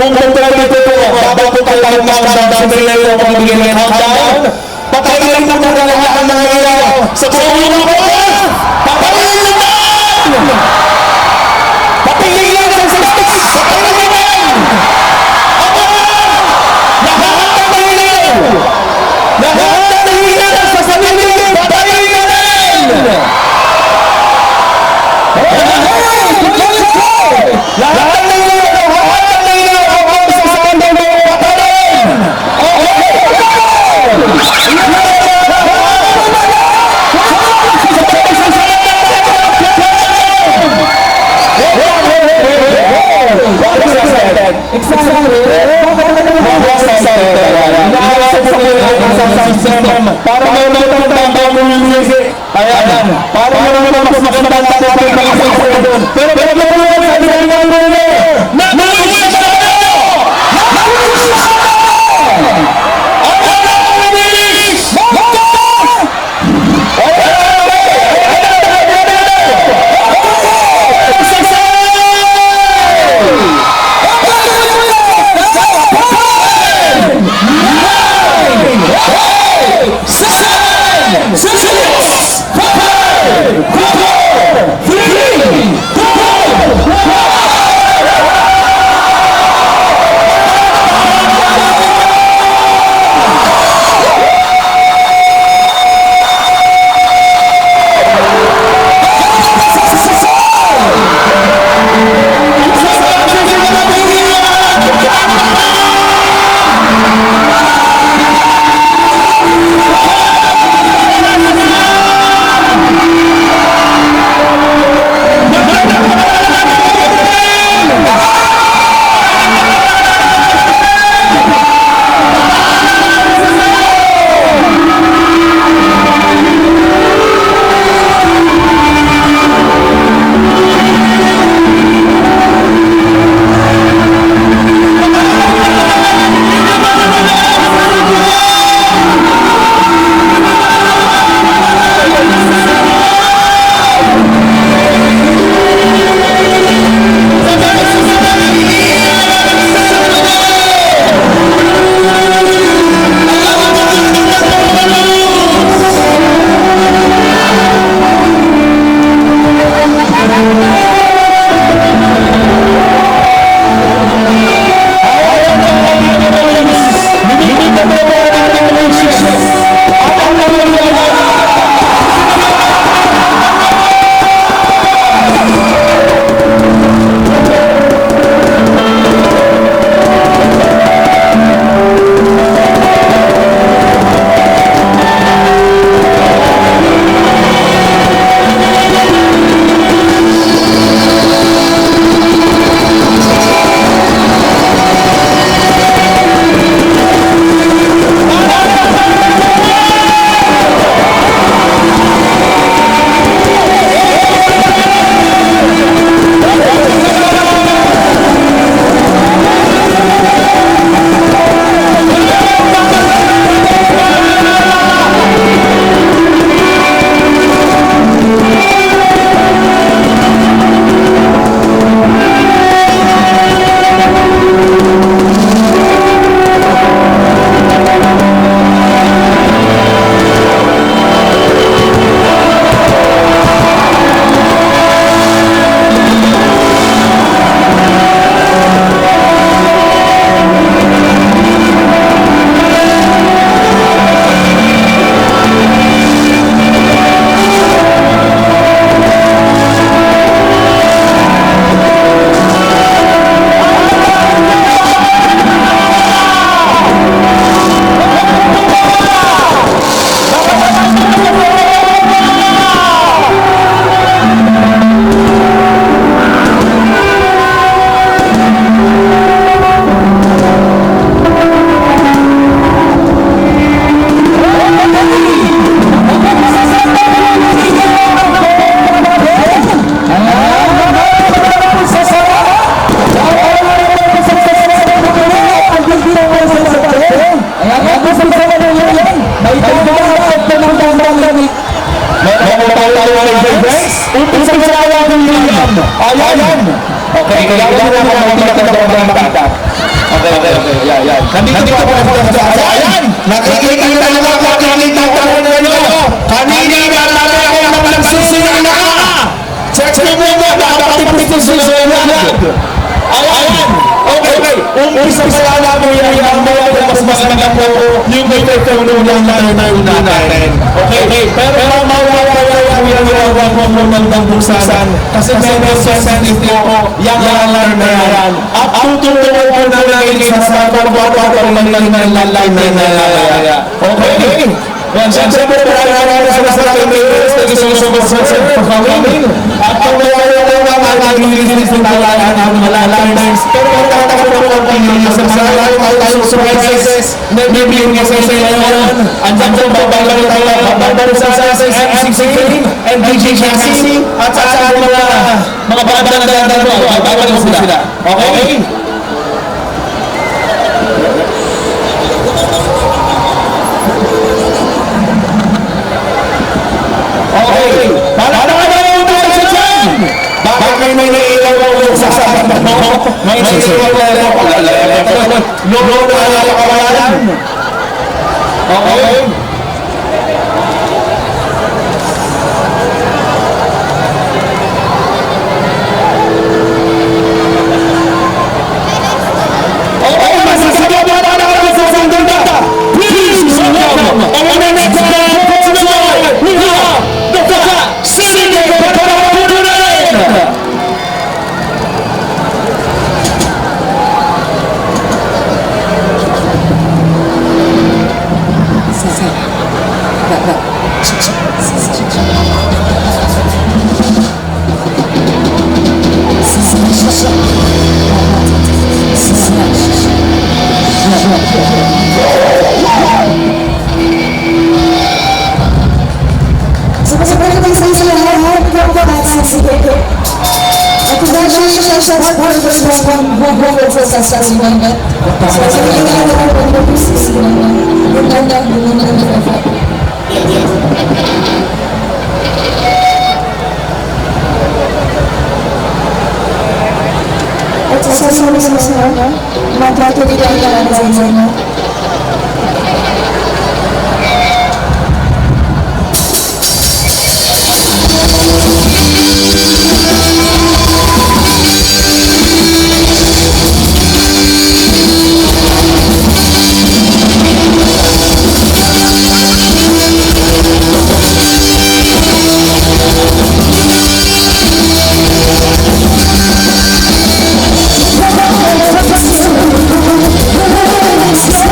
Kung kontrata ito po, bago po tayo countdown, siyempre na ito kung ibigay ng countdown, patayin na muna lahat ang mga ilaw sa buong mundo po! Patayin na naman! Patayin lang sa sastik! Patayin na naman! Lahat ang mga ilaw! Lahat ang mga ilaw sa sarili! Patayin na naman! Lahat ang mga ilaw! Para may matang mo yung music. Ayan. Para may matang magandang doon. Pero Six, 5, 4, Umpisa sa awa ng William. Ayan. Okay, kaya na makikita ng programa. Okay. Yan. Nandito po sa ayan. Nakikita na lang ako kanina Kanina namin ako naman nagsisinang na ka! Check mo muna, dapat ipito susunod. Ayan. Okay. Umpisa sa awa mo yan. Mas maganda po yung may technology natin. Okay. Pero mawala yung ng buksan. Kasi meron sensitive po yung alarm na yan. At tutulungan po na lang sa pagbabago ng lalay. Okay. Yan, siyempre po sa ating mayors na gusto sa pagkawin. At kung wala magigilinis ng talagaan ng mga alarms. Pero tatakot po ang pagigilinis sa mga tayong surprises na bibigyan niya sa ngayon. Andiyan po babalik tayo sa MC16 and DJ Chassis at sa ating mga banda na babalik sila. Okay? Okay. Para yung tayo sa dyan! Bakit may naiilaw ang sa sabat mo? May naiilaw ang lolo na kawalan. Okay. Okay, masasagot mo na naman sa sandang data. Please welcome our next we have Dr. Sidney Pagkakudurin! Let's go.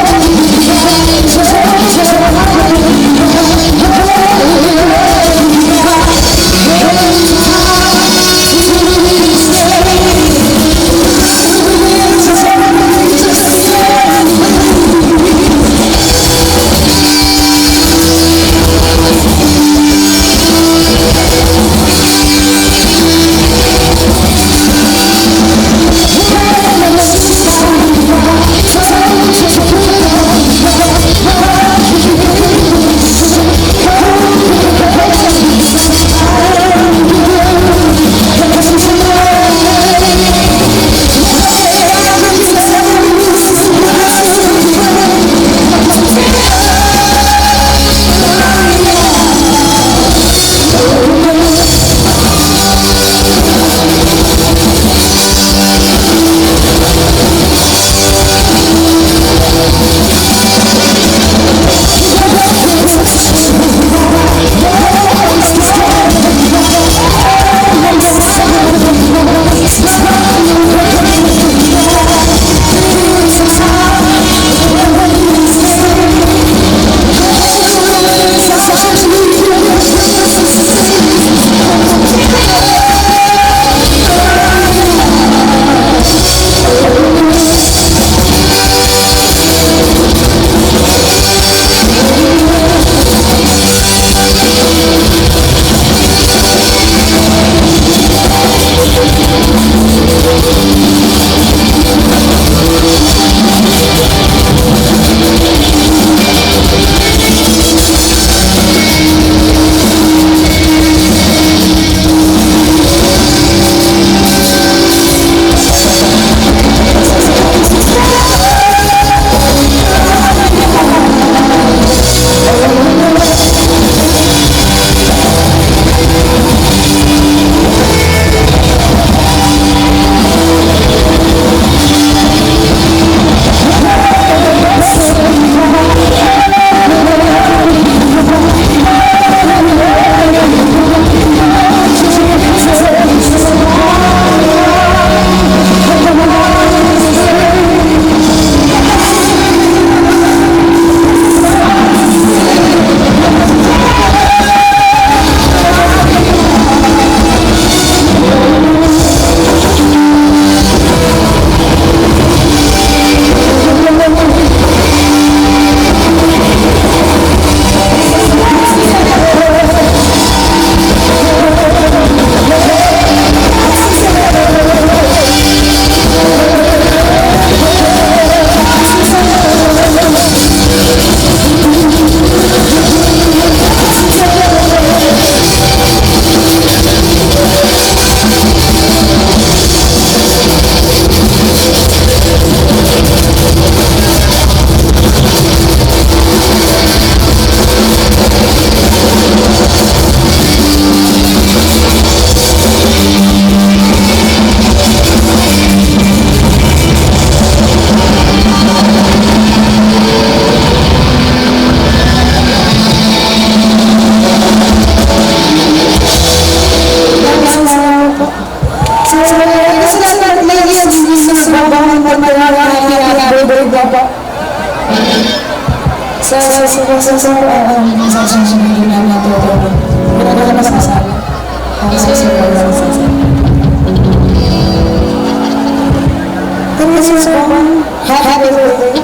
Happy birthday.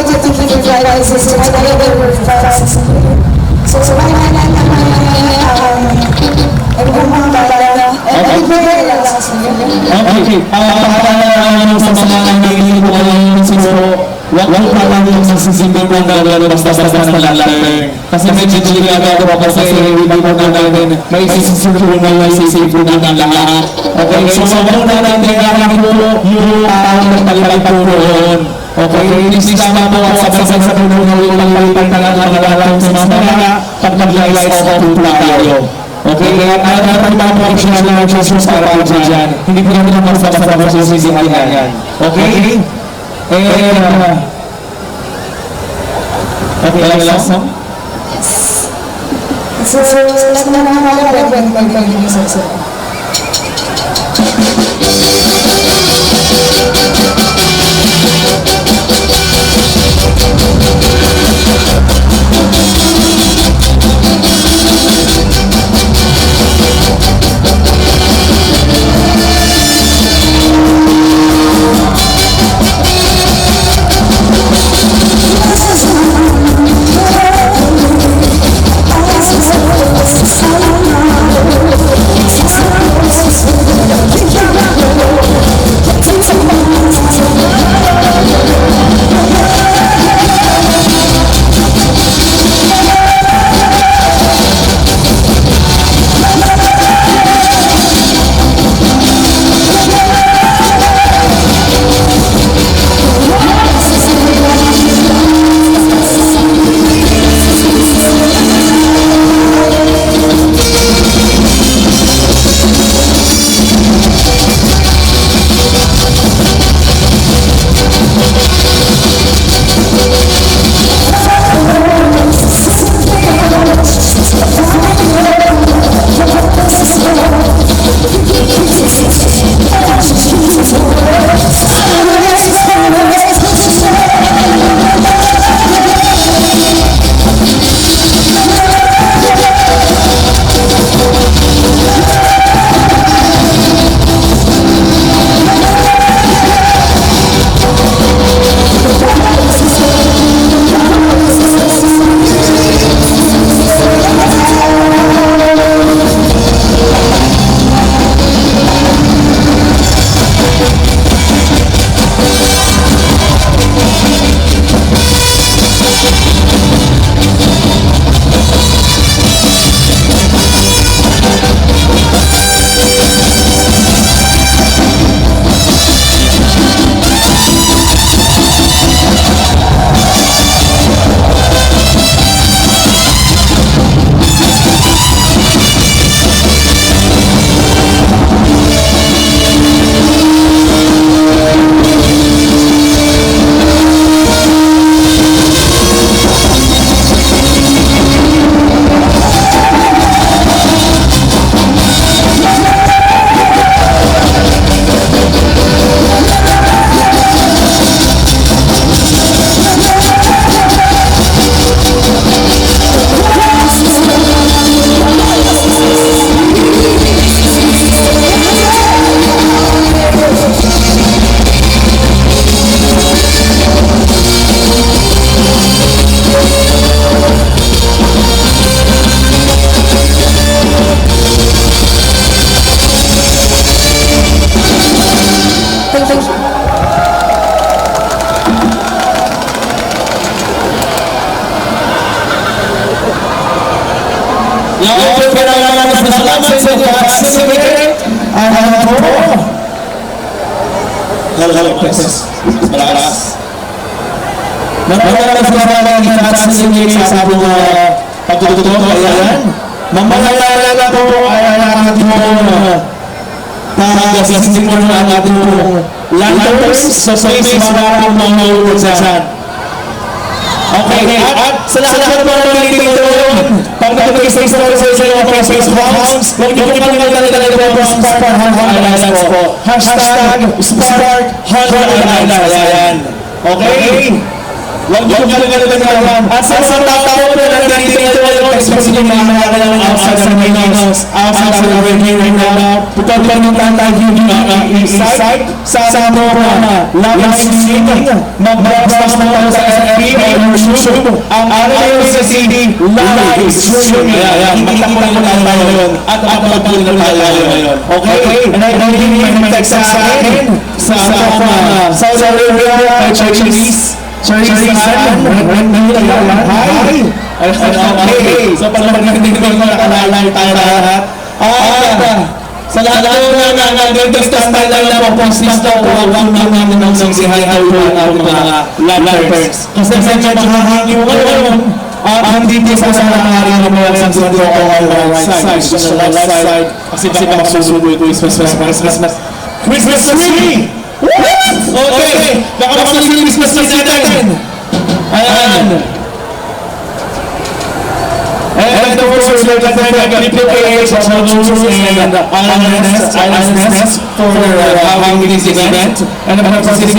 to keep your prices so that they will fast. So why not Okay. Sa mga nangyayari ko ngayon, wag pa lang yung masisimbol ng gagawin basta-basta ng lalaki. Kasi medyo delikado ako kasi hindi mo natin may isisimbol na yung isisimbol ng lahat. Okay, so muna natin gagawin po yung nagpalipan po roon. Okay, hindi sila mo at sabay-sabay po yung pagpalipan talaga ng lalaki sa mga pag mag-light off po tayo. Okay, kaya natin mapapaksyon na lang siya para po dyan. Hindi po natin basta-basta po sisisihan yan. Okay? Okay, last song? So, lahat na nakakalaban sa Yung pinalaman sa salamat sa inyo participate. Ano po? Hello, princess. Malakas. Nagpapalakas na naman ang participate sa ating pagtututo. Ayan. Mamalala na po ay ang ating pag-assisting mo na ang ating lanterns sa space para mamahulog dyan. Okay, at sa lahat ng mga nalilito yun, pag nag-face sa mga face bounce, huwag niyo kami nagdala po ang Spark Hunter Islands po. Hashtag Spark Hunter Islands. Okay? Huwag niyo kalimutan. At sa mga tao na nandito ngayon, especially mga mga outside sa Pilipinas, outside sa Pilipinas na putol ng tatay inside sa mga live streaming, magbabas na tayo sa FB or YouTube, ang araw sa CD live streaming. Makita ko na tayo ngayon at upload na tayo ngayon. Okay? And I really text sa akin sa Saudi Arabia at Chinese. Hi! Okay, so pag-magandang nakalalay tayo lahat. Sa lahat na nag-discuss tayo lang po, post-list na po, huwag namin ang sangsihay po ang mga lanterns. Kasi medyo mahangin ngayon, ang dito sa hari ng mga sangsihay po ang right side. Sa left side, kasi baka masusubo ito is Christmas tree! Okay, baka masusubo yung Christmas tree natin. Ayan. And the first word that I got prepared for honestness for having this event. And the purpose of the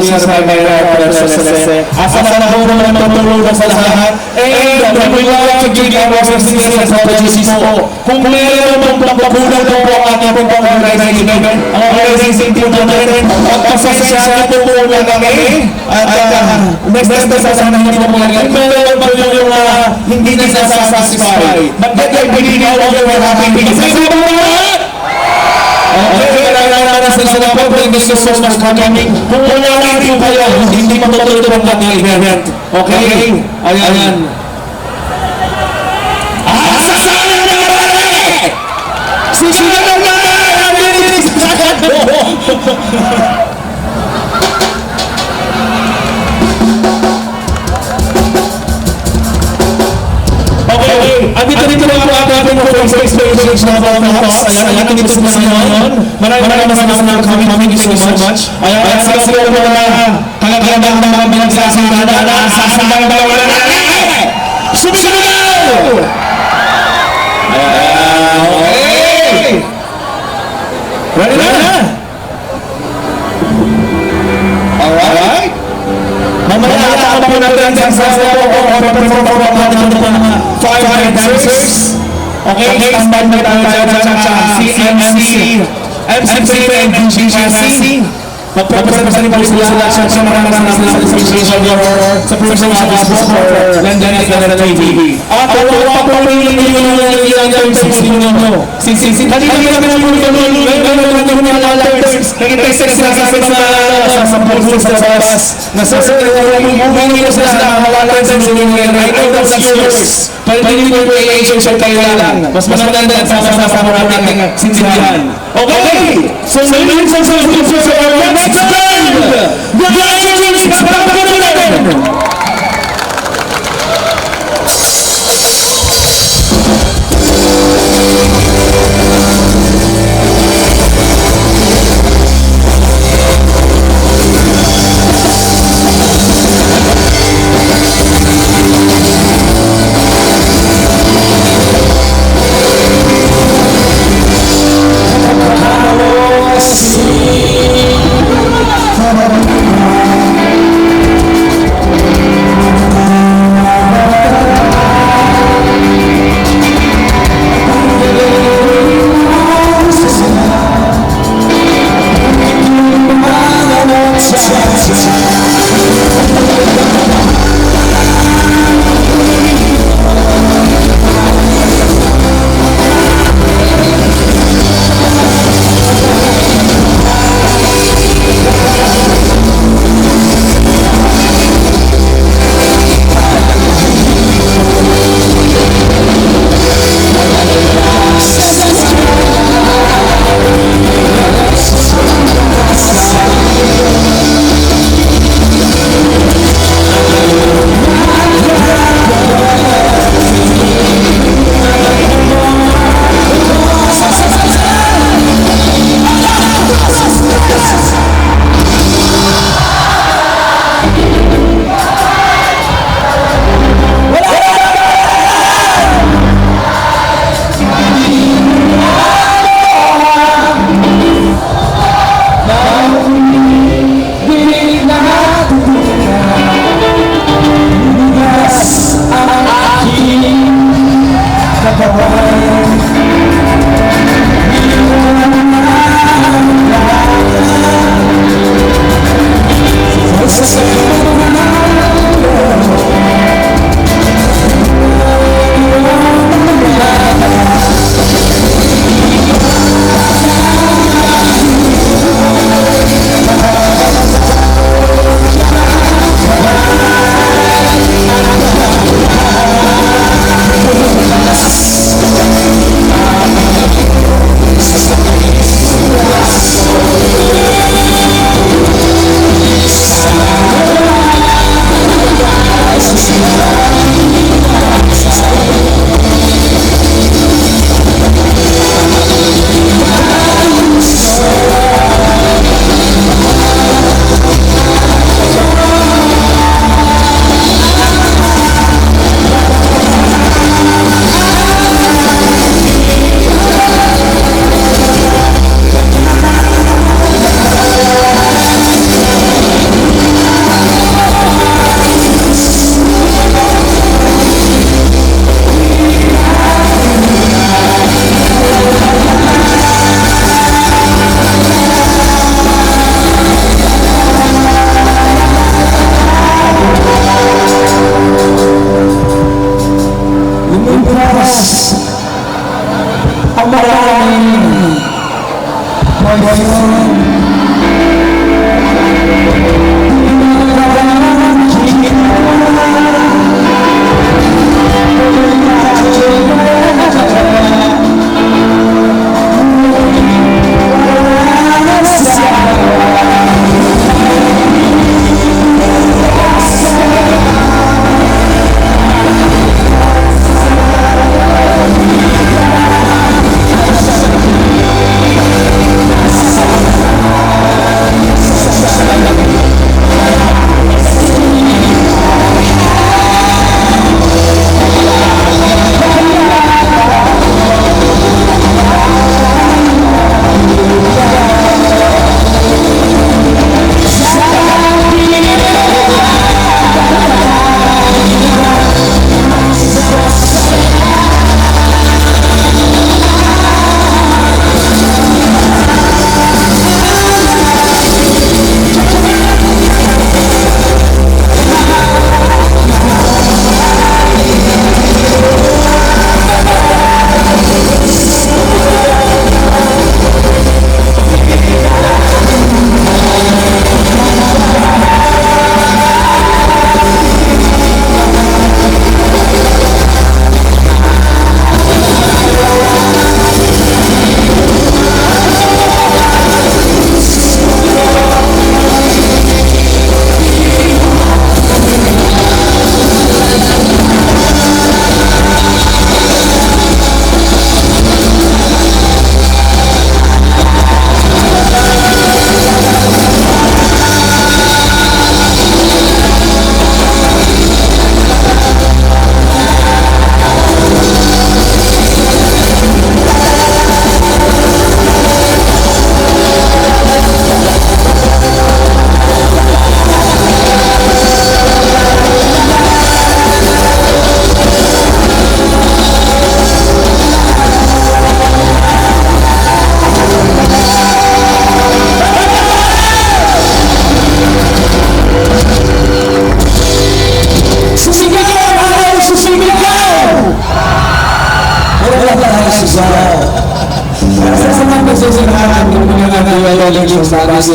sa asa na po naman tutulungan sa lahat. And we would like to give our sincere apologies po. Kung meron mong pagpakulang po ang ating organizing event, ang organizing team natin, pagpasensya po muna kami. At next time sa sana hindi na po natin. Meron pa yung hindi na satisfy. But that I believe all of you are happy because I saw mga okay, kailangan sa sila po. Thank you so much for coming. Kung wala natin kayo, hindi matutuloy ang ating event. Okay? Ayan. Sasana na pare! Sigaw na pare! Okay, andito lang po ating Facebook page na mga talks. Ayan, dito na ngayon. Maraming salamat kami. Thank you so much. Ayan, sa mga talagang mga pinagsasabi na sasabang na wala na. Sumigaw! Ayan, okay. Ready na? Alright. Mamaya natin po natin sa five dancers. Okay, standby na tayo dyan sa CMC, MC and GGC. Magpapasarin po sila sa maraming salamat sa presentation for London at London TV. At wala pa po yung ilang sisipin nyo. Kanina naman yung mga lanterns. Nag-text na sa pulpul sa bus. Yung movie nyo sila lanterns and I know that's yours. Pwede nyo yung relationship kayo lang. Mas maganda at sama-sama natin sinsihan. Okay! So, ladies and gentlemen, for our next band, the Irish Pagkakulan! Pasig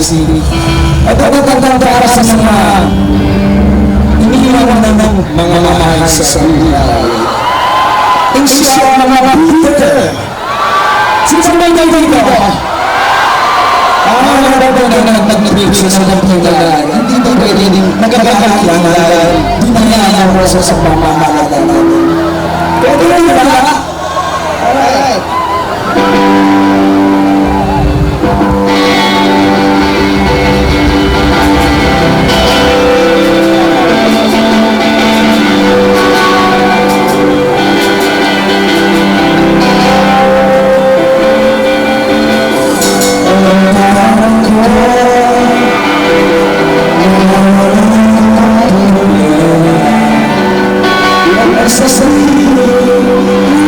City. At ang para sa mga iniiwan na ng mga mahal sa buhay. Ang siya mga Peter. Sinasabay kayo dito. Mga bago na nagbibigay sa ng pagkalaan. Hindi ba pwede din nagkakaklangan dahil di nangyayang rosa sa pamamahala natin. Pwede na yun ba? Alright. Sa sarili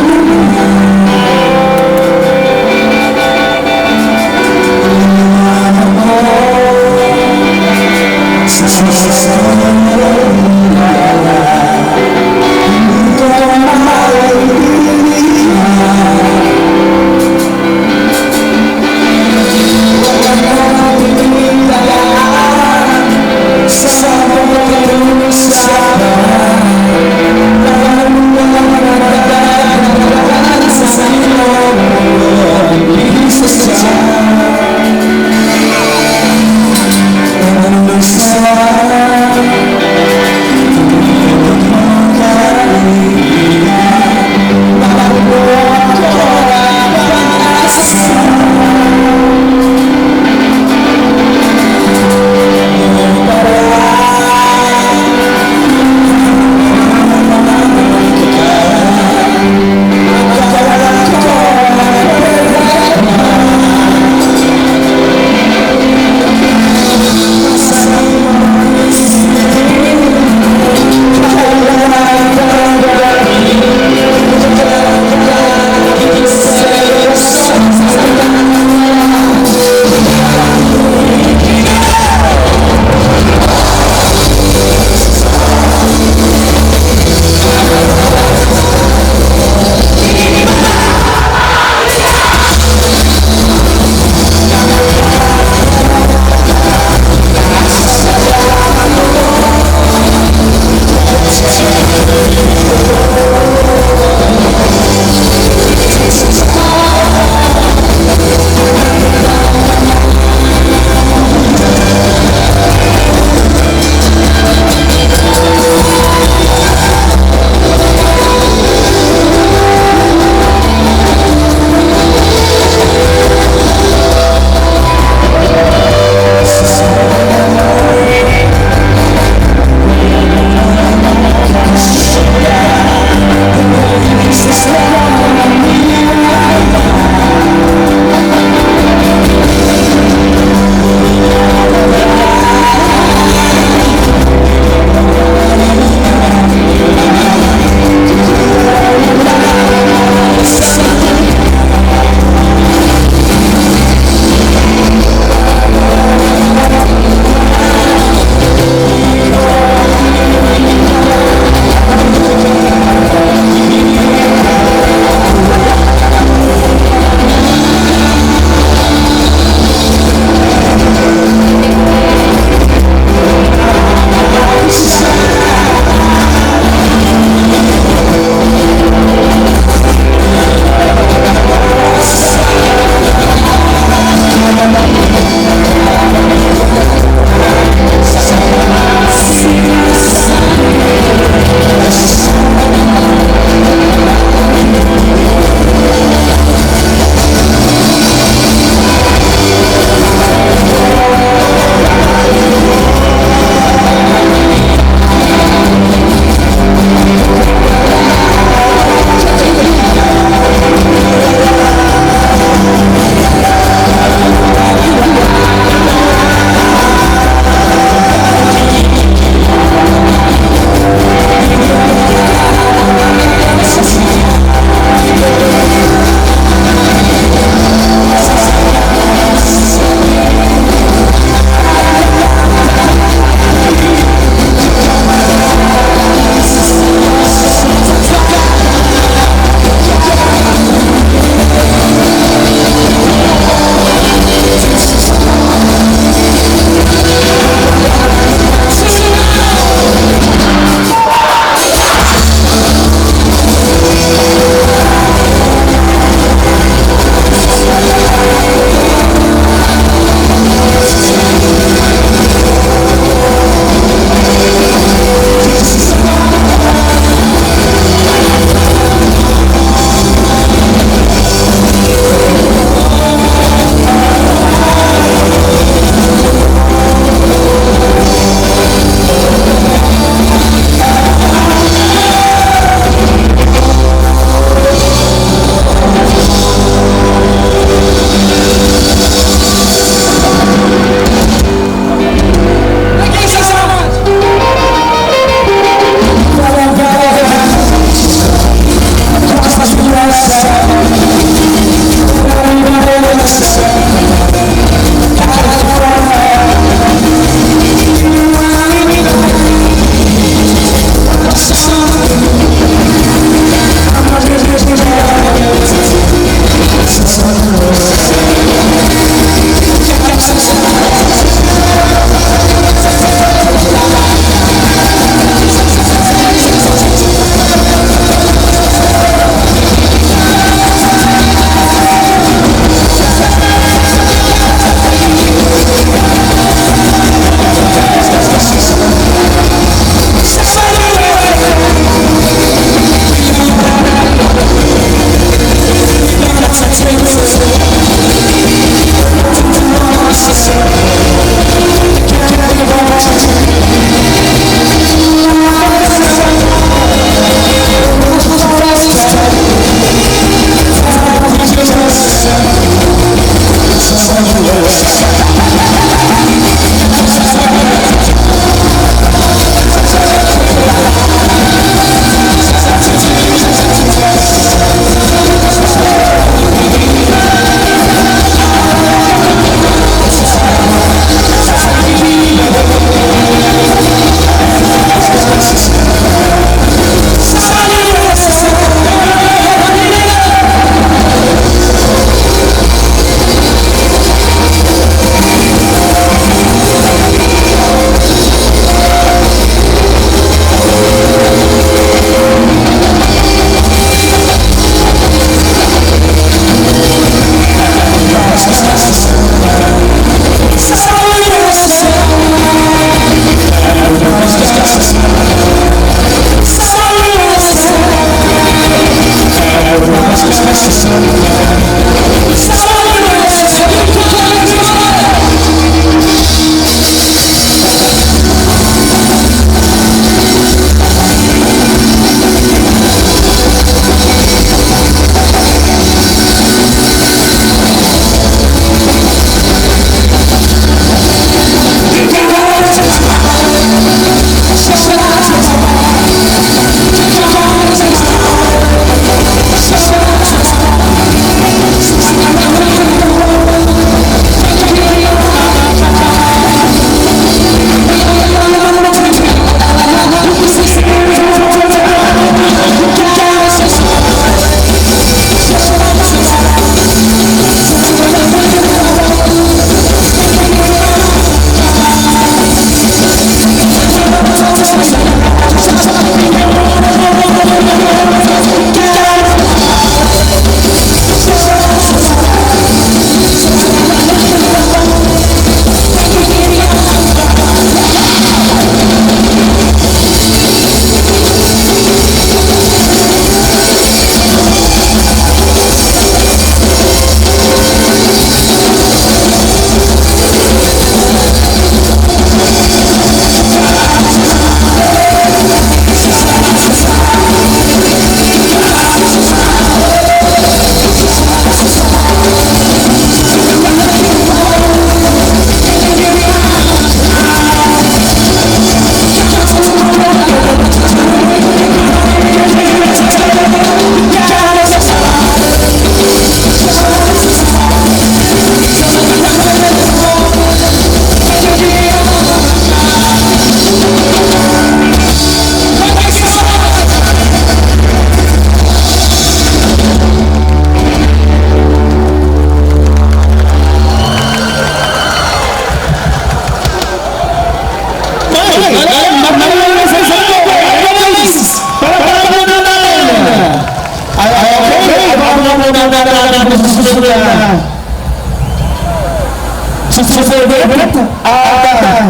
favorite?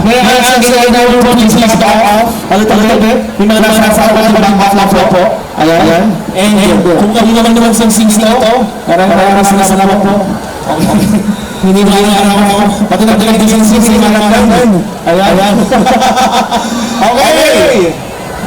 May answer sa inyo po, please back off a little bit. Yung mga nasa ako sa back off na po. Ayan. And kung kami naman sa sings na ito, maraming salamat po. Hindi na ako. Pati na talaga yung sings, hindi na lang. Ayan. Okay.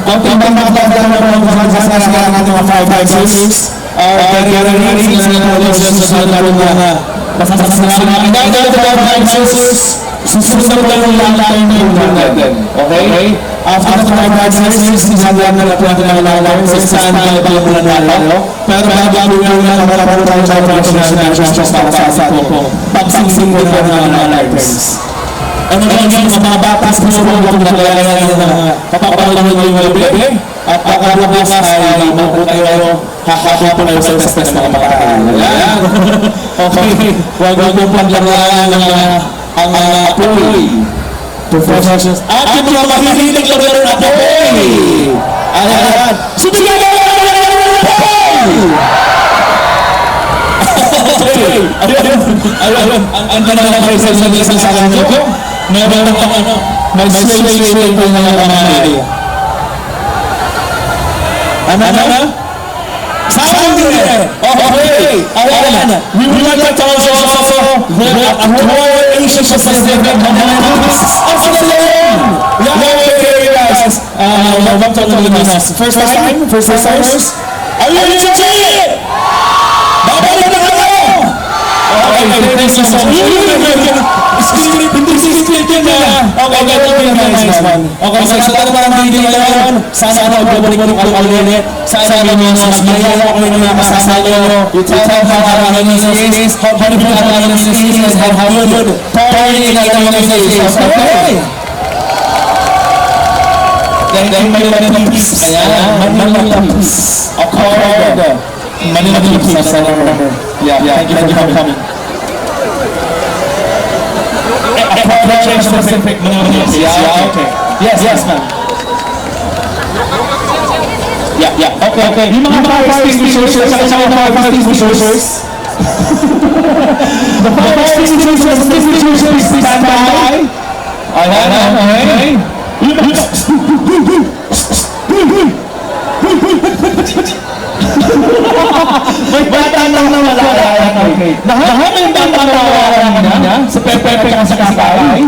Ang timbang makapagdala na po ang kasasaya ng ating mga 5 years. Very ready na sa natin na masasasama. And then the 5 years, susunod lang yung lang natin. Okay? After the 5 years, sinagyan na po natin ang lalaki sa saan tayo ba yung nanalo. Pero bago yung lang marapalo tayo sa natin po. Pagsing ko na mga lifers. Ano ba yung mababatas mo kung naglalagay na papapalang yung gabi at pagkabukas ay mabuti tayo kakapon tayo sa test ng makakaan. Okay, huwag mo paglalaan ang apoy. Professionals at yung mga mahihilig lang ng apoy. Ayan. Sumigyan na lang ng apoy! Ayun. Ang ganda na kayo sa isang salang nyo. Meron ang may sway po ng kamay. Ano? Sound din! Okay! Ayan! We would like to also the Croatian Pacific Monuments of the Land! Okay, guys! Welcome to the Pilipinas. First timers? Are you ready to try it? Babalik na kayo! Okay, thank you so much. Okay, so sa talagang video ngayon, sana ako babalik mo kung ulit. Sana yung mga mayaya ko yung mga kasama nyo. You tell them how hard it is, how beautiful it is, and how good party na yung is. Okay. Dahil may manilapis. Ayan, manilapis. Accord. Manilapis. Yeah, thank you for coming. Change specific manilapis. Yeah, okay. Yes, ma'am. Yeah, okay. Yung mga fire extinguishers, sa mga fire extinguishers. The fire extinguishers stand by. Okay. May bata lang na wala. Lahat ng bata na wala niya sa pepe ang sa kapay.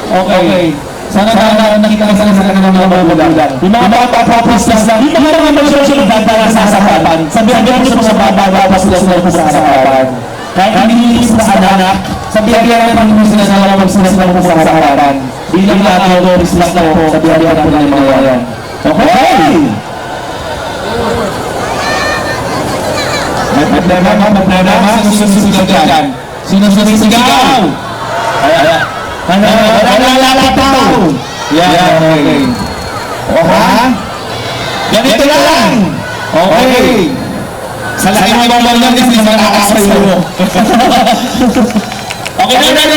Okay. Sana nakita ka sa kanilang mga magulang. Yung mga bata-tapos lang. Yung mga masyadong bata na sasapapan. Sabihan mo sa bata-tapos lang sa sasapapan. Kahit hindi sa anak, sabihan mo sila na magsinasal sa sasapapan. Bilang autoris lang po, sabihan po ng mga yan. Okay! Magnanama, sinusunod dyan. Sinusunod. Ayan. Nanlalapataw. Yan, okay. Ganito lang. Okay. Sa lahat ng mga lang kasi nakakasayo mo. Okay na.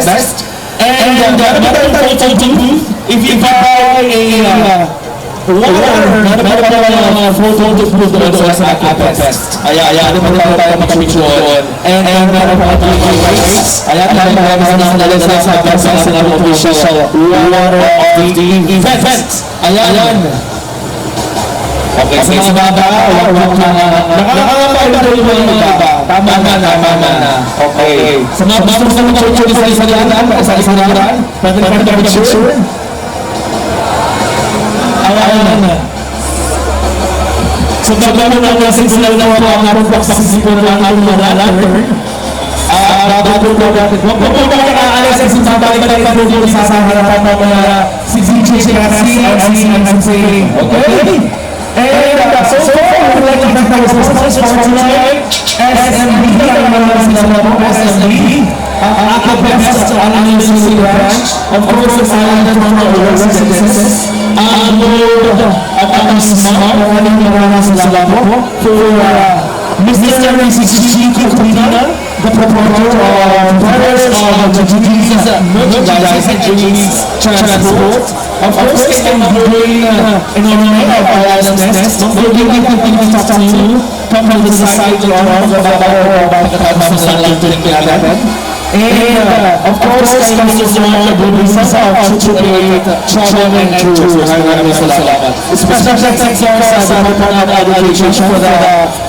Best. And another photo booth, if you buy a water photo booth also as an Best. Ayan, tayo makapicture. And ayan, sa official water of the event. Ayan. Okay, sa mga baba, nakakapagpapalo yung mga baba. Tama na. Okay. Sa mga baba, sa mga picture sa isa-isahan, pwede na picture. Ayan. So, baba mo na kasi sila na mga pagsasisipo na ang ating mga lantern. Bago po natin. Huwag po makakaalis sa sinabay na tayo po sa harapan ng mga si DJ Kasi and saying, okay? And so far, we'd like to thank our sponsors for tonight. SMB, ang mga sila po, SMB, ang Best University Branch, of course, the Silent from our residences, ang Lord of our Smart, maraming sila po, for Mr. and Mrs. Chico Cortina, the proprietor of Brothers of the GG's Merchandise and GG's Transport. Of course, they can bring in our name of our island nest. We'll give you to talk to you from the society of the and of course, kayo Mr. John Bubusa of Chuchuate Travel and Tours. Maraming salamat. Special thanks sa Department of Education for the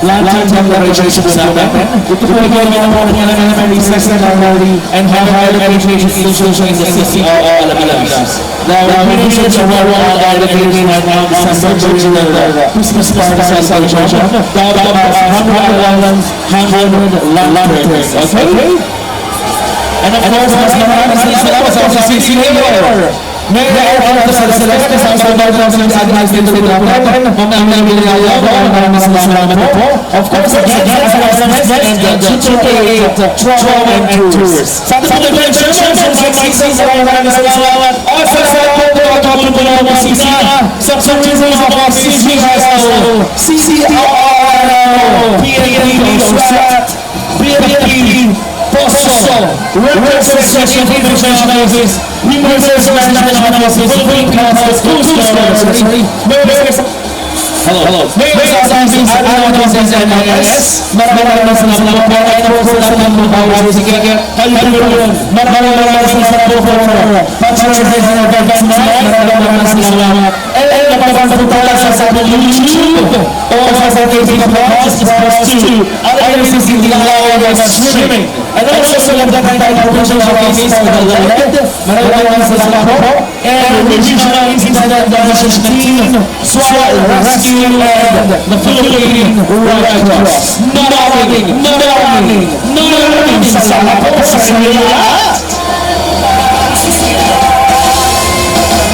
lantern decoration namin. Ito po yung elementary secondary and higher education institution in the city of Alapilas. The renovation of our dedicated right now December during the Christmas party celebration. About 100 lanterns. Okay? And of course, mas maraming salamat sa CC Mayor. Mayor of the Celeste, sa Sabay ng Administrative Department, ang Nilaya, maraming salamat po. Of course, again, sa SMS and the Chuchuate Travel and Tours. Sa ating mga chairman, sa maraming salamat. Sa salamat po, kapag po na mga sisina, sa tourism of our CC Hospital, CCRO, PNP, Posto, Representation International Office, University National Office, Philippine Council, Coast Guard, Hello. Mayor's Office, Advocacies and NIS. Maraming salamat po. Ay po sa lahat ng mga sige. Maraming salamat po for patronizing of events tonight. Maraming salamat. And napapagpaputala sa ating YouTube o sa ating podcast to IRCC Lilaw and streaming. And also sa lahat ng tayo promotion showcase for the LED. Maraming salamat po. And the Regional Incident Division Team, SWAT Rescue and the Philippine Red Cross. Maraming salamat po sa inyo lahat.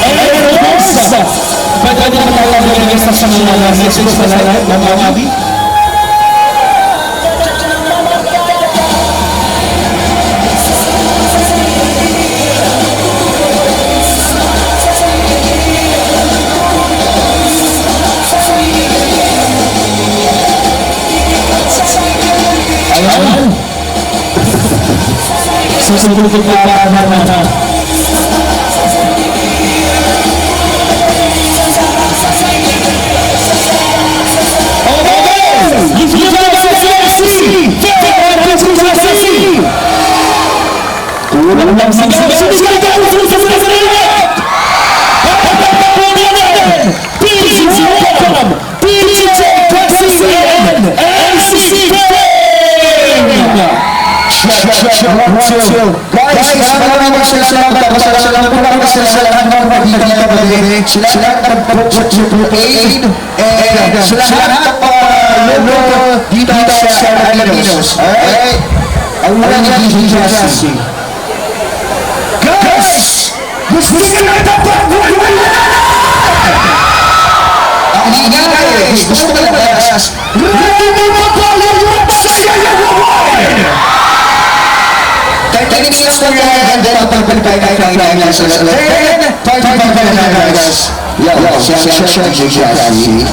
And of course, pwede na tayo mag-release sa mga message sa lahat, Mama Abby? Susunod ko pa na Guys, maraming salamat po sa lahat ng pagkikita ko din. Sila lahat ng pag-aid and sila lahat ng logo dito sa Alapinos. Okay? Ang mga nagiging guys! Gusto nyo na ito pag-aid! Ang ingay! Gusto nyo na guys! Ready mo po yung saya yung award! 30 minutes lang yan, and then pagbalik tayo ng ilang sa 10, 35 guys. Yo, check, geography.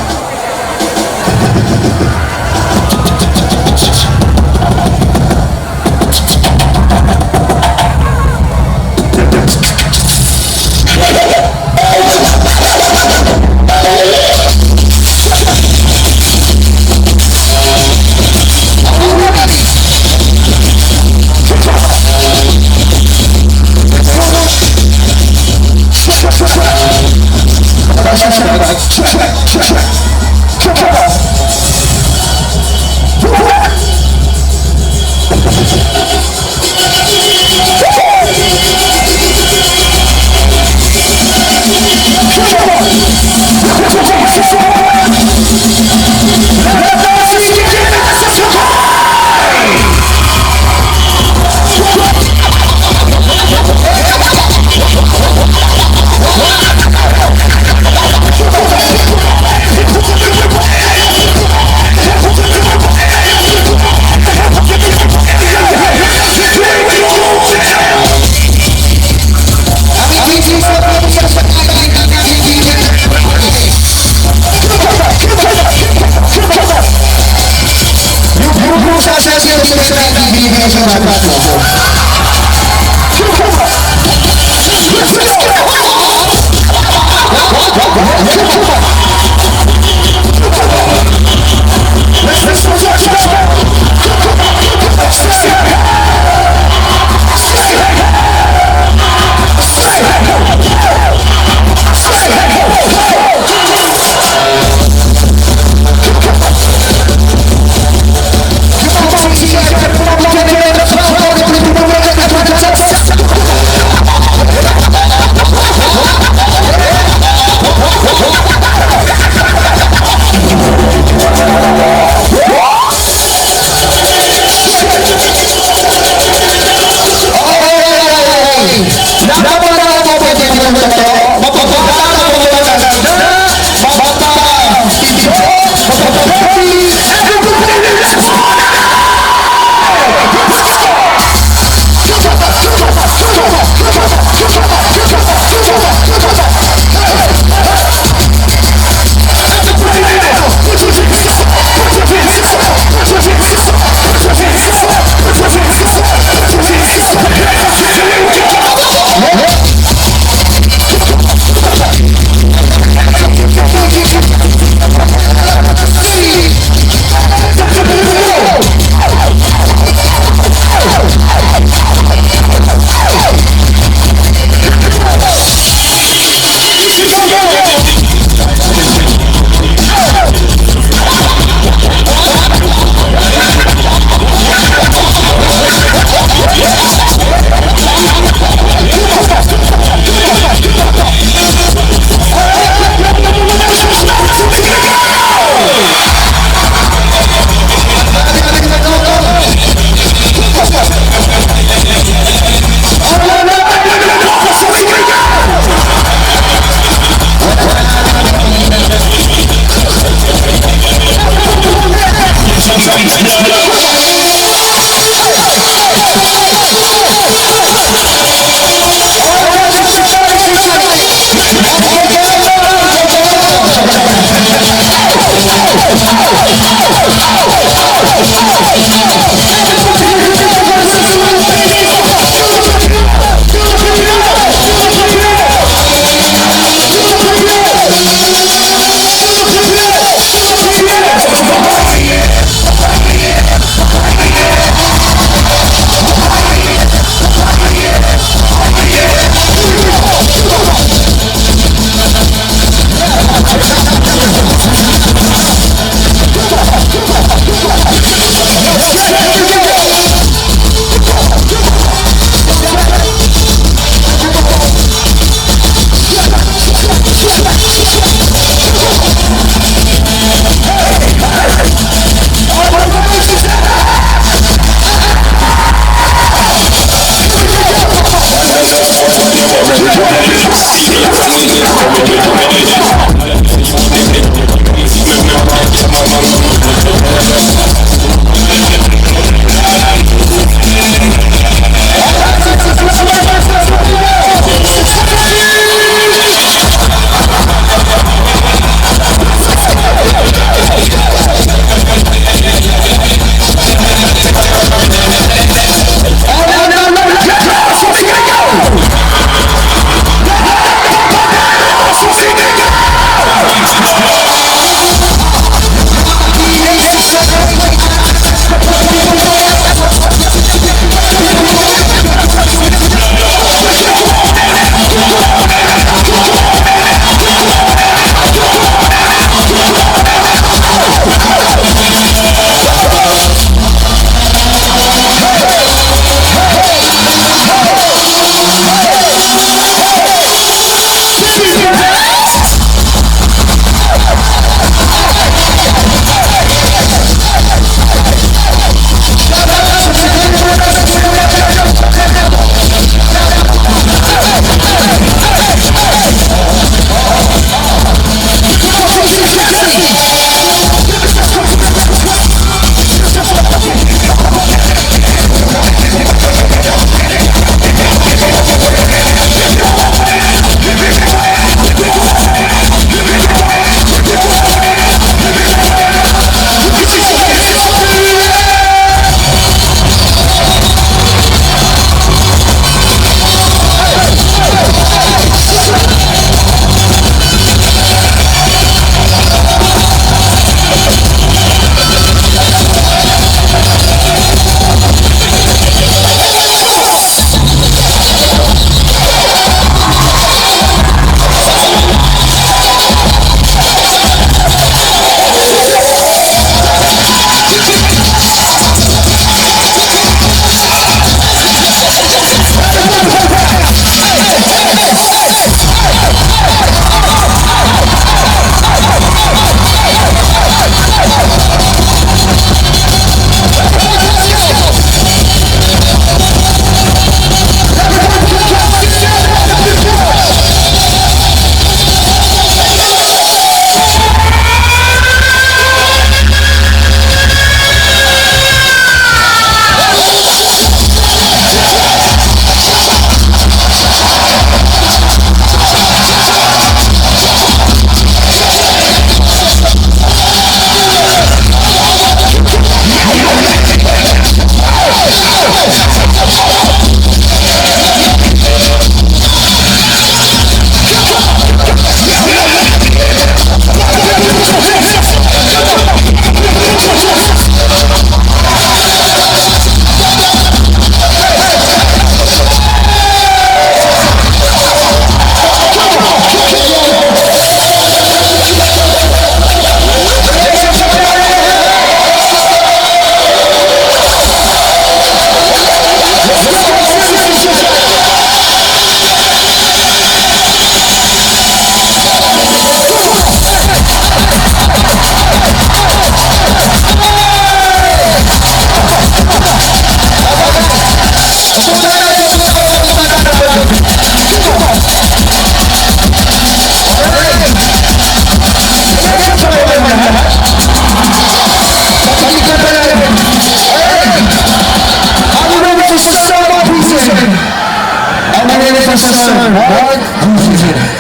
Professor Mark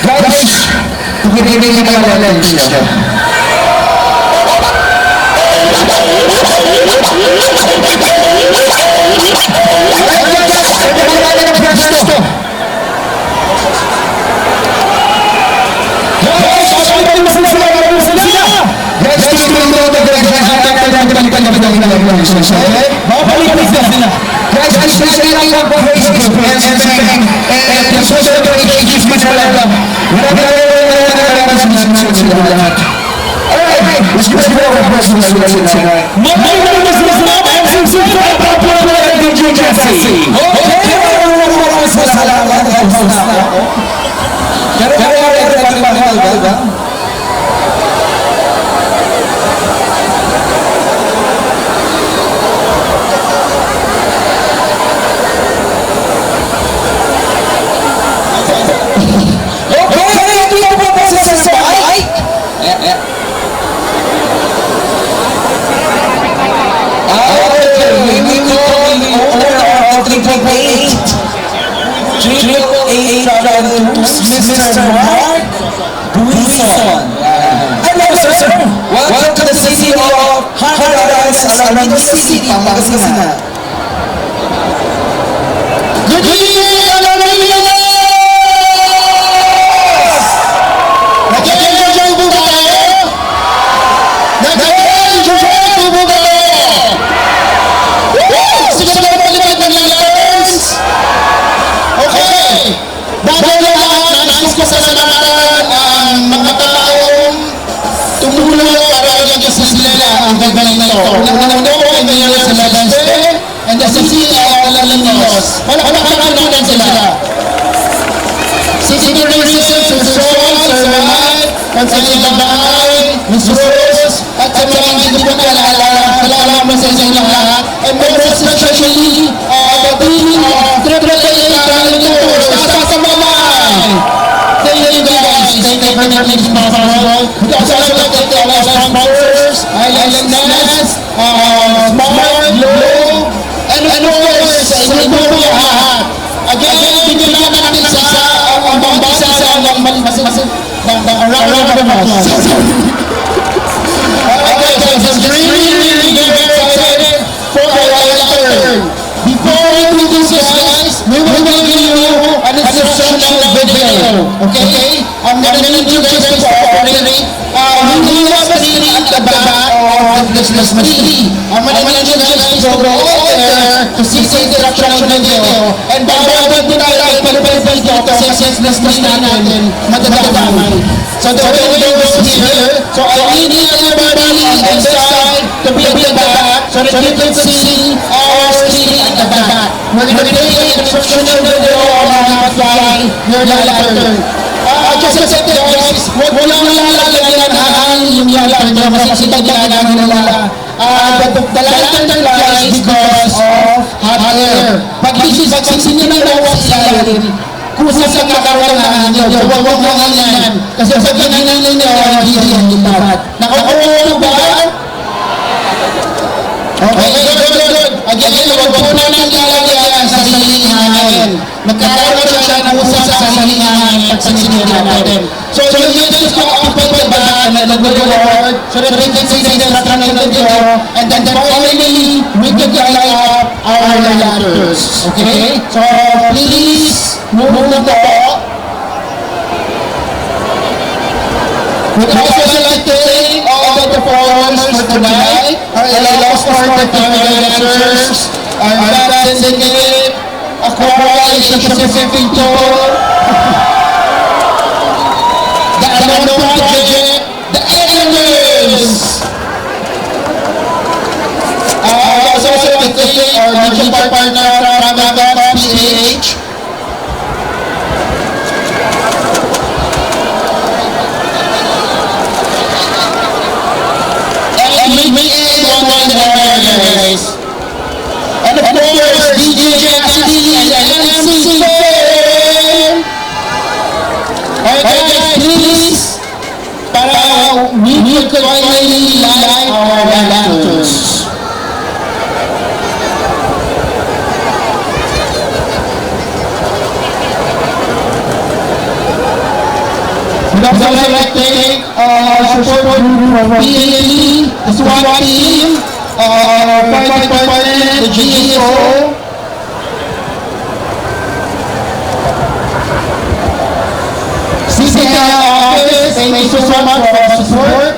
Guys, tukitigil ka lang siya. Mr. Mark Guison. Hello, sir. Welcome to the city of Harararas, Alaminos City, Pangasinan. Good evening, Alaminos! Nag-enjoy po ba kayo? Nag-enjoy po ba kayo? Sige na ba palipad ng lanterns? Okay. Bago lahat, nais ko sasalamatan ang mga taong tumulong para maging sila ang gagawin na ito. Unang-unang ay mayroon sa Labanste and the city of Alaminos. Palakpakan natin sila. Senior Research, Sir Sol, Sir Matt, Consul Babaay, Ms. Rose, at sa mga hindi ko naalala, salamat sa inyong lahat. And more especially, the team of Triple A Alaminos. Sa mamay! Thank you guys. Thank you for making this possible. We also like to thank our sponsors, Island Nest, Smart, Globe, and of course, sa inyo po lahat. Again, bigyan natin sa ang bangsa sa ang round of applause. Okay, so I'm really very excited for our turn. Before we do this, guys, we will give you an instructional video. Okay? I'm going to introduce this already. We have a screen at the back of this machine. I'm going to introduce this over there to see the instructional video. And bago din tayo pag-pag video kasi since this machine natin madadamay. So the video is here. So I need everybody inside to be at the back so that you can see our screen at the back. We're going to play an instructional video on how to fly your lantern. Just a second guys, huwag lang lalagyan ng hangin yung lantern nyo kasi sitagyan nila. The lantern flies because of hot air. Pag sinyo na nawag sa ilalim, kusap sa kakaroon ng hangin nyo. Huwag mo hangin. Kasi pag hangin ninyo, hindi yan lipat. Nakaupo ba? Okay, good. Again, huwag po namin lalagyan sa siling hangin. Magkakaroon siya ng usap sa siling hangin pag sinigyan natin. So you just go up at the back and nag-record so that we can see the instruction of the video and then finally, we can light up our lanterns. Okay? So please, move na po. We'd also like to thank all the performers for tonight, our LLOS Corporate Dancers, our Band Syndicate, Aquara Asia Pacific Tour, the Alano Project, the Islanders. I also like to thank our digital partner from PH. And of course, DJ Cassidy and MC Fair. also like to thank support PNP, the SWAT team, fire department, the GSO, CCI office, thank you so much for your support.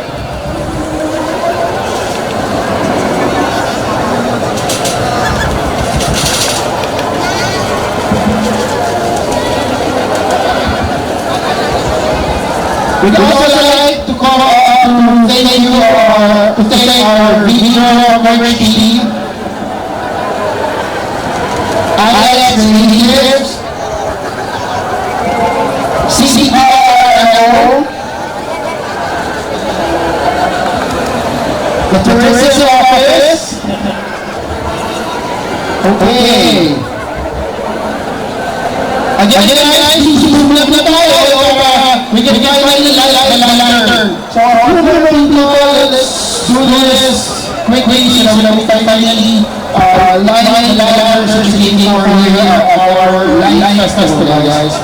We'd also like to call thank you to thank our regional coverage team, Alex Engineers, CCRO, the tourism office. Okay. Again guys, susunod na tayo para we can find the lantern. So our people, let's do this quickly so that we can finally light the lantern for our light festival, guys.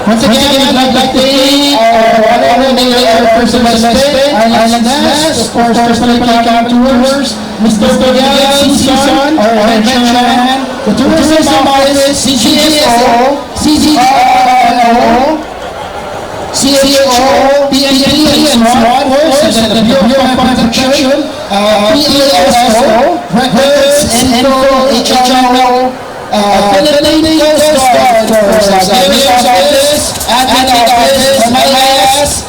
Once again, I'd like to thank our person president, Island Nest, of course, personally Pelican Tours, Mr. Pagyan, Season, our chairman, the tourism office, CGSO, CGRO, CHO, PNP, and SWAT horses, and the Bureau of Protection, PASO, records, and HRO, Philippine Coast Guard, Mayor's Office, Admin Office, MIS,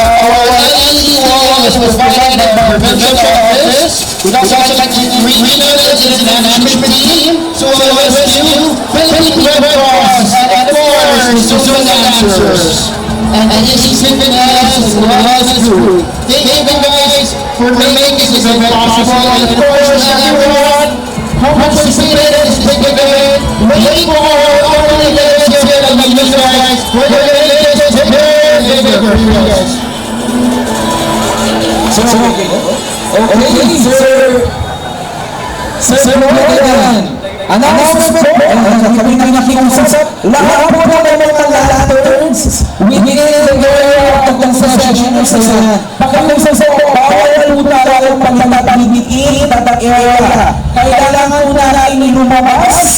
our LED wall is provided by our provincial office. We'd also like to regional and management team, so OSU, Philippine Red Cross, and of course, the Zone Answers. And Assistant as well as crew. Thank you guys for making this event possible. And of course, everyone who participated in this big event, waiting for our delegates here at the guys. We're going to make this bigger for you guys. Sir, announcement po, kami nakikusap, lahat po ng mga lanterns within the area of concession sa pagkakusap po, bawal po tayo pagkakabigin at area. Kailangan po natin lumabas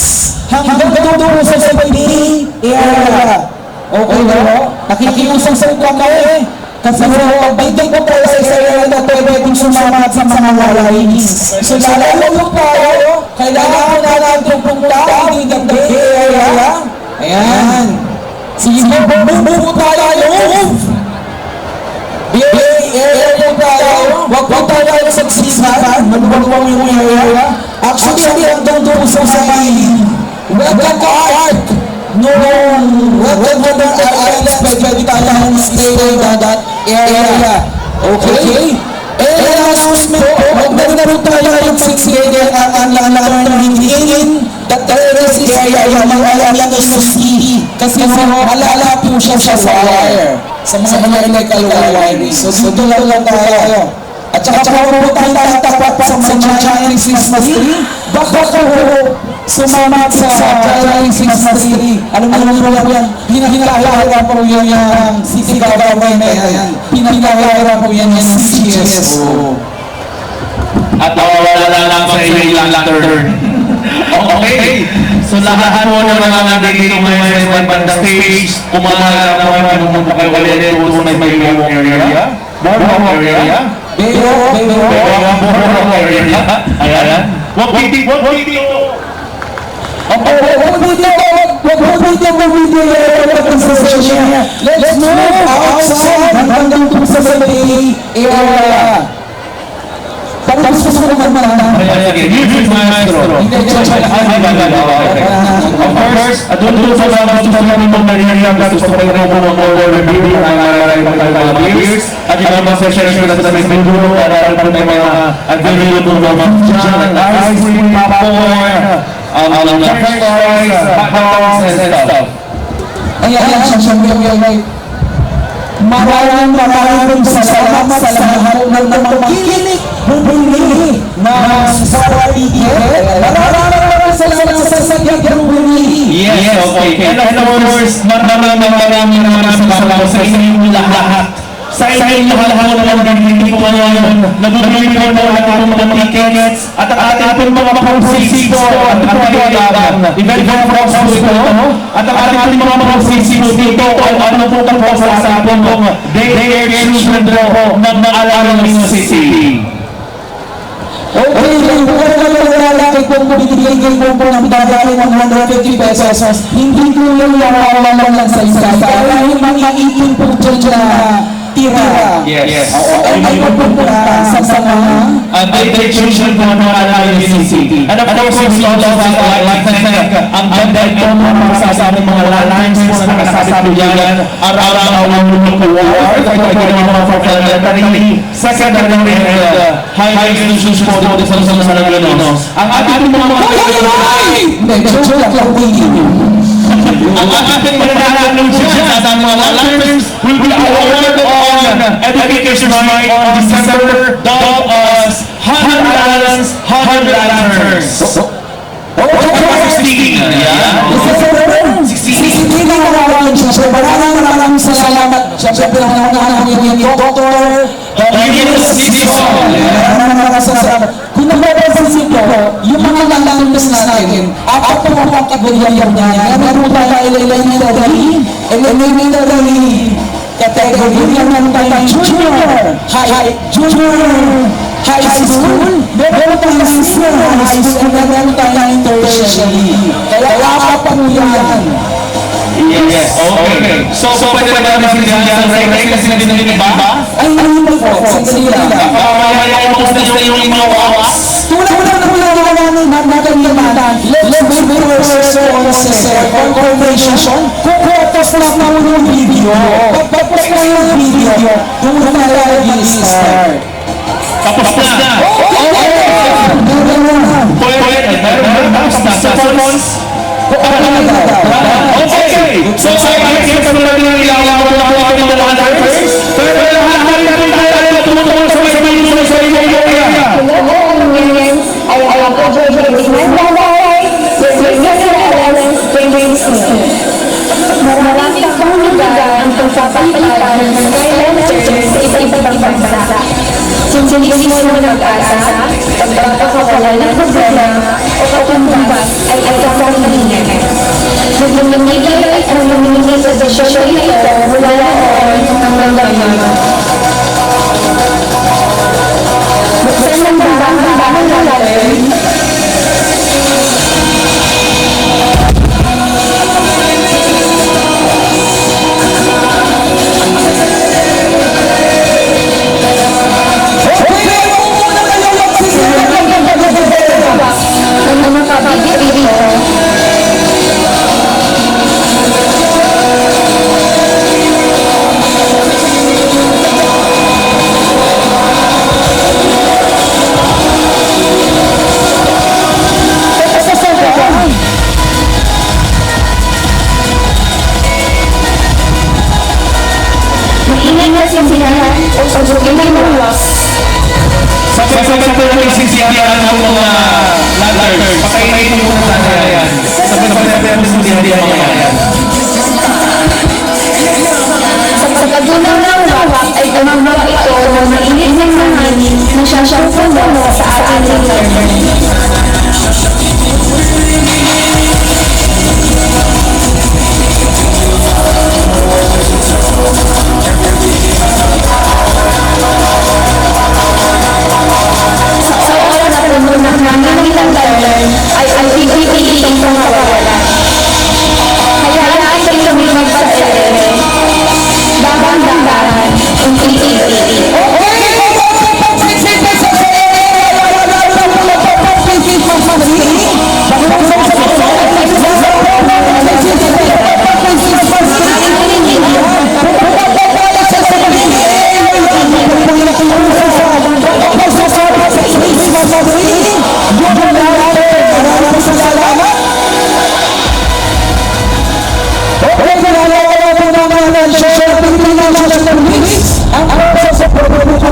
hanggang doon sa sabihin area. Okay na po? Nakikiusap po kami. Kasi pagdating po tayo sa area na ito, pwedeng sumamat sa mga lalinis. So lalalo po tayo, kailangan po natin pumunta in the area. Ayan. Sige po, move tayo. Area po tayo. Huwag po tayo sa sisihan. Magbaluwang yung area. Actually, hanggang doon sa may welcome art. No, welcome islands, pwede tayo stay in that area. Okay? Announcement po, huwag na rin tayo yung sige ang lalangin that there is area yung mga lalangin sa city. Kasi malala po siya sa wire. Sa mga electrical wiring. So dito lang tayo. At saka po tayo tapat sa mga Chinese Christmas tree. Baka po sumamat sa Chinese Christmas tree. Alam mo yan, pinakilala po yan yung city government. Pinakilala po yan yung CGSO. At wala na lang sa inyong lantern. Okay. So lahat po ng mga nandito ngayon sa bandang stage, kumahala po ang pumunta kayo ulit doon sa may Bawang area. Bawang area. Bawang area. Ayan. Huwag video. Let's move outside hanggang doon sa may area. Tapos susunod naman na. Music maestro. Of course, doon sa mga gusto namin mong narinig gusto ko rin po mga review ng mga beers at yung mga sessions na sa may dulo para po may mga available na mga dyan, ice cream, popcorn, french fries, hot dogs, and stuff. Ayan, maraming salamat sa lahat ng makikinig bumili ng Sawarigit. Maraming salamat sa sagyat ng bumili. Yes, okay. And of course, maraming salamat sa inyong lahat. Sa inyong lahat ng bibili ko ngayon, nabibili ko na lahat ng mga tickets at ang ating mga pagsisito at ang kailangan. Event from Hospital at ang ating mga pagsisito dito ay ano po po sa ating mga day-air children po ng Alarang City. Okay, kung lalaki kung binigay ko po ng bagay ng 150 pesos, hindi ko yung nawawalan lang sa isa. Kaya yung mga itin po dyan na tira. Yes. Ay pupunta sa mga day children po ng Alarang City. And of course, we also like to thank ang ganda po mga masasabi mga lines po na nakasabi yan araw-araw ng local awards. Ito ay ginawa mga elementary, secondary, and high institutions po dito sa Laguna. Ang ating mga ang ating mananalo dyan sa mga lanterns will be awarded on Education Night on December 100 lanterns. 16. Hindi na nawawalan siya. So maraming salamat. Siyempre pinangunahan namin yung Dr. Maraming salamat. Kung nababasin ko, yung mga lanterns natin, apat po ang kategorya niya. Meron tayo elementary, category naman tayo junior, high school, meron tayong senior high school, meron tayong tertiary. Kaya apat po yan. Yes, okay. So pwede ba namin sinigyan sa break kasi nandito ba? Ay, ano po, sandali lang. Mamaya mo na yung mga wawas. Tulad namin natin let's be first on confirmation. Kung tapos na yung video, pagpapos na yung video, doon na start. Tapos na. Pwede. Meron okay. So I guess kami lang yung ilaw ng mga lanterns. Pero lahat natin tayo tumutulong sa mga area. I am graduating my bahay, maraming kahulugan ang pagpapalitan ng lanterns sa iba-ibang bansa. Sinisimo ng pag-asa, pagpapakawala ng problema, o pagpapabas ay kapanginan. Namimigay sa desisyon na ito mula noon ng mandamama. Buksan ng bahan na lantern,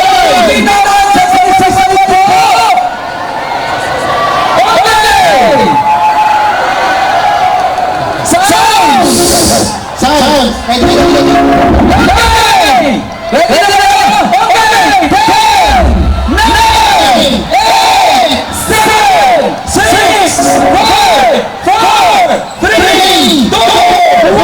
Okay! Tingnan sa salit po! Okay! Sound! Sound! Okay! Ready na ba? Okay! 10, 9, 8, 7, 6, 5, 4, 3, 2, 1.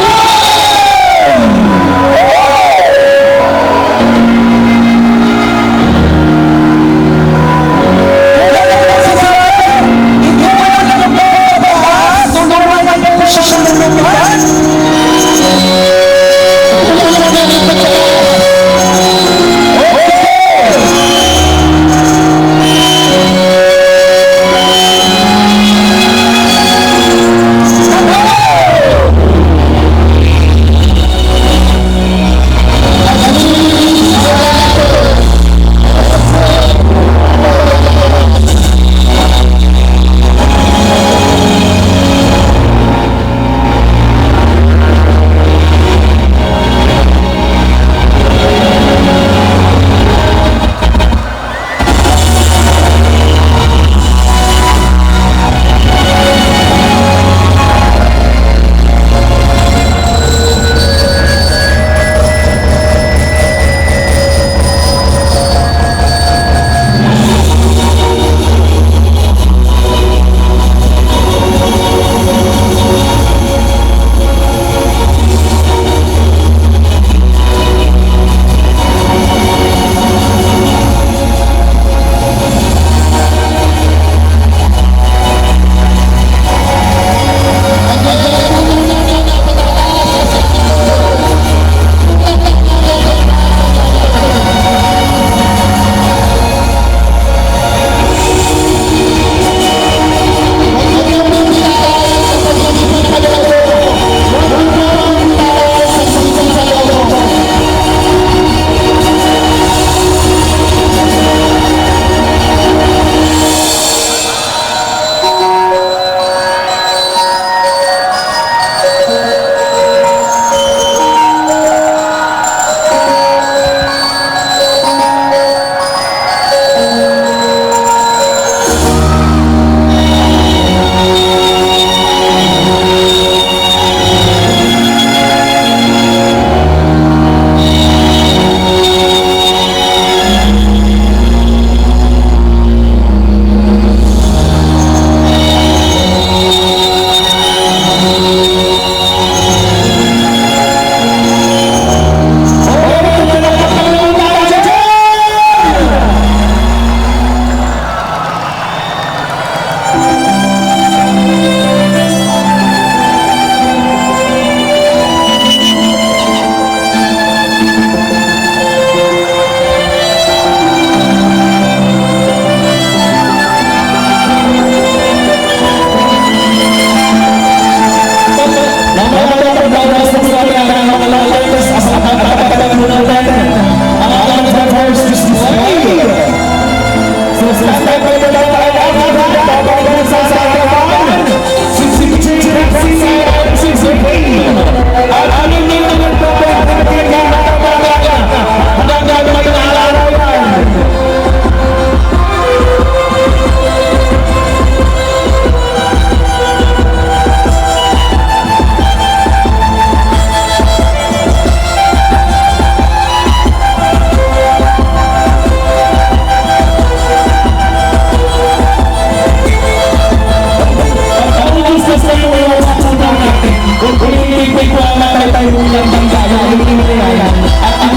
bangga, yung yan. At ang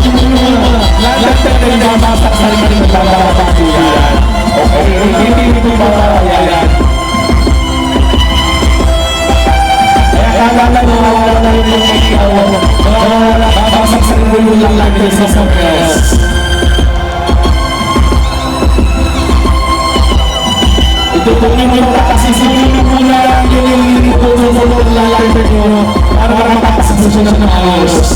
lahat na nagbabasak sa rin ng pagkakapati yan. Okay, hindi ko ba yan. Kaya kala nyo wala na rin yung ikaw. Babasag sa rin yung lang sa Congress. Ito po yung kasi sinilin mo lang yung puno-puno lalaki nyo para makapasasasyon na maayos.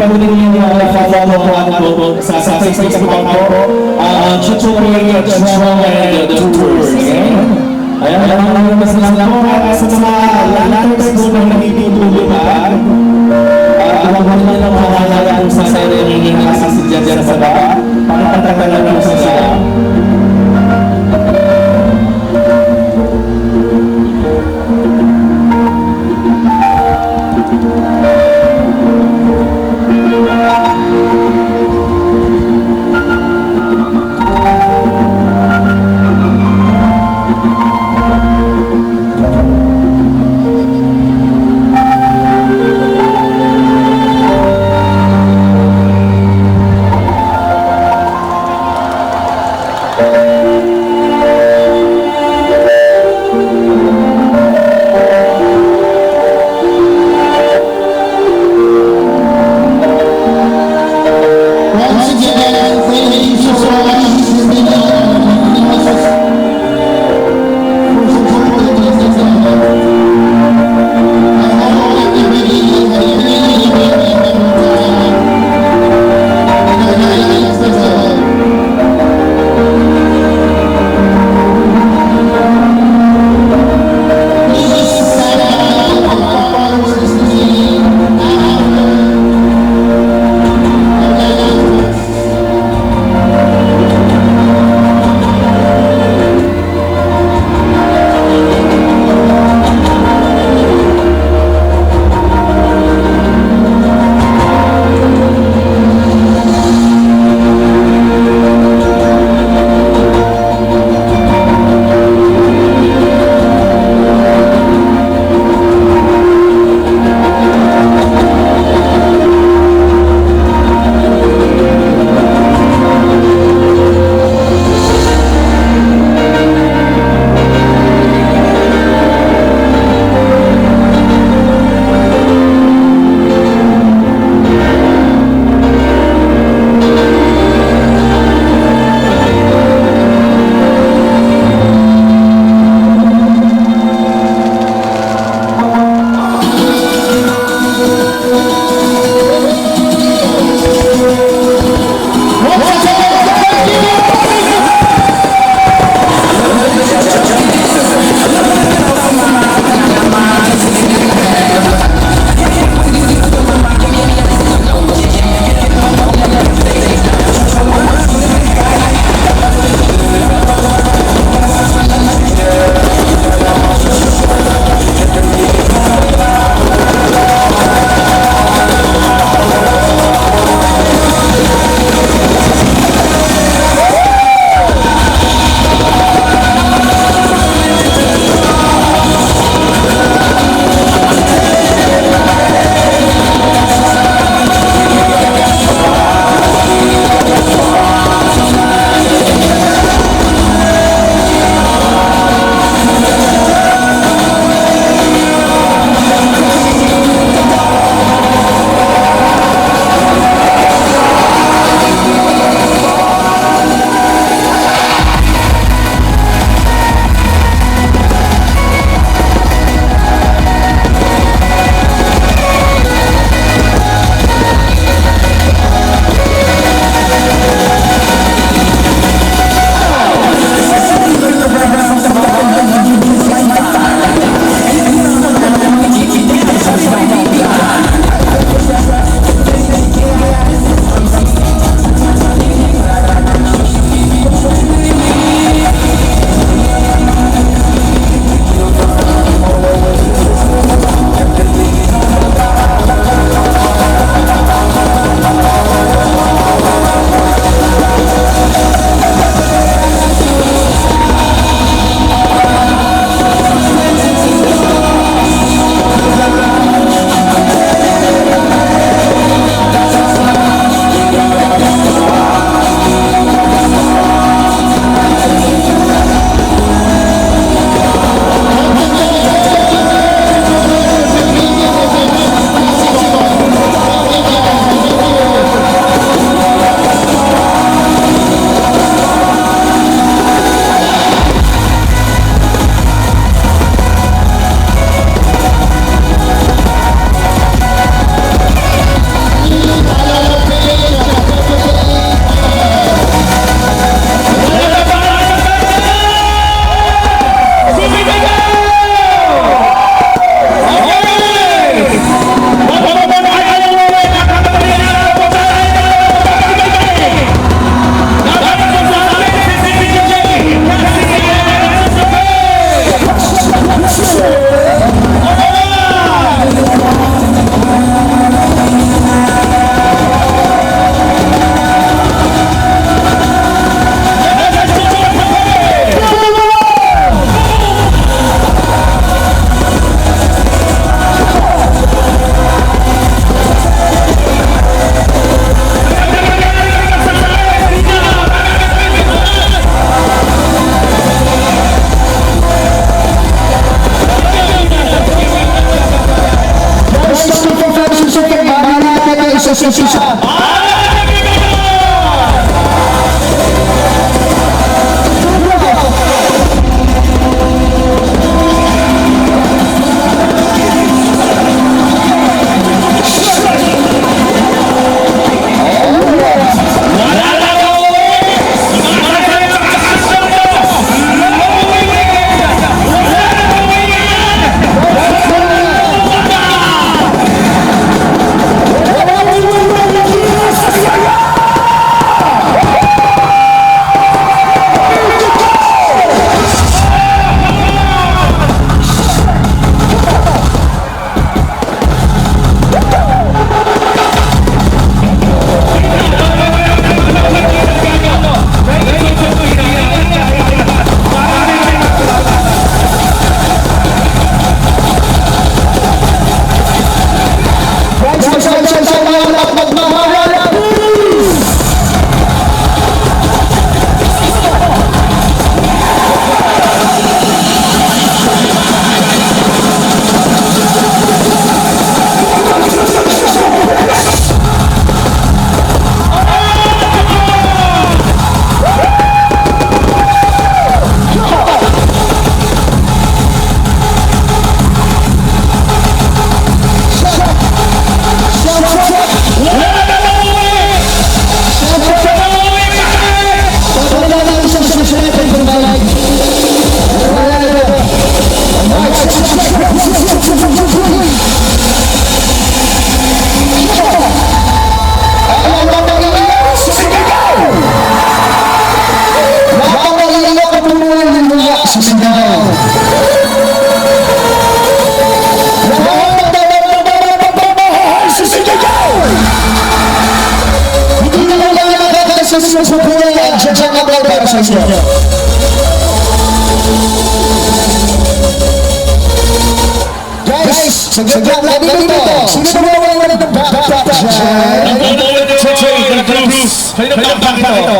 pwede rin yung follow mo sa Facebook account ko. Tutorial Chong and the Tours. Ayan, maraming salamat po sa mga lanterns po na nagtutulungan. Alam mo na lang mahalaga sa sarili ng nakasasadya dyan sa baba. Pagkatagalan mo sa sila. Guys, saglit lang dito. Sino ba wala ng backpack dyan? Kanino backpack ito?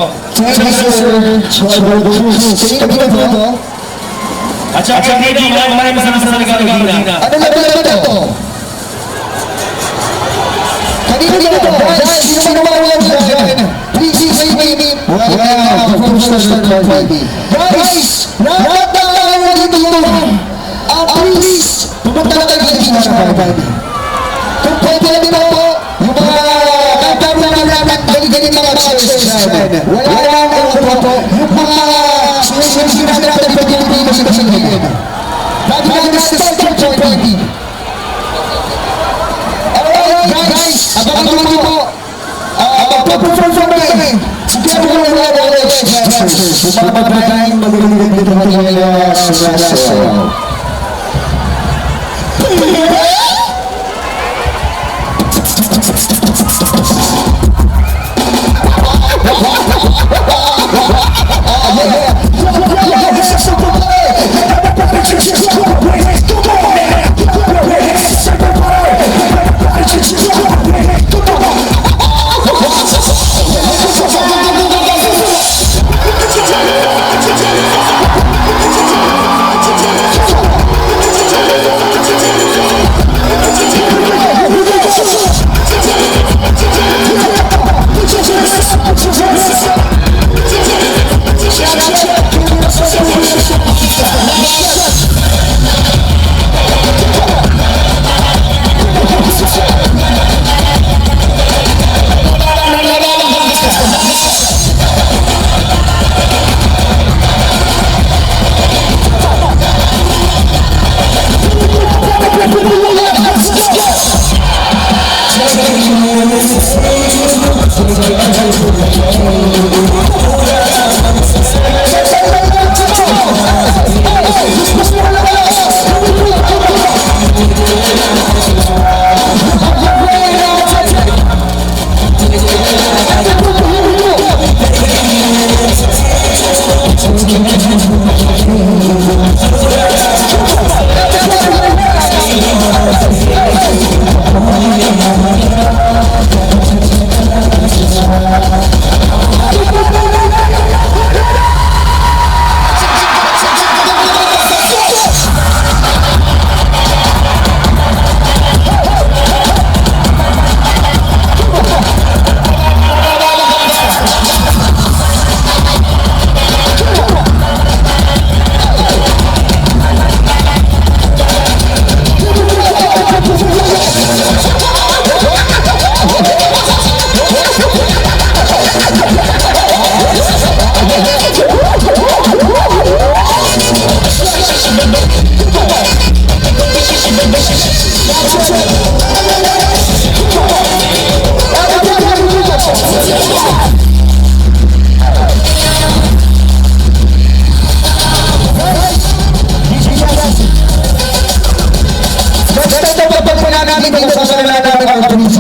At saka Regina, maraming sa Regina. Ano na ito? Kanino dito? Guys, sino ba wala dyan? Please, wow, professional party. Guys, lahat ng mga dito. Please, pumunta na tayo dito sa party. Kung pwede na dito po, yung mga kapatid namin, galing mga exercise namin. Wala lang ang po, yung mga sinasabi natin pwede dito sa kasilhin. Lagi natin start party. Alright guys, abangan mo po. Magpo-perform kami. Sige po mga exercise. Magpapagaling magaling dito mga sa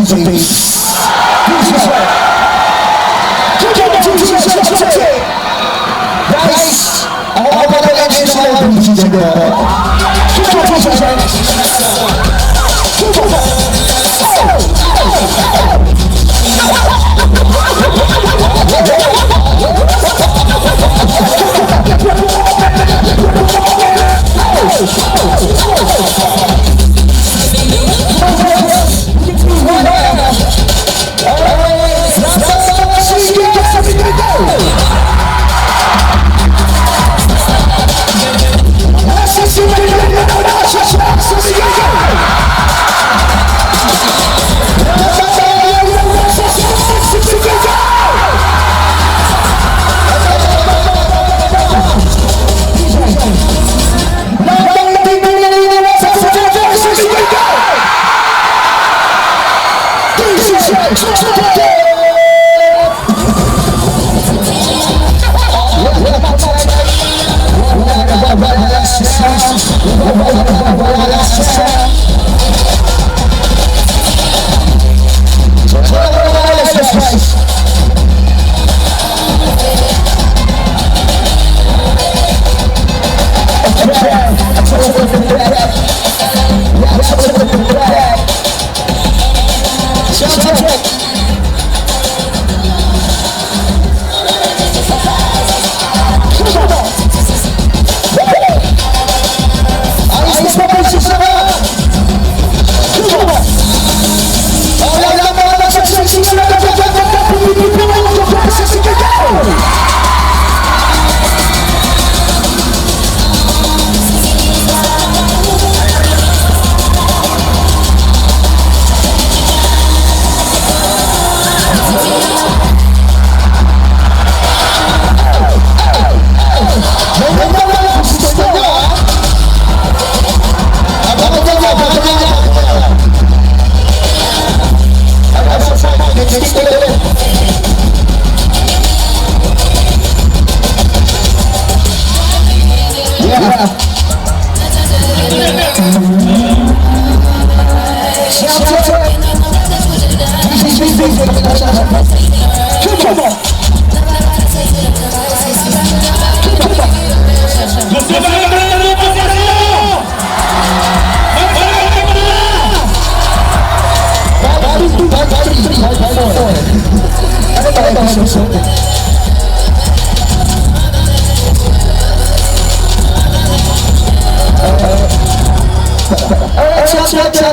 Guys, ako pa lang sila.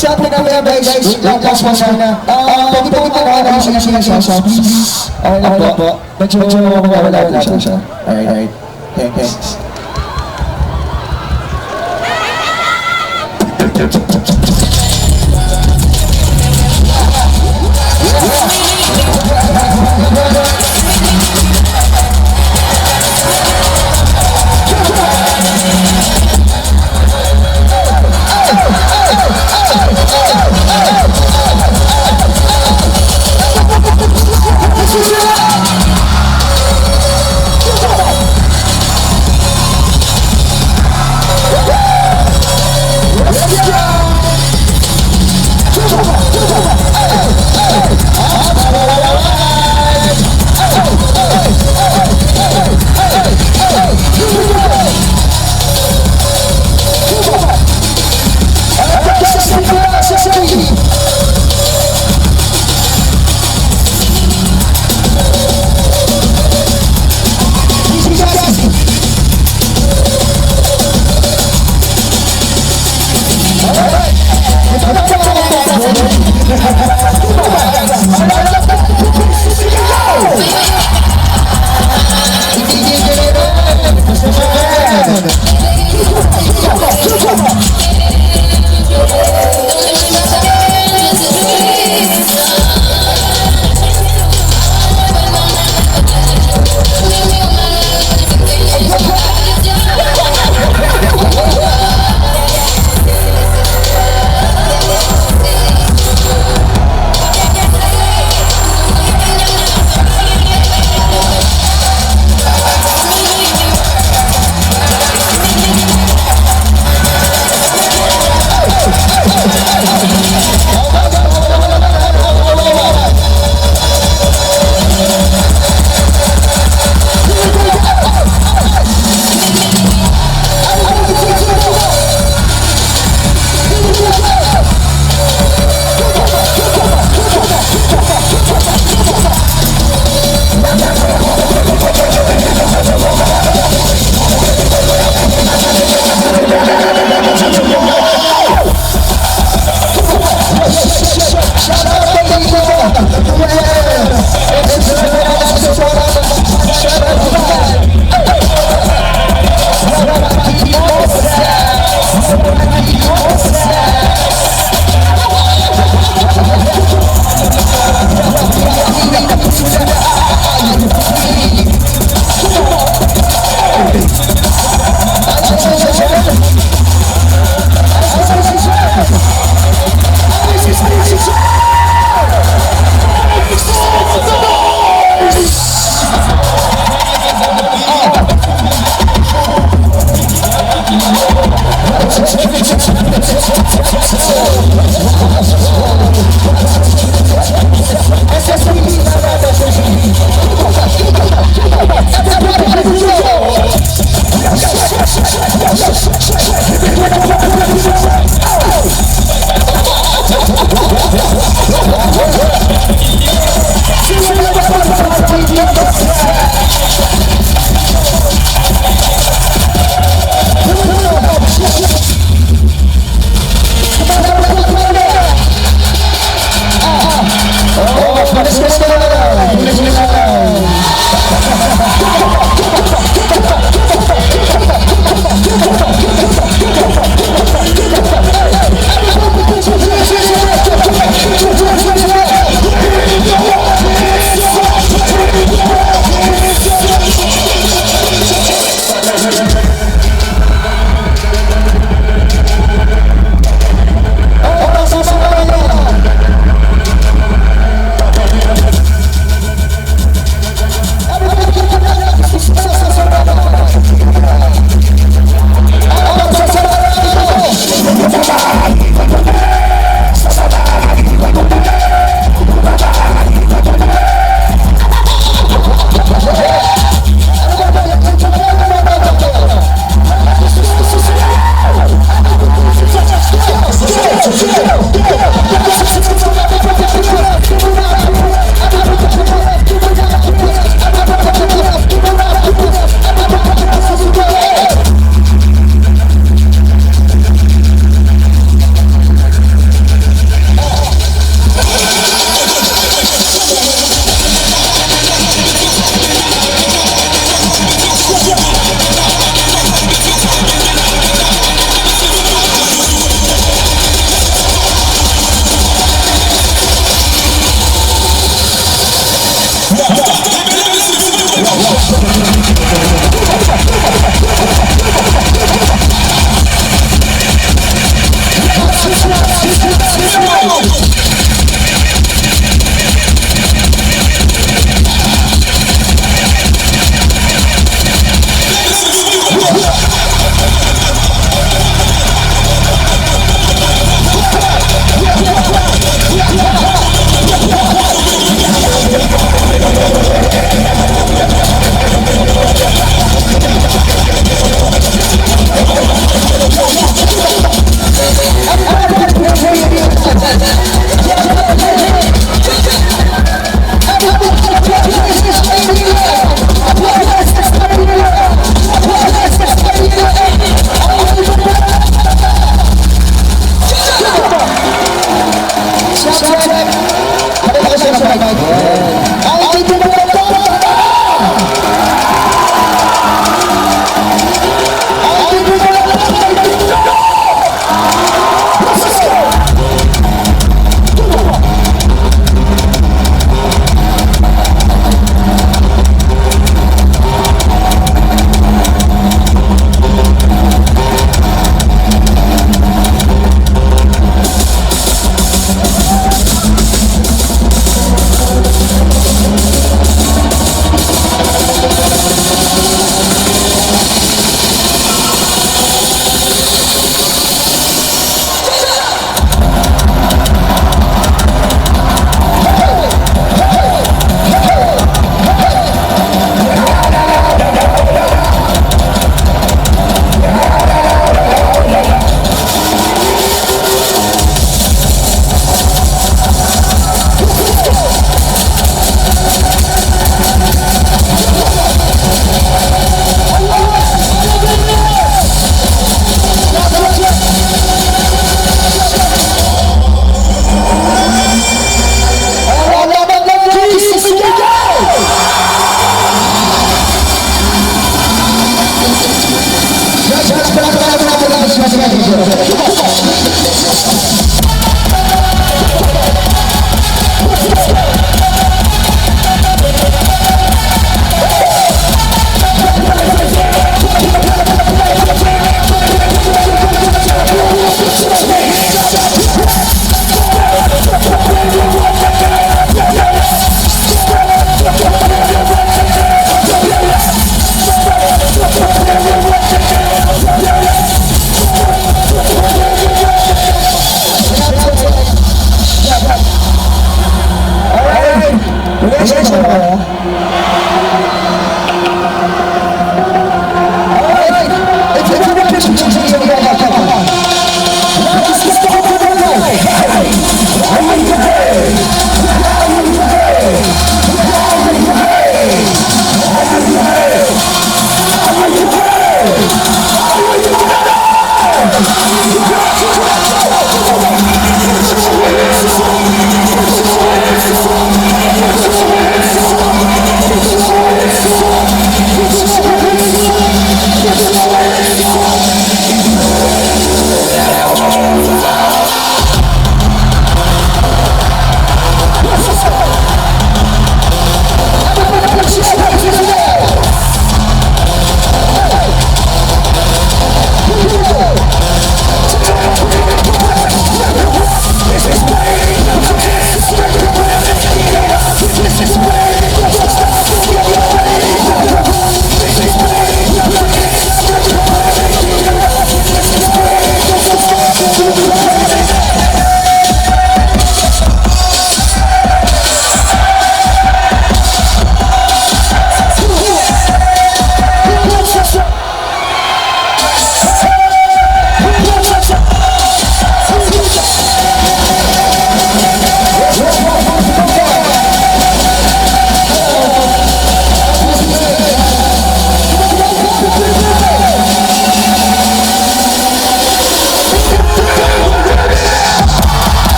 Shot na kami guys. Last one na. Pagkita na siya. Okay po. Medyo mawawala siya. Alright. Thanks.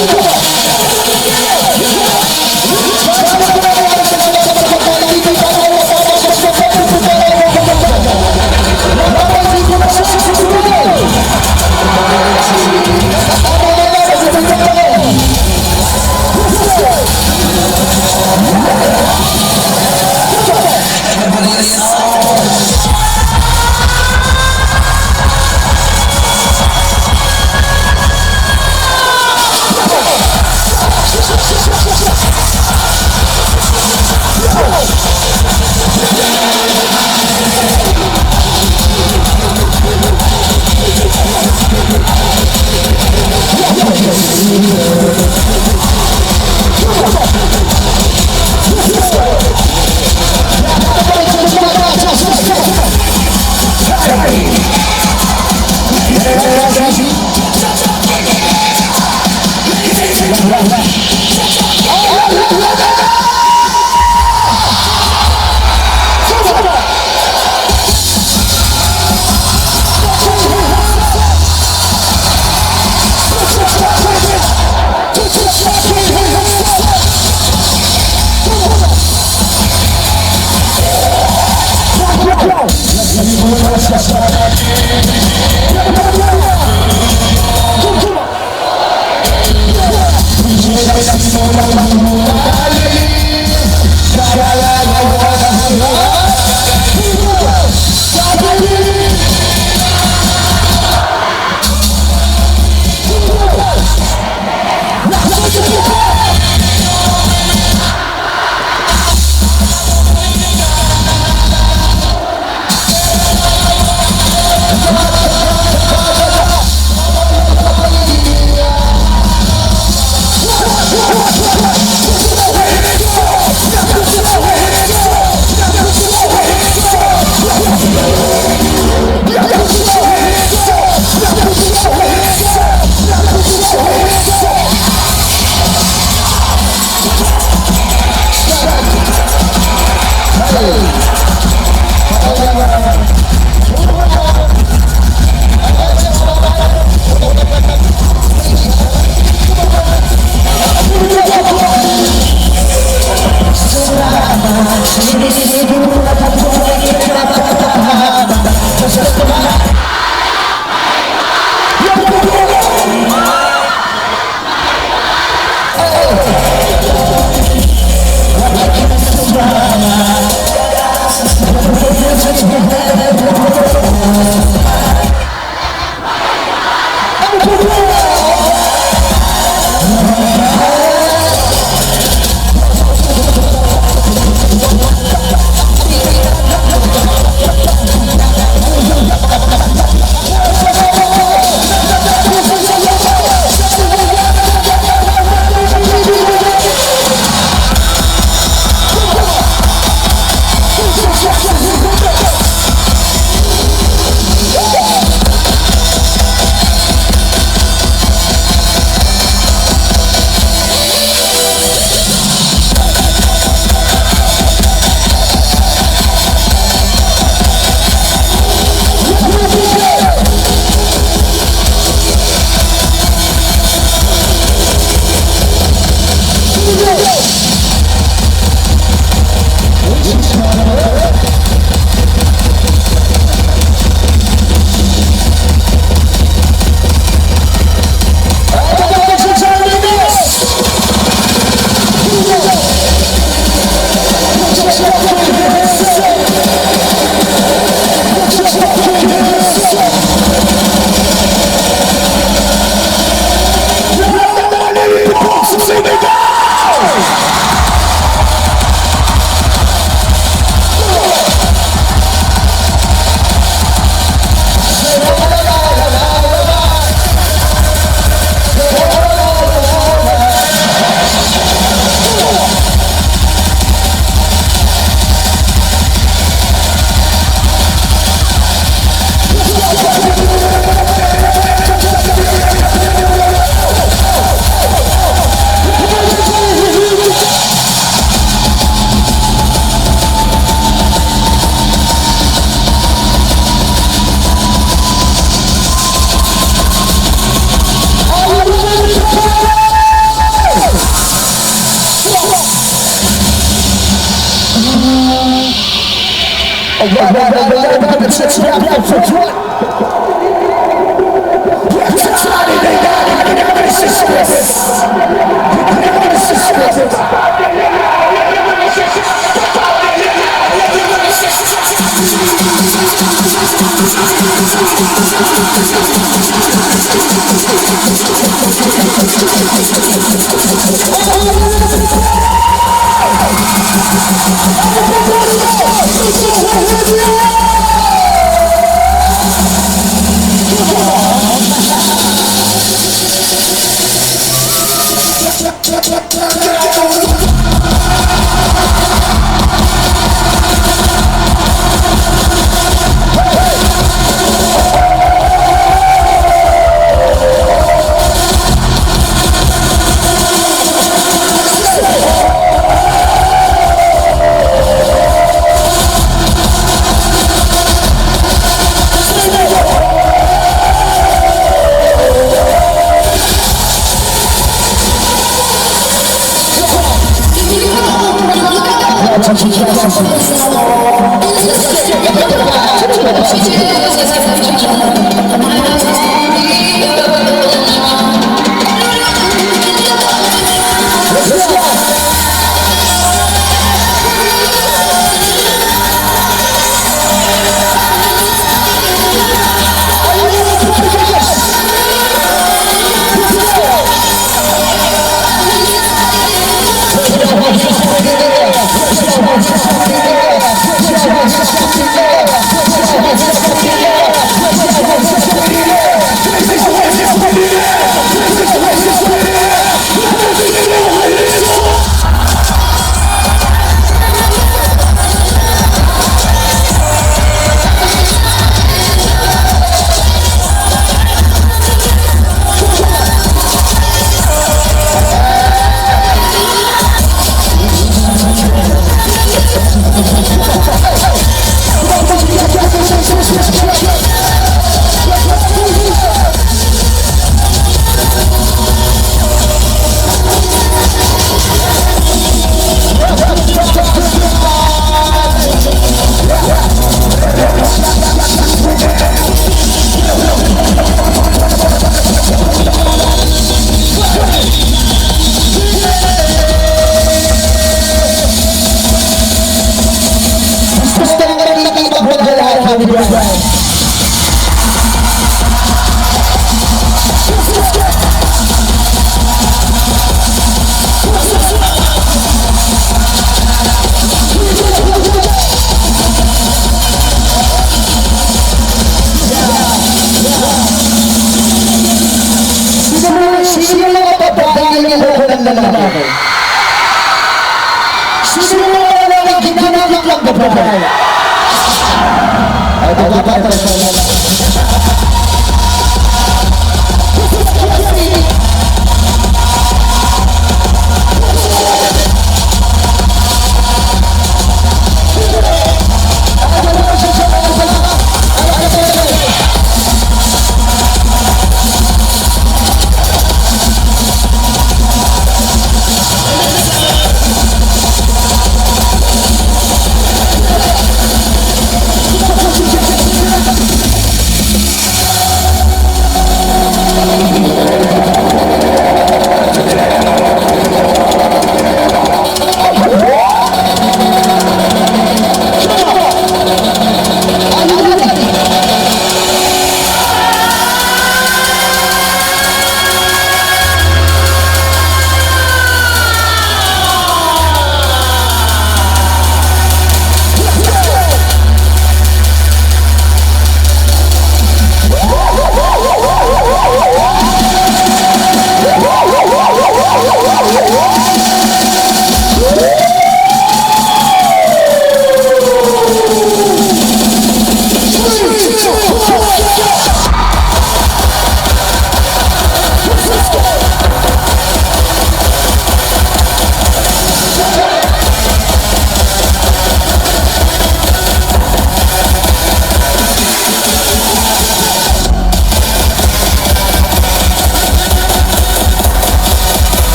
Everybody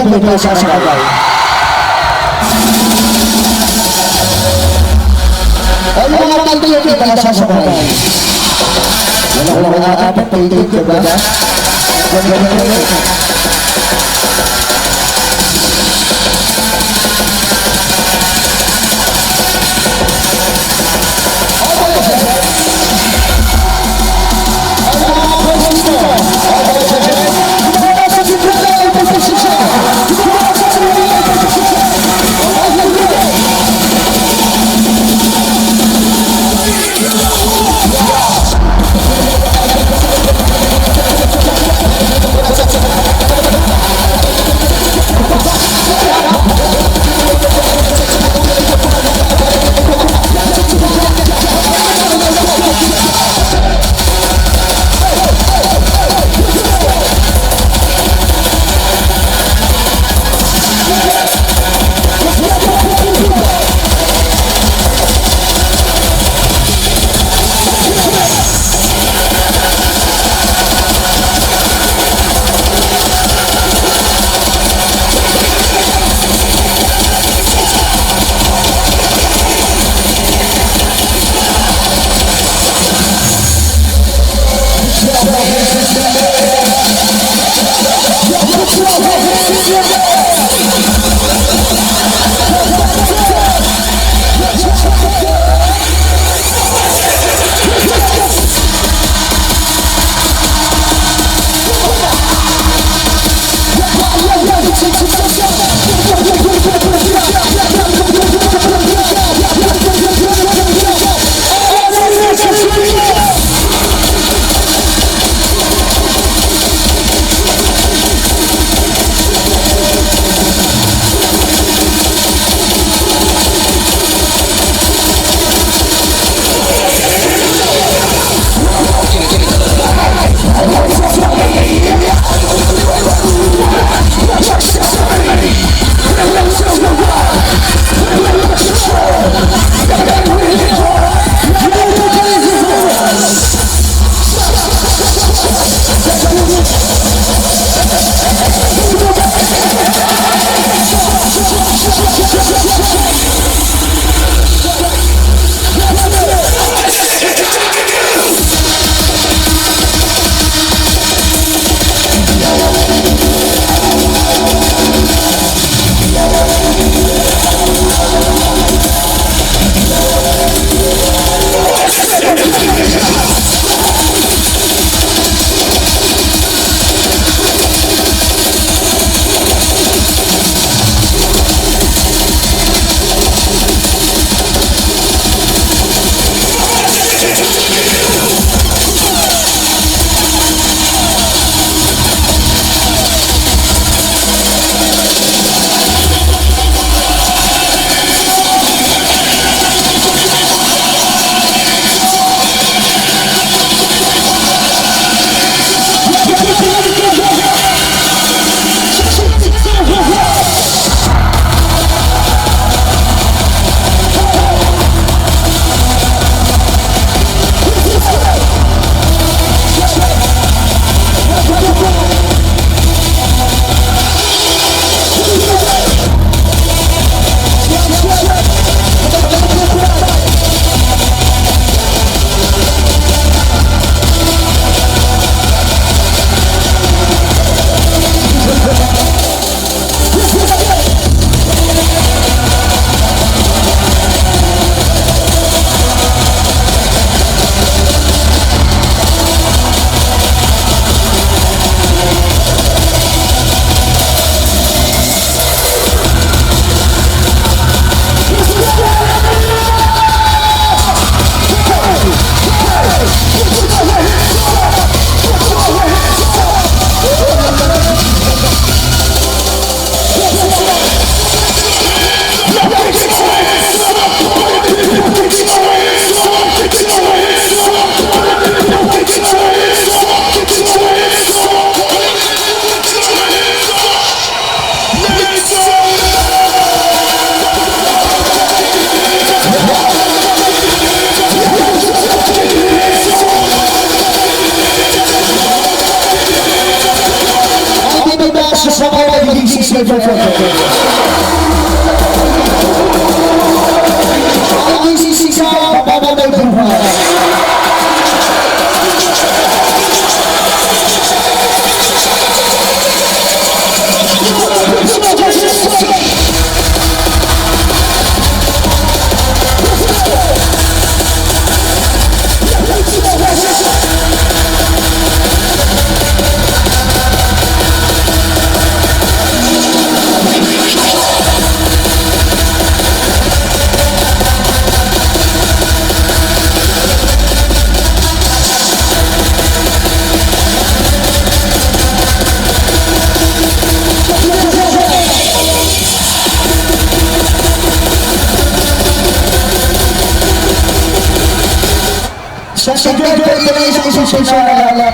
dito sa sabay. Ano mga pagtiyo kita sa sabay? Wala mga apat pagtiyo ka ba? Ang isisigaw, bababay buhay. Sa gagawin ko na isang susunod.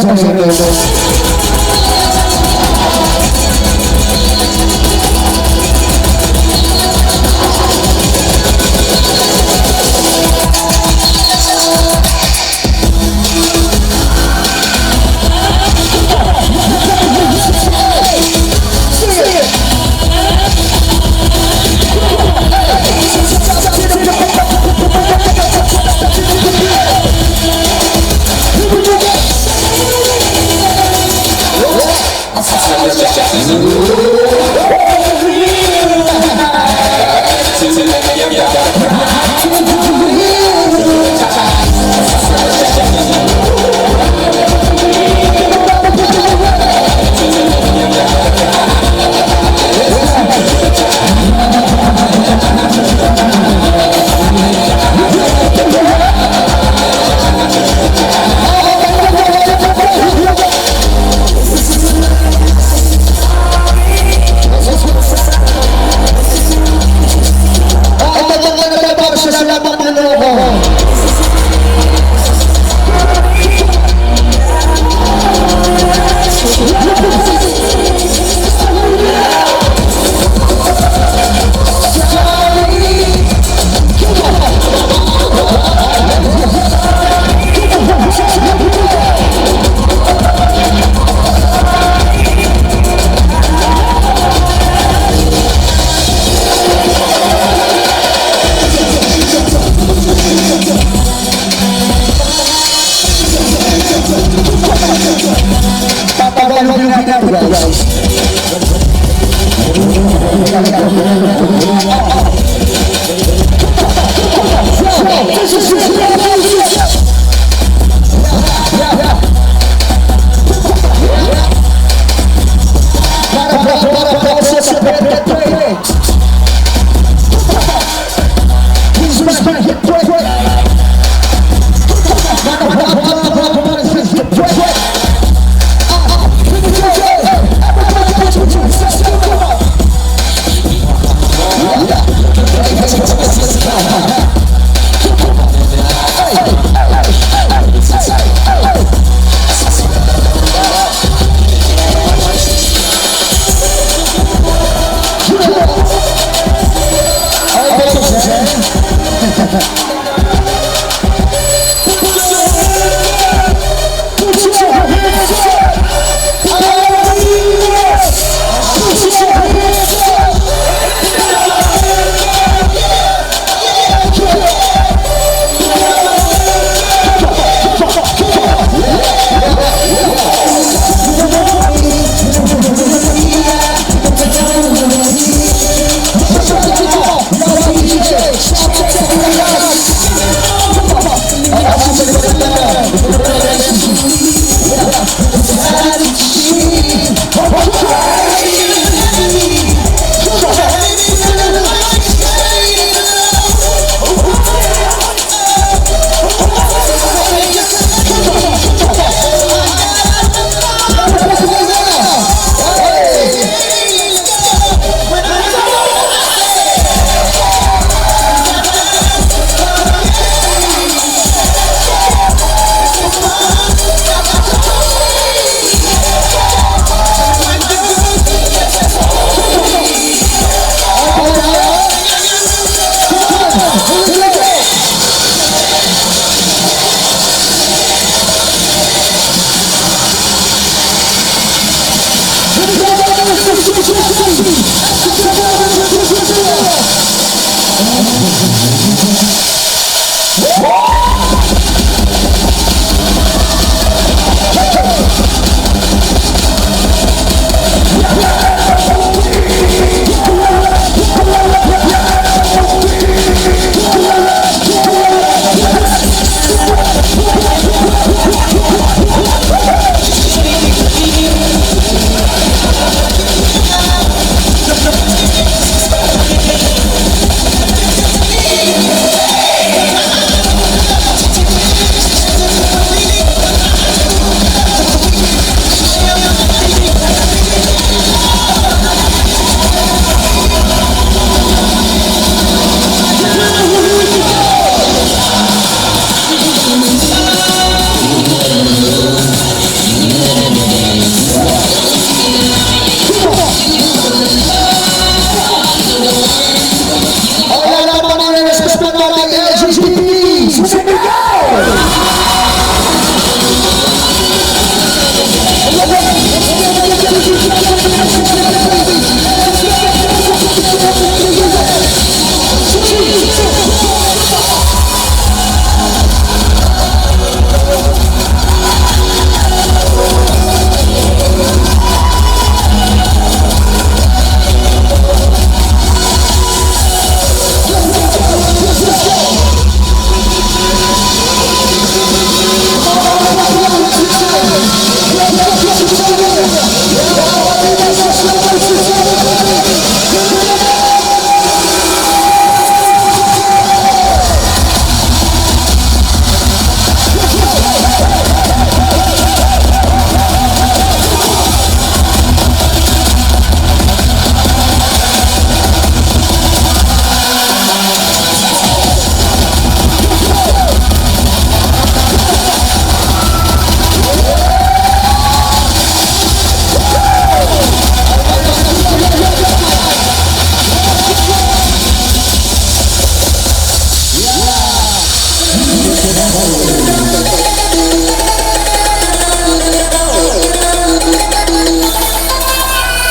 sa sarili. Yeah.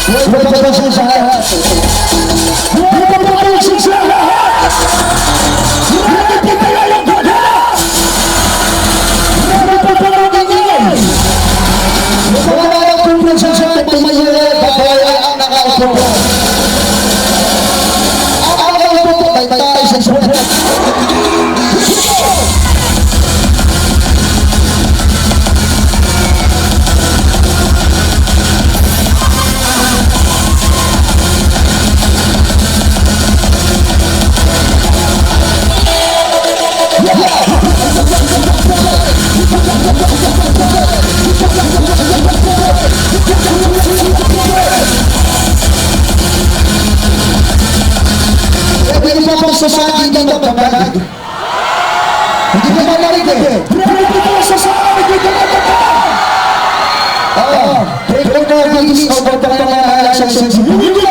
Suway pa sa lahat. Suway pa sa lahat. Suway pa kayo ko na. Suway pa kayo. Suway pa kung sa tumayo babaya ang nakaupo. Ang nakaupo may tayo sa suway. Pwede pa po sa saan hindi magbabalag. Hindi ka mamalig eh. Pwede pa sa saan hindi ka magbabalag. Oo. Pwede na release o magbabalag sa sensibility.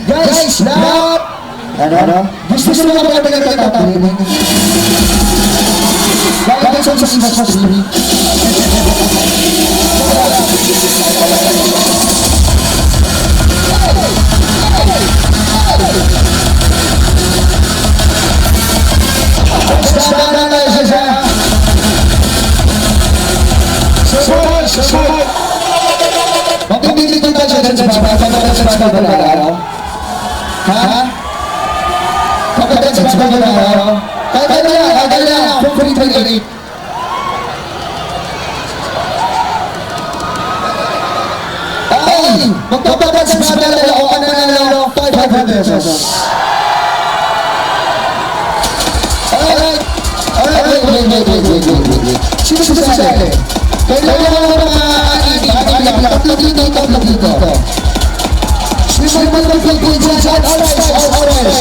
Guys, lahat! Ano? Gusto nyo mga mga nagtatapin? Bakit sa street? Sana tayo siya! Sabay! Mapipili ko tayo sa araw? Ha? Pagkatapos sa araw? Kaya na! Free. Ay! Magpapagats sa araw ako ka nanalo 500 pesos. Wait. Sino sasali? Kailangan mo mga tatlo dito. Sino mo magpapagod dyan? Alright.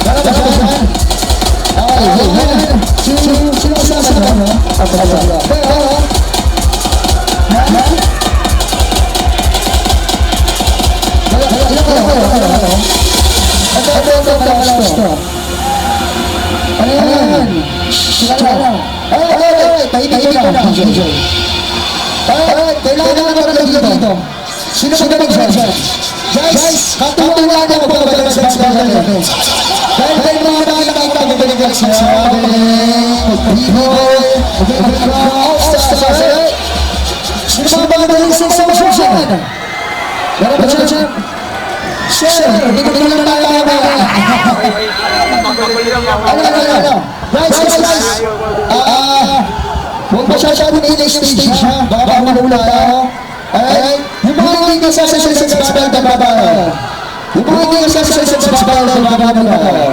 Para ba saan? Sino sasama mo? Kailangan dito. Sino mag-share? Guys, katuwa na magpapagalas sa natin. Dahil kayo mga nakakita mo binigyan siya. Sino mga magaling sa social? Meron ba siya? Share! Hindi ko lang tayo Guys! Huwag masyadong in-stage ha. Baka mahula tayo. Alright? Yung mga hindi ka sa bawal na babae. Yung mga hindi ka sa bawal na babae.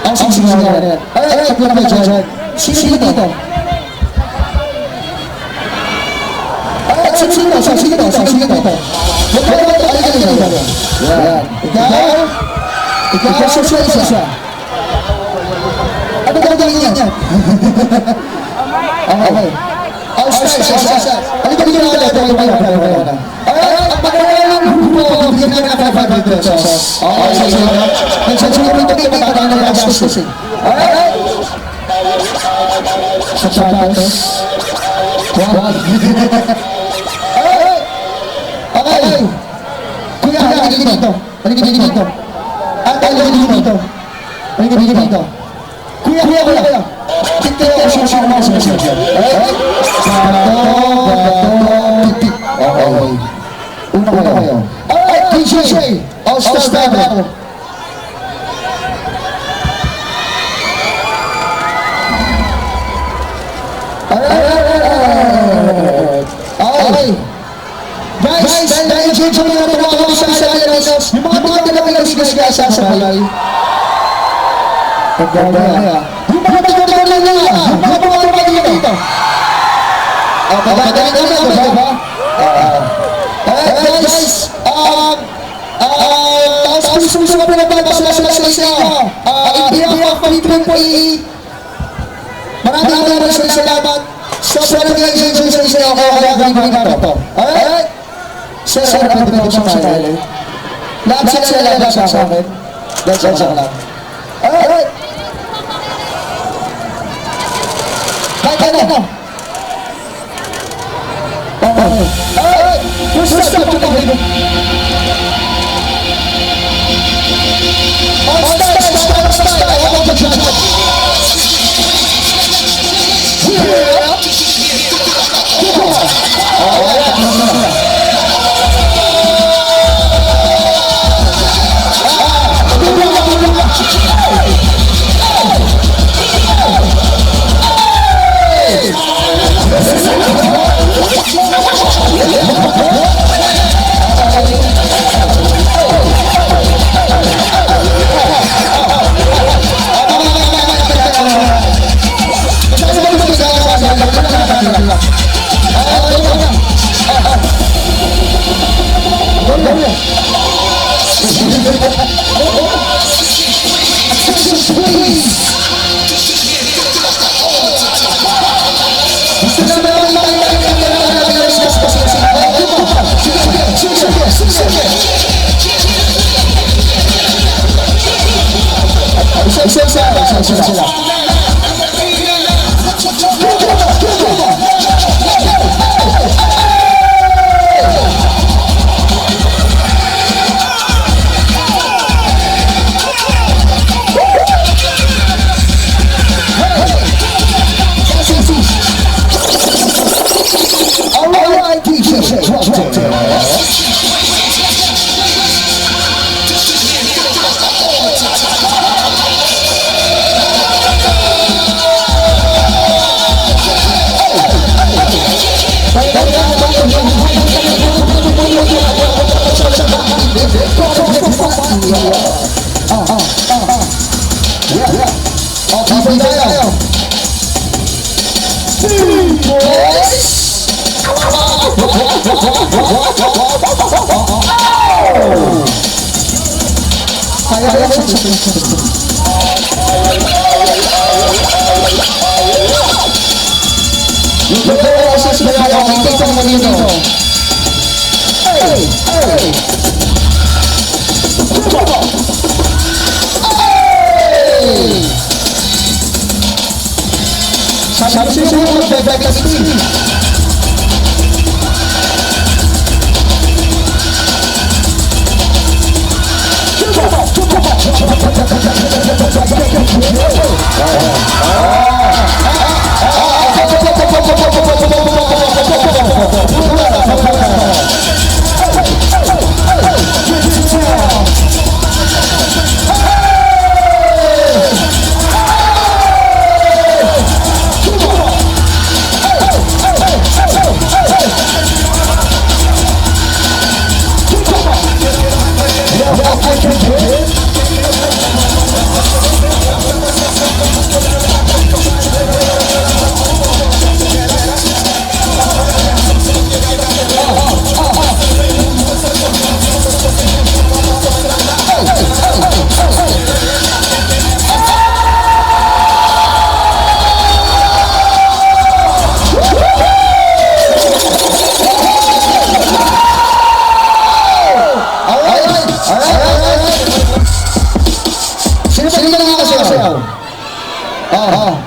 Ang sinsingaran. Alright, paglang ba dyan? Sino dito? Alright, sino dito? Huwag ka naman ito. Alika dito. Yan. Ikaw, isa. Ano gagawin niya? Okay. Start. Ano ba yung mga ang pagkakalang mo, bigyan na ng 500 pesos. Okay, nagsasunod ito kayo matatagal na gastos. Alright? Sa sapatos. Wag. Alright? Okay. Kuya, halika dito. Halika dito. Kuya. Tingnan ko siya siya mga siya. Alright? Bato. Titik. Okay. Una kayo. Alright, DJ. All-Star Battle. Okay. Guys, dahil dyan sa mga tumawag sa Pilipinas, yung mga Pilipinas guys sasabay. Pagkanda niya. Yung mga Pilipinas niya, yung mga Pilipinas dito. Pagkanda niya, diba? Guys, taos puso sa pinababasa sa inyo. Hindi ako pag-3.8. Maraming salamat. So, nag-enjoy sa inyo ako kaya gagawin ko ito. Alright? Sir, pwede ko sa tali. Lahat sila lalabas sa akin. That's all lang. Alright? Kahit ano. Alright. Gusto ko ito na.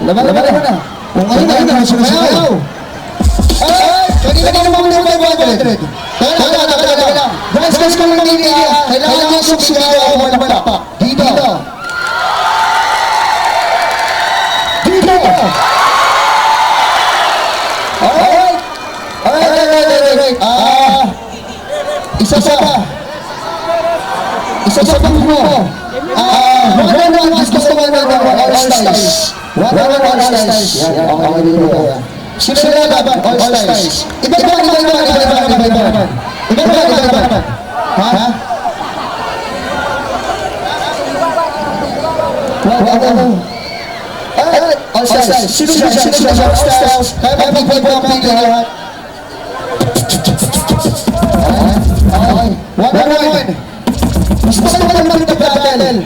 Laban na. Kung ngayon na, sumasayaw. Ay! Kanina ka naman muna 500. Teka. Guys, kung nangyayari, kailangan yung sumasayaw ako wala pa. Dito. Alright. Isa pa mo. One gusto ko all stars. One all stars. Yan, okay dito. Sino na laban? All stars. Iba naman. Ha? All stars. Sino all stars? Kaya pipili lahat. One. Gusto ko naman mag-battle.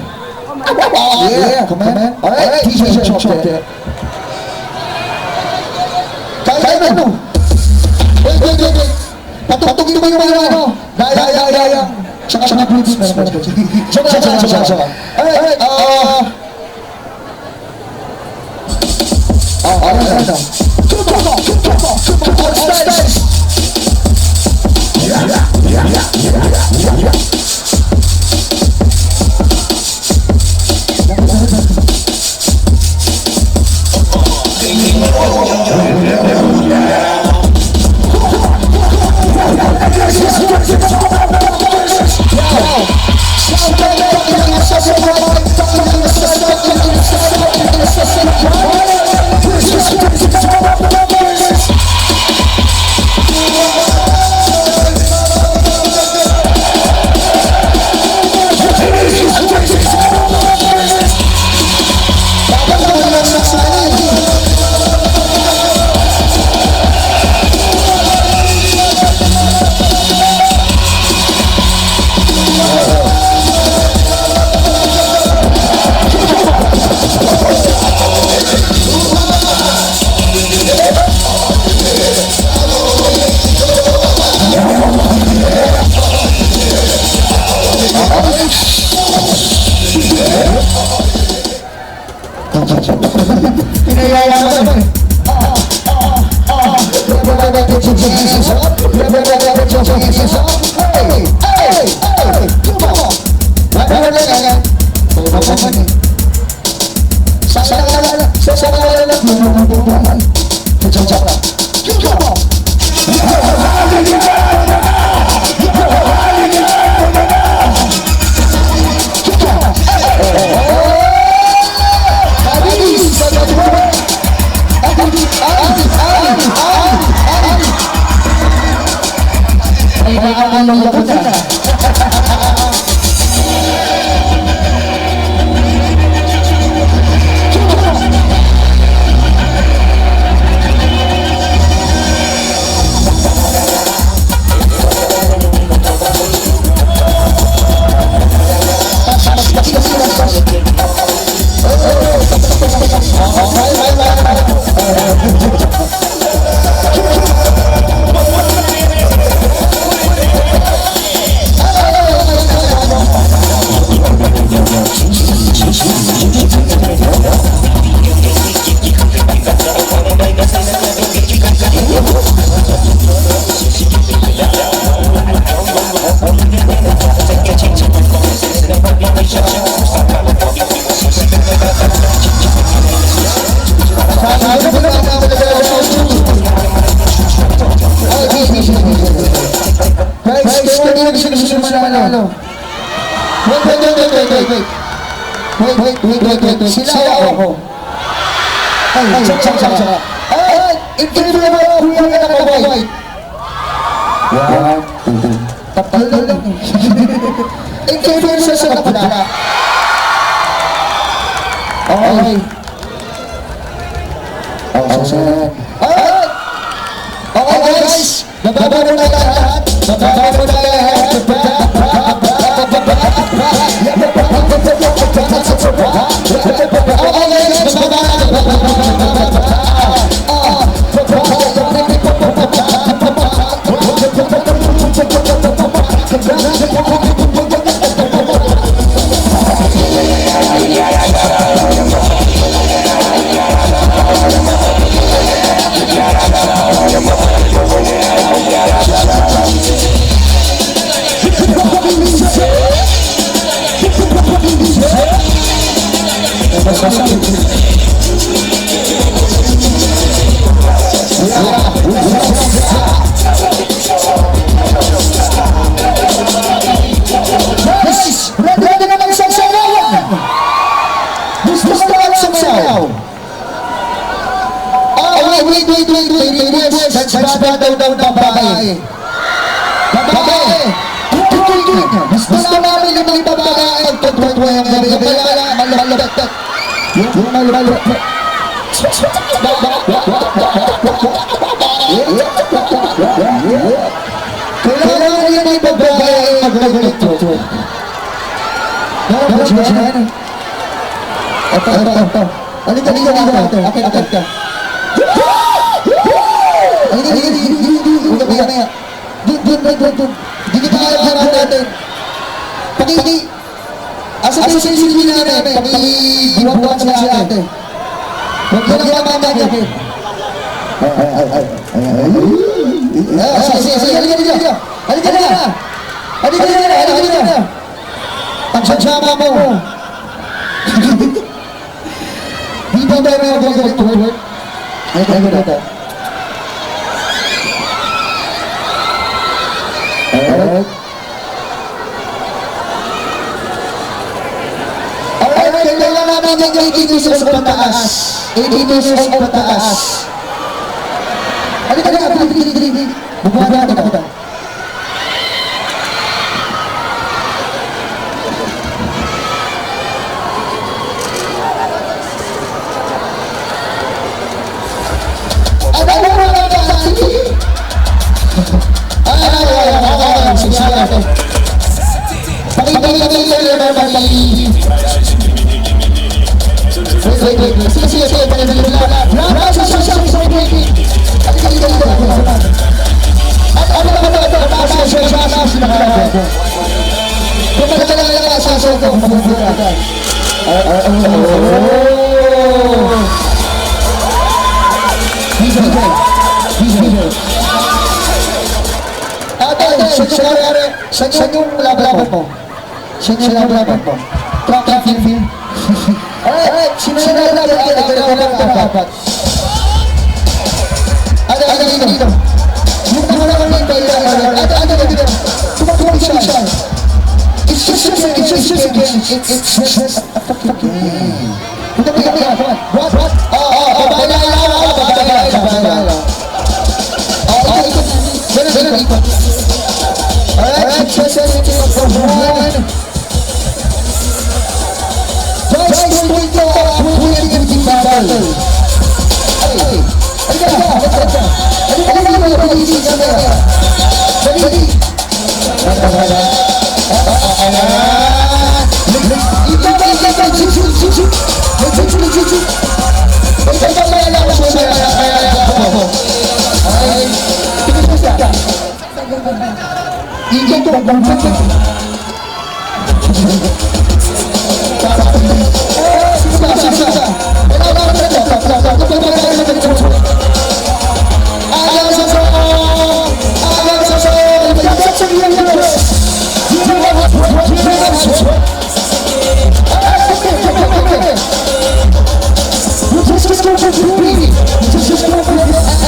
Yeah, come on. Alright, DJ Chopper. Kaya ano? Wait. Patugin mo yung ano. Daya. Tsaka Bluetooth. Tsaka. Alright, Wait. Sila ako. Tsaka. Interview mo ako yung nakakaway. Tatalo lang. Interview siya sa nakapula. Okay. Okay guys. Bababa mo na lahat. gusto lang sumayaw? Wait. That's daw babae. Babae. Gusto namin yung mga babae. Pagtutwa yung gabi. Kaya malapit. Yung malapit. Kailangan yan ay babae maglaganito. Ito. Halika. Akit ka. Doon. Hindi kita harap natin. Asa yung silbi namin? Pakibuwan sa ate. Huwag ka na mamamagyan. Halika na. Pagsasama mo. Di ba tayo mga gagawin? Halika. Alright, kailangan namin yung 18 years old pataas. 18 years old pataas. Halika na, dali. Bubuhan natin ako. Saan yung laban mo? Saan yung laban mo? Track and field. Alright, sino yung laban mo? Apat. Ano dito? Yung naman ng bayan. Ano dito? Tumakbo siya. It's just a game. It's just a fucking game. What? Babae lang. Ganun. Alright, just one. Just wait for the battle.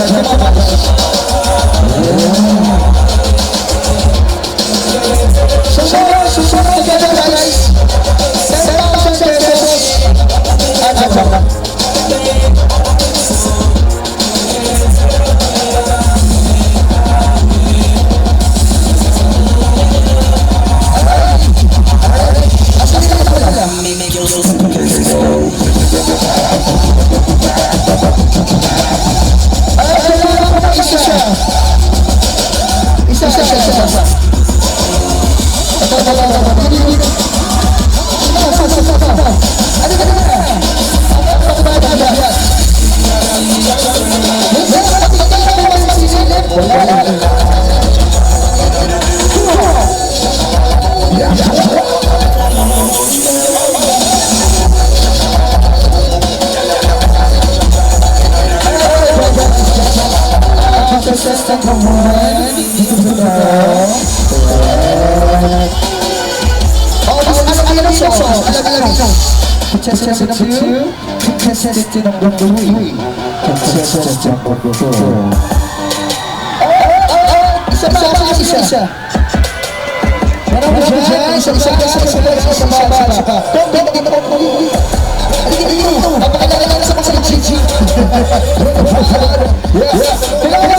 Hey. So Contestant number 2, contestant number 3, contestant number 4. Isa. Meron mo dyan, isa pa. Napakalaga na sa kasalitsi. Kailangan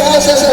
mo sa isa.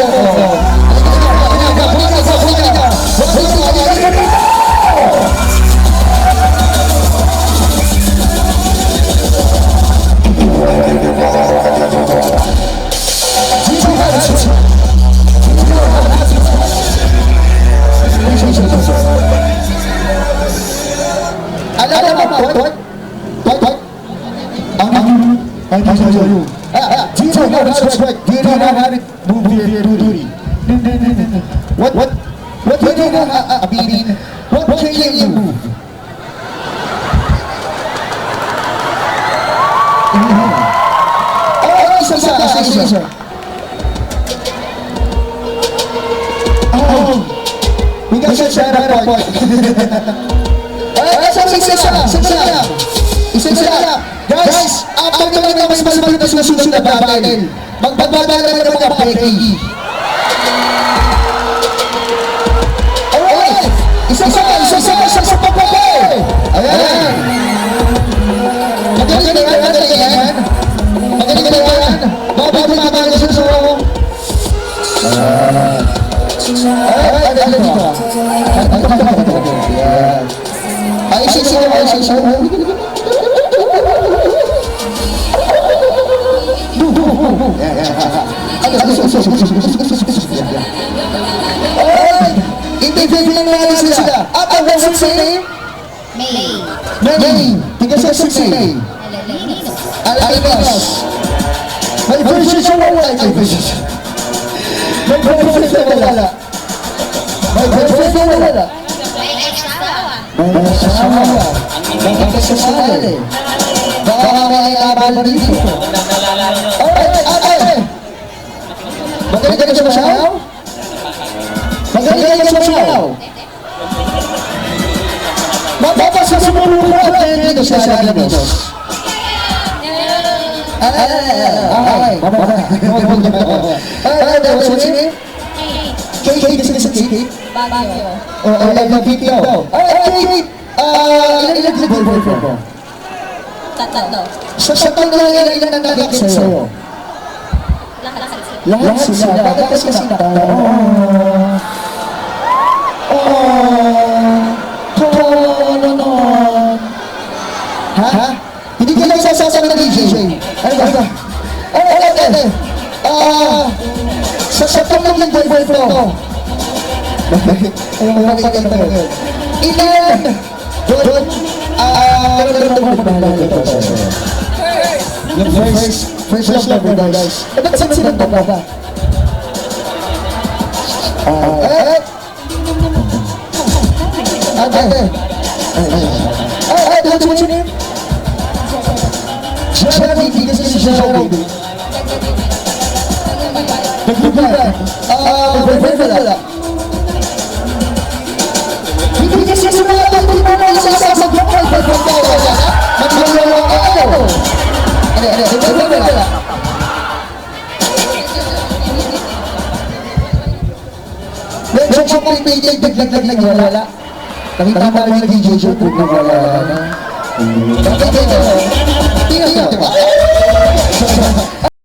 What can you move? Isa. We got some shout out point. Isa. Guys, after naman na mas malapit na susunod na battle, magbabattle naman ng mga Becky. Alright! Isa sa pagbabattle! Ayan! Magaling na yan! Bago mabagal sa susunod. Ay, isa. Individual na sila. What's her name? May. Tigas sa May. Alalinos. May version siya wala. May version wala. May kasasali. Baka may abal dito. Alright, ate. Magaling ka na sa masayaw? Mababasa sa mga at dito sa Alalinos. Ay, what's your name? Kate, this is Kate. Baguio. Kate. Ilan boyfriend mo? Tatlo. Sa tatlo ilan ang nagkakit sa'yo? Lahat sila. Bakit kasi sinakta? Ha? Hindi ka lang sasasama ng DJ. Ano ba? Sa tatlo ng boyfriend mo. Ilan? Doon? First love mo guys. Ba't saan sila ba? What's your name? Jerry, because this is Jerry. Naglubugan. Wala. Hindi kasi sa mga hindi mo na isasasag yung boyfriend mo. Maglulong ako. Wala. Medyo siya kong biglag wala. Nakita mo yung DJ show kung wala.